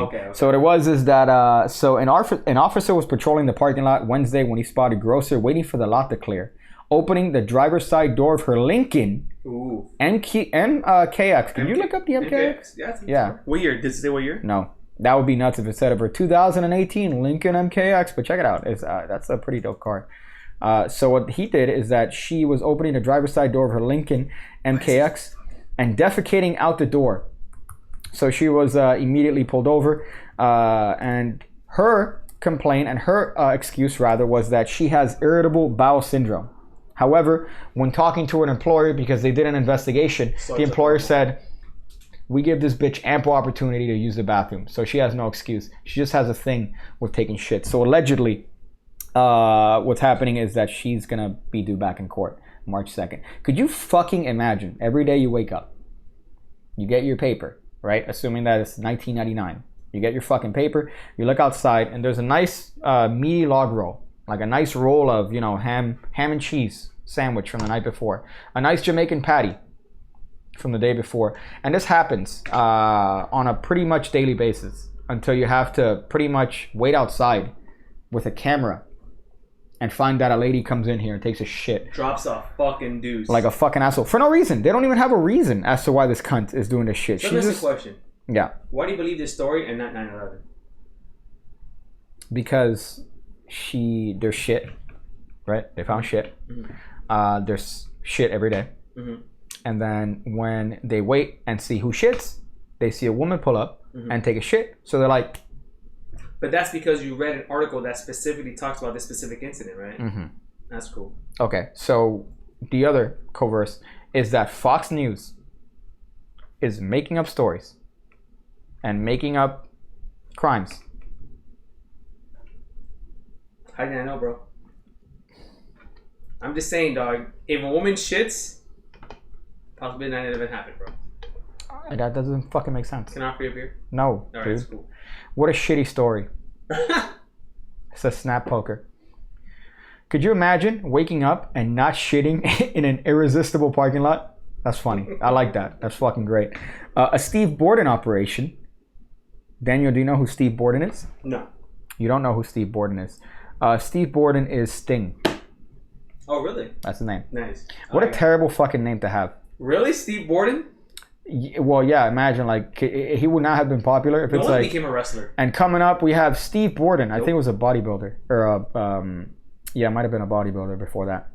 okay. So what it was is that an officer was patrolling the parking lot Wednesday when he spotted Grosser waiting for the lot to clear, opening the driver's side door of her Lincoln MKX. Can you look up the MKX? Yeah. What year? Did it say what year? No. That would be nuts if it said of her 2018 Lincoln MKX, but check it out. That's a pretty dope car. So what he did is that she was opening the driver's side door of her Lincoln MKX and defecating out the door. So she was immediately pulled over, and her complaint and her excuse rather was that she has irritable bowel syndrome. However, when talking to an employer, because they did an investigation, the employer said, we give this bitch ample opportunity to use the bathroom. So she has no excuse. She just has a thing with taking shit. So allegedly, what's happening is that she's going to be due back in court March 2nd. Could you fucking imagine every day you wake up, you get your paper, right? Assuming that it's 1999. You get your fucking paper, you look outside, and there's a nice meaty log roll like a nice roll of, ham and cheese sandwich from the night before, a nice Jamaican patty from the day before. And this happens on a pretty much daily basis until you have to pretty much wait outside with a camera and find that a lady comes in here and takes a shit. Drops a fucking deuce. Like a fucking asshole. For no reason. They don't even have a reason as to why this cunt is doing this shit. So that's the question. Yeah. Why do you believe this story and not 9/11? Because there's shit, right? They found shit. Mm-hmm. There's shit every day. Mm-hmm. And then when they wait and see who shits, they see a woman pull up and take a shit. So they're like... But that's because you read an article that specifically talks about this specific incident, right? Mm-hmm. That's cool. Okay, so the other co-verse is that Fox News is making up stories and making up crimes. How did I know, bro? I'm just saying, dog. If a woman shits, possibly 9/11 happened, bro. That doesn't fucking make sense. Can I offer you a beer? No, all right, dude. That's cool. What a shitty story. It's a snap poker. Could you imagine waking up and not shitting in an irresistible parking lot? That's funny. I like that. That's fucking great. A Steve Borden operation. Daniel, do you know who Steve Borden is? No. You don't know who Steve Borden is. Steve Borden is Sting. Oh, really? That's the name. Nice. What a terrible fucking name to have. Really? Steve Borden? Well, yeah, imagine, like, he would not have been popular if it's like... became a wrestler. And coming up, we have Steve Borden. Nope. I think it was a bodybuilder. Or, yeah, it might have been a bodybuilder before that.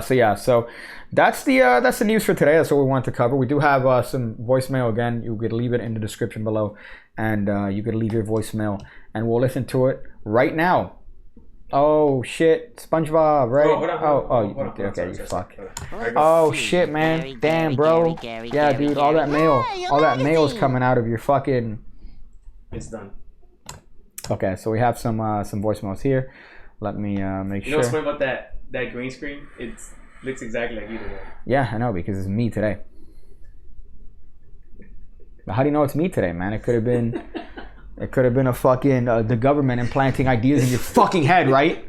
So that's the news for today. That's what we want to cover. We do have some voicemail again. You could leave it in the description below. And you could leave your voicemail. And we'll listen to it right now. Oh shit, SpongeBob, right? Okay, you fuck. Oh shit, man, damn, bro. Yeah, dude, all that mail's coming out of your fucking. It's done. Okay, so we have some voicemails here. Let me make sure. You know what's funny about that green screen? It looks exactly like you do. Yeah, I know, because it's me today. But how do you know it's me today, man? It could have been. It could have been a fucking the government implanting ideas in your fucking head, right?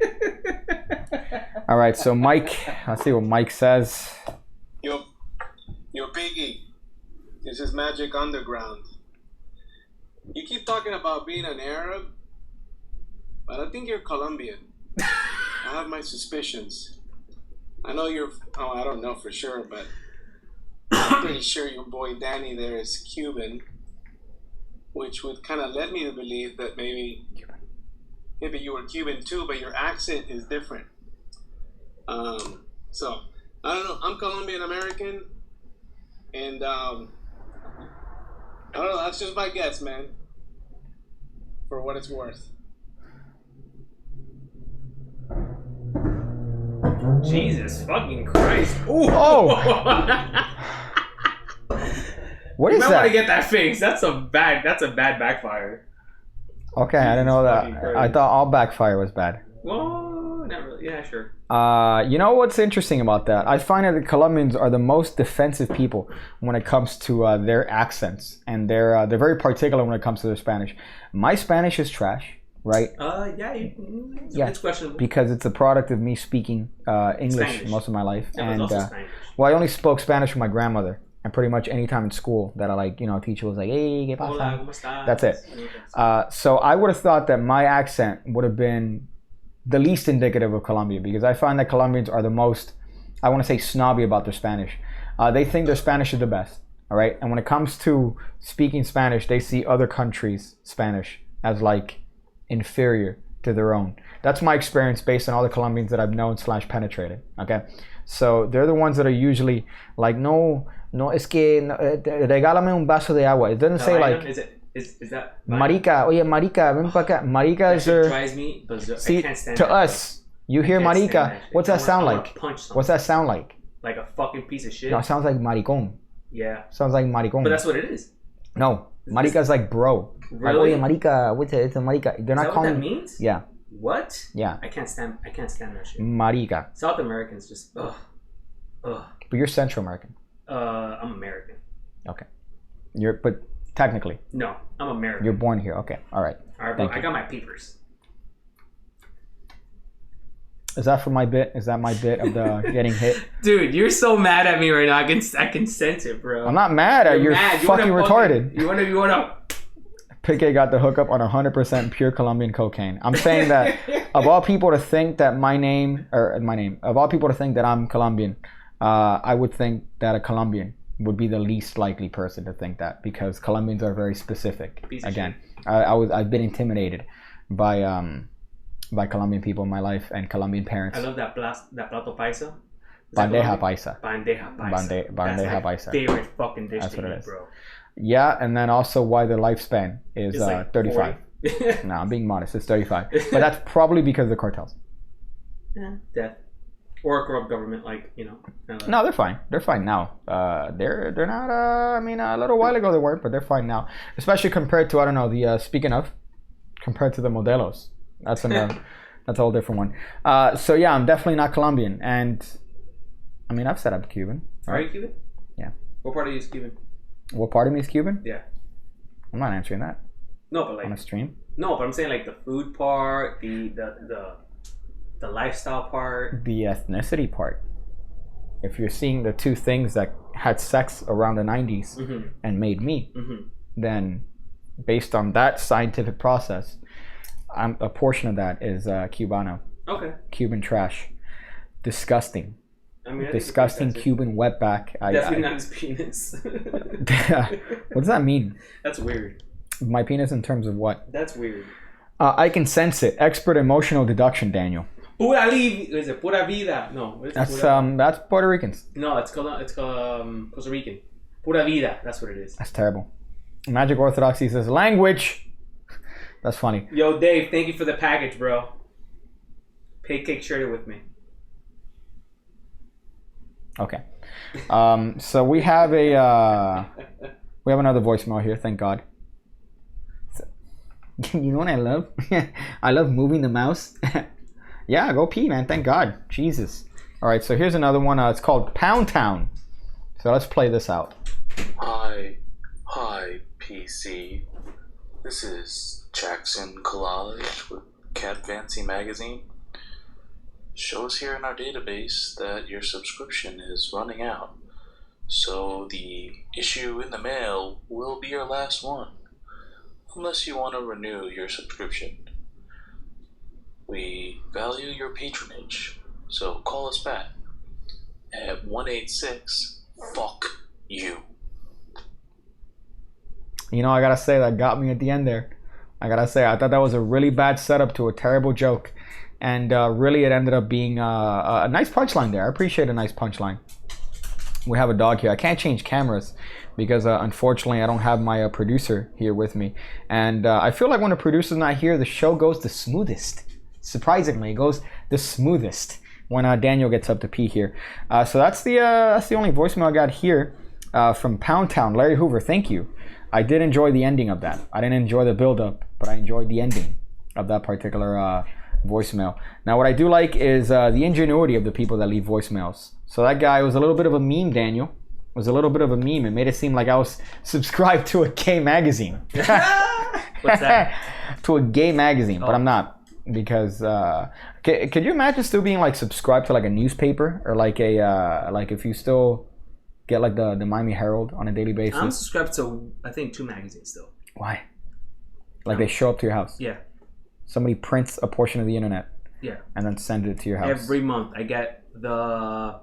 All right, so Mike, let's see what Mike says. Yo, Piggy, this is Magic Underground. You keep talking about being an Arab, but I think you're Colombian. I have my suspicions. I know I don't know for sure, but I'm pretty sure your boy Danny there is Cuban. Which would kind of led me to believe that maybe you were Cuban too, but your accent is different. So I don't know. I'm Colombian American, and I don't know. That's just my guess, man. For what it's worth. Jesus fucking Christ! Ooh. Oh. What is that? You might want to get that fixed. That's a bad backfire. Okay, I didn't know that. I thought all backfire was bad. Well, not really. Yeah, sure. You know what's interesting about that? I find that the Colombians are the most defensive people when it comes to their accents, and they're very particular when it comes to their Spanish. My Spanish is trash, right? It's questionable because it's a product of me speaking English Spanish most of my life, and I only spoke Spanish with my grandmother. And pretty much any time in school that teacher was like, hey, ¿qué pasa? Hola, ¿cómo estás? That's it. So I would have thought that my accent would have been the least indicative of Colombia, because I find that Colombians are the most, I want to say, snobby about their Spanish. They think their Spanish is the best, all right? And when it comes to speaking Spanish, they see other countries' Spanish as like inferior to their own. That's my experience based on all the Colombians that I've known / penetrated, okay? So they're the ones that are usually like, no, es que regálame un vaso de agua. It doesn't say like... Is that... Marica, oye, marica, ven pa' acá. Marica is their... drives me, but see, I can't stand to that. Us, you hear marica, what's that sound like? What's that sound like? Like a fucking piece of shit? No, it sounds like maricón. Yeah. Sounds like maricón. But that's what it is. No, marica is like bro. Really? Like, oye, marica, what's it? It's a marica. They're not calling... What that means? Yeah. What? Yeah. I can't stand that shit. Marica. South Americans just... Ugh. But you're Central American. I'm American. Okay. But technically. No, I'm American. You're born here. Okay. All right. I got my papers. Is that for my bit? Is that my bit of the getting hit? Dude, you're so mad at me right now. I can sense it, bro. I'm not mad at you. You're mad. fucking retarded. You wanna. Pigcake got the hookup on 100% pure Colombian cocaine. I'm saying that of all people to think that of all people to think that I'm Colombian, I would think that a Colombian would be the least likely person to think that, because Colombians are very specific. Again, I've been intimidated by Colombian people in my life and Colombian parents. I love that plato paisa. Bandeja paisa. Bandeja paisa. Bandeja That's paisa. my favorite fucking dish. That's what it is, bro. Yeah, and then also why the lifespan is like 35. No, I'm being modest. It's 35, but that's probably because of the cartels. Yeah, death or a corrupt government, No, they're fine. They're fine now. They're not. I mean, a little while ago they weren't, but they're fine now. Especially compared to compared to the Modelos. That's another. That's a whole different one. So yeah, I'm definitely not Colombian, and I mean, I've said I'm Cuban. Right? Are you Cuban? Yeah. What part of you is Cuban? What part of me is Cuban? Yeah. I'm not answering that. No, but on a stream. No, but I'm saying like the food part, the lifestyle part, the ethnicity part. If you're seeing the two things that had sex around the 90s mm-hmm. and made me, mm-hmm. then based on that scientific process, a portion of that is Cubano. Okay. Cuban trash. Disgusting. I mean, disgusting Cuban wetback. Definitely not his penis. What does that mean? That's weird. My penis in terms of what? That's weird. I can sense it. Expert emotional deduction, Daniel. Is it pura vida? No. That's Puerto Ricans. No, it's called Costa Rican. Pura vida. That's what it is. That's terrible. Magic Orthodoxy says language. That's funny. Yo, Dave, thank you for the package, bro. Pigcake shared it with me. Okay. So we have another voicemail here, thank God. You know what I love? I love moving the mouse. Yeah, go pee, man. Thank God. Jesus. All right, so here's another one. It's called Pound Town. So let's play this out. Hi, PC. This is Jackson Collage with Cat Fancy Magazine. Shows here in our database that your subscription is running out, so the issue in the mail will be your last one, unless you want to renew your subscription. We value your patronage, so call us back at 186-FUCK you. You know, I gotta say, that got me at the end there. I gotta say, I thought that was a really bad setup to a terrible joke. And really, it ended up being a nice punchline there. I appreciate a nice punchline. We have a dog here. I can't change cameras because, unfortunately, I don't have my producer here with me. And I feel like when the producer's not here, the show goes the smoothest. Surprisingly, it goes the smoothest when Daniel gets up to pee here. So that's the only voicemail I got here from Pound Town. Larry Hoover, thank you. I did enjoy the ending of that. I didn't enjoy the build-up, but I enjoyed the ending of that particular voicemail. Now, what I do like is the ingenuity of the people that leave voicemails. So that guy was a little bit of a meme, Daniel. It was a little bit of a meme. It made it seem like I was subscribed to a gay magazine. What's that? To a gay magazine, but I'm not. Because could you imagine still being like subscribed to like a newspaper, or like a like if you still get like the Miami Herald on a daily basis? I'm subscribed to, I think, 2 magazines still. Why? Like they show up to your house? Yeah. Somebody prints a portion of the internet. Yeah. And then send it to your house. Every month I get the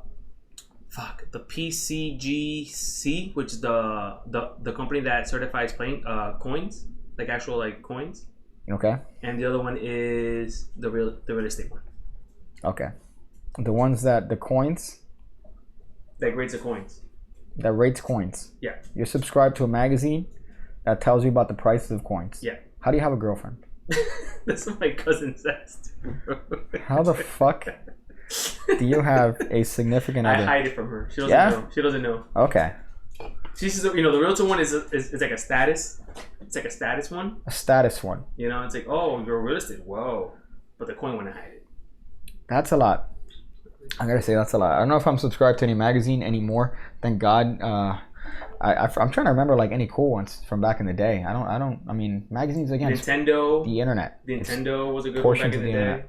PCGC, which is the company that certifies playing coins, like actual like coins. Okay. And the other one is the real estate one. Okay. The ones that the coins that grades the coins. That rates coins. Yeah. You're subscribed to a magazine that tells you about the prices of coins. Yeah. How do you have a girlfriend? That's what my cousin says. How the fuck do you have a significant other? I hide it from her. She doesn't know. She doesn't know. Okay. She's, the realtor one is like a status. It's like a status one. A status one. You know, it's like, oh, you're real estate. Whoa. But the coin one, I hide it. That's a lot. I gotta say, that's a lot. I don't know if I'm subscribed to any magazine anymore. Thank God. I'm trying to remember like any cool ones from back in the day. I mean, magazines again. Nintendo. The internet. Nintendo was a good one portions back in of the the day. internet.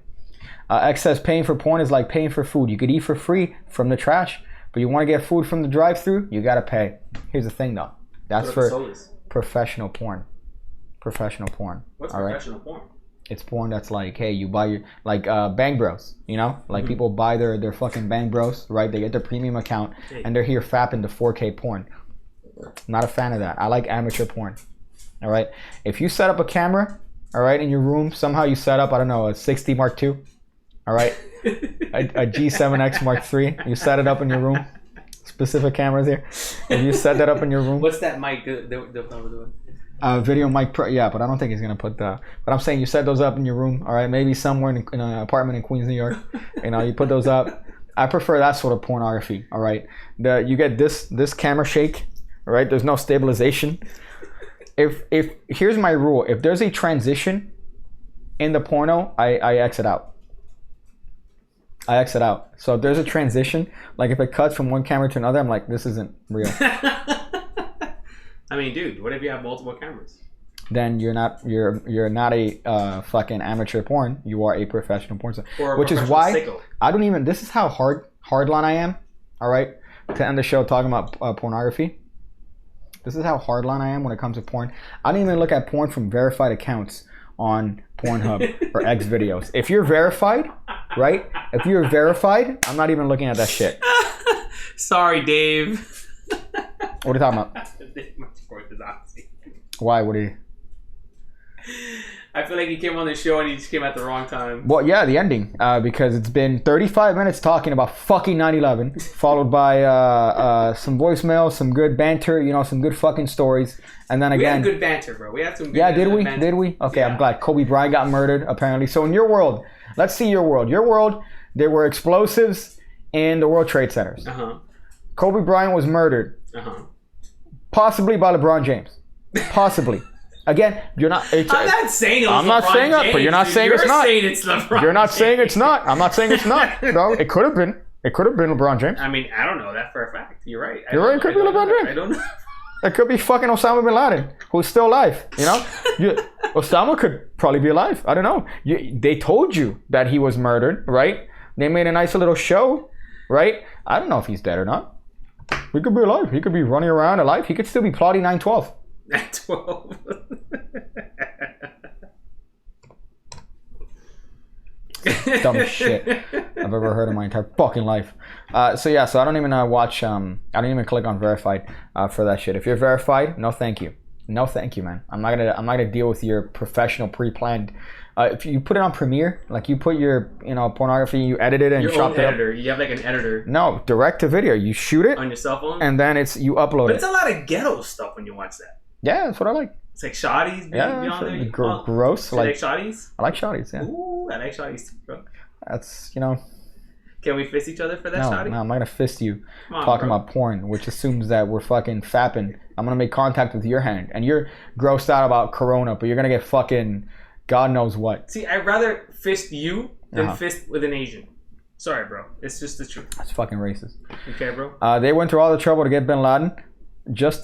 X says paying for porn is like paying for food. You could eat for free from the trash, but you want to get food from the drive-thru, you gotta pay. Here's the thing, though. That's for professional porn. Professional porn. What's all professional right? porn? It's porn that's like, hey, you buy your like Bang Bros, you know, like people buy their fucking Bang Bros, right? They get their premium account and they're here fapping the 4K porn. Not a fan of that. I like amateur porn. All right. If you set up a camera, all right, in your room, somehow you set up, I don't know, a 60 Mark II, all right, a G7X Mark III. You set it up in your room. Specific cameras here. If you set that up in your room. What's that mic? The Video mic pro, yeah, but I don't think he's gonna put the. But I'm saying you set those up in your room, all right? Maybe somewhere in an apartment in Queens, New York. You know, you put those up. I prefer that sort of pornography, all right? You get this camera shake, all right? There's no stabilization. If here's my rule: if there's a transition in the porno, I exit out. I exit out. So if there's a transition, like if it cuts from one camera to another, I'm like, this isn't real. I mean, dude, what if you have multiple cameras? Then you're not a fucking amateur porn. You are a professional porn star. Which is why sicko. I don't even. This is how hardline I am. All right, to end the show talking about pornography. This is how hardline I am when it comes to porn. I don't even look at porn from verified accounts on Pornhub or X videos. If you're verified, right? If you're verified, I'm not even looking at that shit. Sorry, Dave. What are you talking about? Why? What are you? I feel like he came on the show and he just came at the wrong time. Well, yeah, the ending. Because it's been 35 minutes talking about fucking 9/11, followed by some voicemails, some good banter, you know, some good fucking stories, and then again. We had good banter, bro. We had some. Good did we? banter. Did we? Okay, yeah. I'm glad. Kobe Bryant got murdered apparently. So in your world, let's see your world. Your world, there were explosives in the World Trade Centers. Kobe Bryant was murdered. Possibly by LeBron James. Possibly. Again, you're not. I'm not saying it was I'm not LeBron saying James, that, but you're not saying you're it's not. Saying it's LeBron you're not James. saying it's not. I'm not saying it's not. No, it could have been. It could have been LeBron James. I mean, I don't know that for a fact. You're right. You're right. It could be LeBron James. I don't know. It could be fucking Osama bin Laden, who's still alive. You know, Osama could probably be alive. I don't know. They told you that he was murdered, right? They made a nice little show, right? I don't know if he's dead or not. He could be alive. He could be running around alive. He could still be plotting 9/12. 9/12. Dumbest shit I've ever heard in my entire fucking life. So I don't even watch. I don't even click on verified for that shit. If you're verified, no thank you. No thank you, man. I'm not gonna deal with your professional pre-planned. If you put it on Premiere, like you put your pornography, you edit it and your chop own it editor. up. You have like an editor. No, direct to video. You shoot it on your cell phone, and then you upload but it. it's a lot of ghetto stuff when you watch that. Yeah, that's what I like. It's like shotties. Yeah, gross. So like shotties. I like shotties. Yeah. Ooh, I like shotties too, bro. That's Can we fist each other for that, shotty? No, I'm not gonna fist you on, talking bro. about porn, which assumes that we're fucking fapping. I'm gonna make contact with your hand, and you're grossed out about Corona, but you're gonna get fucking God knows what. See, I'd rather fist you than fist with an Asian. Sorry, bro. It's just the truth. That's fucking racist. Okay, bro? They went through all the trouble to get bin Laden just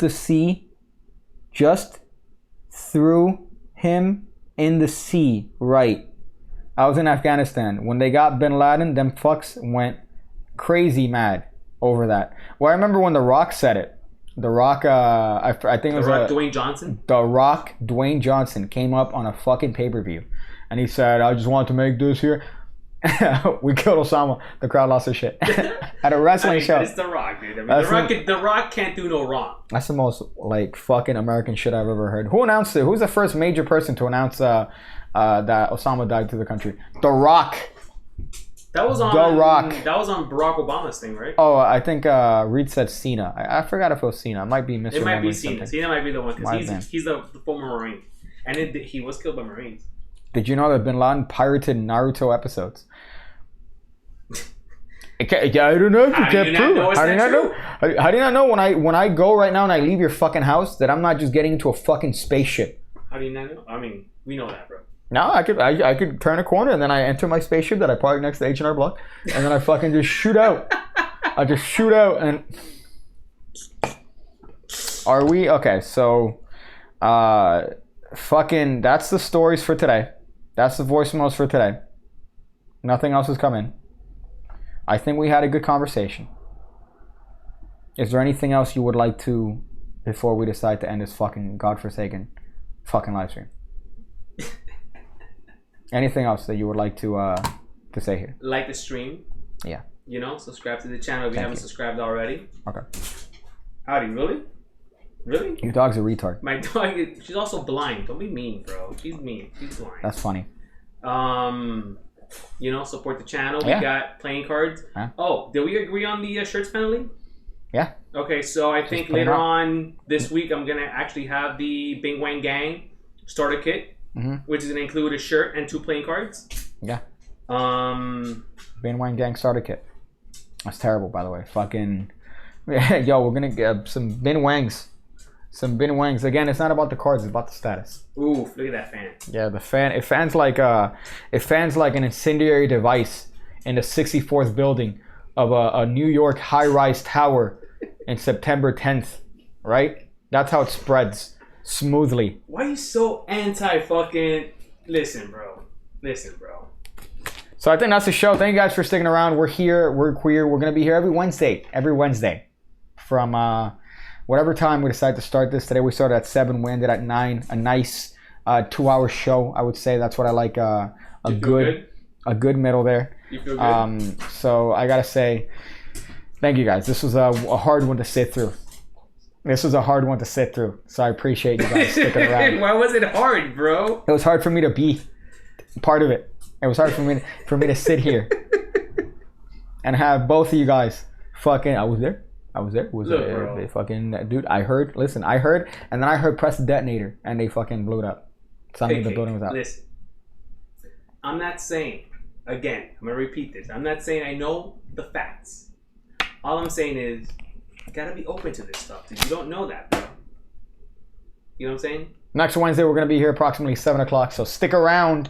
threw him in the sea, right? I was in Afghanistan. When they got bin Laden, them fucks went crazy mad over that. Well, I remember when The Rock said it. The Rock, I think it was Dwayne Johnson? The Rock, Dwayne Johnson came up on a fucking pay-per-view. And he said, I just want to make this here. We killed Osama. The crowd lost their shit. At a wrestling show. It's The Rock, dude. I mean, The Rock can't do no wrong. That's the most, fucking American shit I've ever heard. Who announced it? Who's the first major person to announce that Osama died to the country? The Rock. That was on The Rock. That was on Barack Obama's thing, right? Oh, I think Reed said Cena. I forgot if it was Cena. It might be misremembering. It might be Cena. Something. Cena might be the one because he's the former Marine, and he was killed by Marines. Did you know that Bin Laden pirated Naruto episodes? I don't know if you can't prove it. How do you not know? How do you not know when I go right now and I leave your fucking house that I'm not just getting into a fucking spaceship? How do you not know? I mean, we know that, bro. No, I could turn a corner and then I enter my spaceship that I park next to H&R Block and then I fucking just shoot out. I just shoot out and... Are we... Okay, so... fucking... That's the stories for today. That's the voicemails for today. Nothing else has come in. I think we had a good conversation. Is there anything else you would like to, before we decide to end this fucking godforsaken fucking live stream? Anything else that you would like to say here? Like the stream. Yeah. You know, subscribe to the channel if you haven't subscribed already. Okay. Howdy, really? Really? Your dog's a retard. My dog, she's also blind. Don't be mean, bro. She's mean. She's blind. That's funny. You know, support the channel. Yeah. We got playing cards. Yeah. Oh, did we agree on the shirts penalty? Yeah. Okay, so I think later on this week I'm gonna actually have the Bing Wang Gang starter kit, which is gonna include a shirt and 2 playing cards. Yeah. Bing Wang Gang starter kit. That's terrible, by the way. Fucking, yo, we're gonna get some Bin Wangs. Some Bin Wangs. Again, it's not about the cards, it's about the status. Ooh, look at that fan. Yeah, the fan. It fans like an incendiary device in the 64th building of a New York high-rise tower in September 10th. Right? That's how it spreads smoothly. Why are you so anti-fucking? Listen, bro. So I think that's the show. Thank you guys for sticking around. We're here. We're queer. We're gonna be here every Wednesday. From whatever time we decide to start this. Today we started at 7. We ended at 9. A nice 2-hour show. I would say that's what I like. A good middle there. You feel good? So I gotta say, thank you guys. This was a hard one to sit through. So I appreciate you guys sticking around. Why was it hard, bro? It was hard for me to be part of it. It was hard for me to sit here and have both of you guys fucking. I was there. They fucking dude. I heard, and then I heard press the detonator, and they fucking blew it up. Suddenly the building was out. Listen, I'm not saying. Again, I'm gonna repeat this. I'm not saying I know the facts. All I'm saying is, you gotta be open to this stuff, dude. You don't know that, bro. You know what I'm saying? Next Wednesday, we're gonna be here approximately 7 o'clock. So stick around,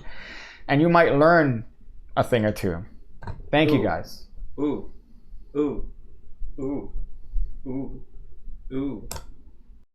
and you might learn a thing or two. Thank you guys. Ooh.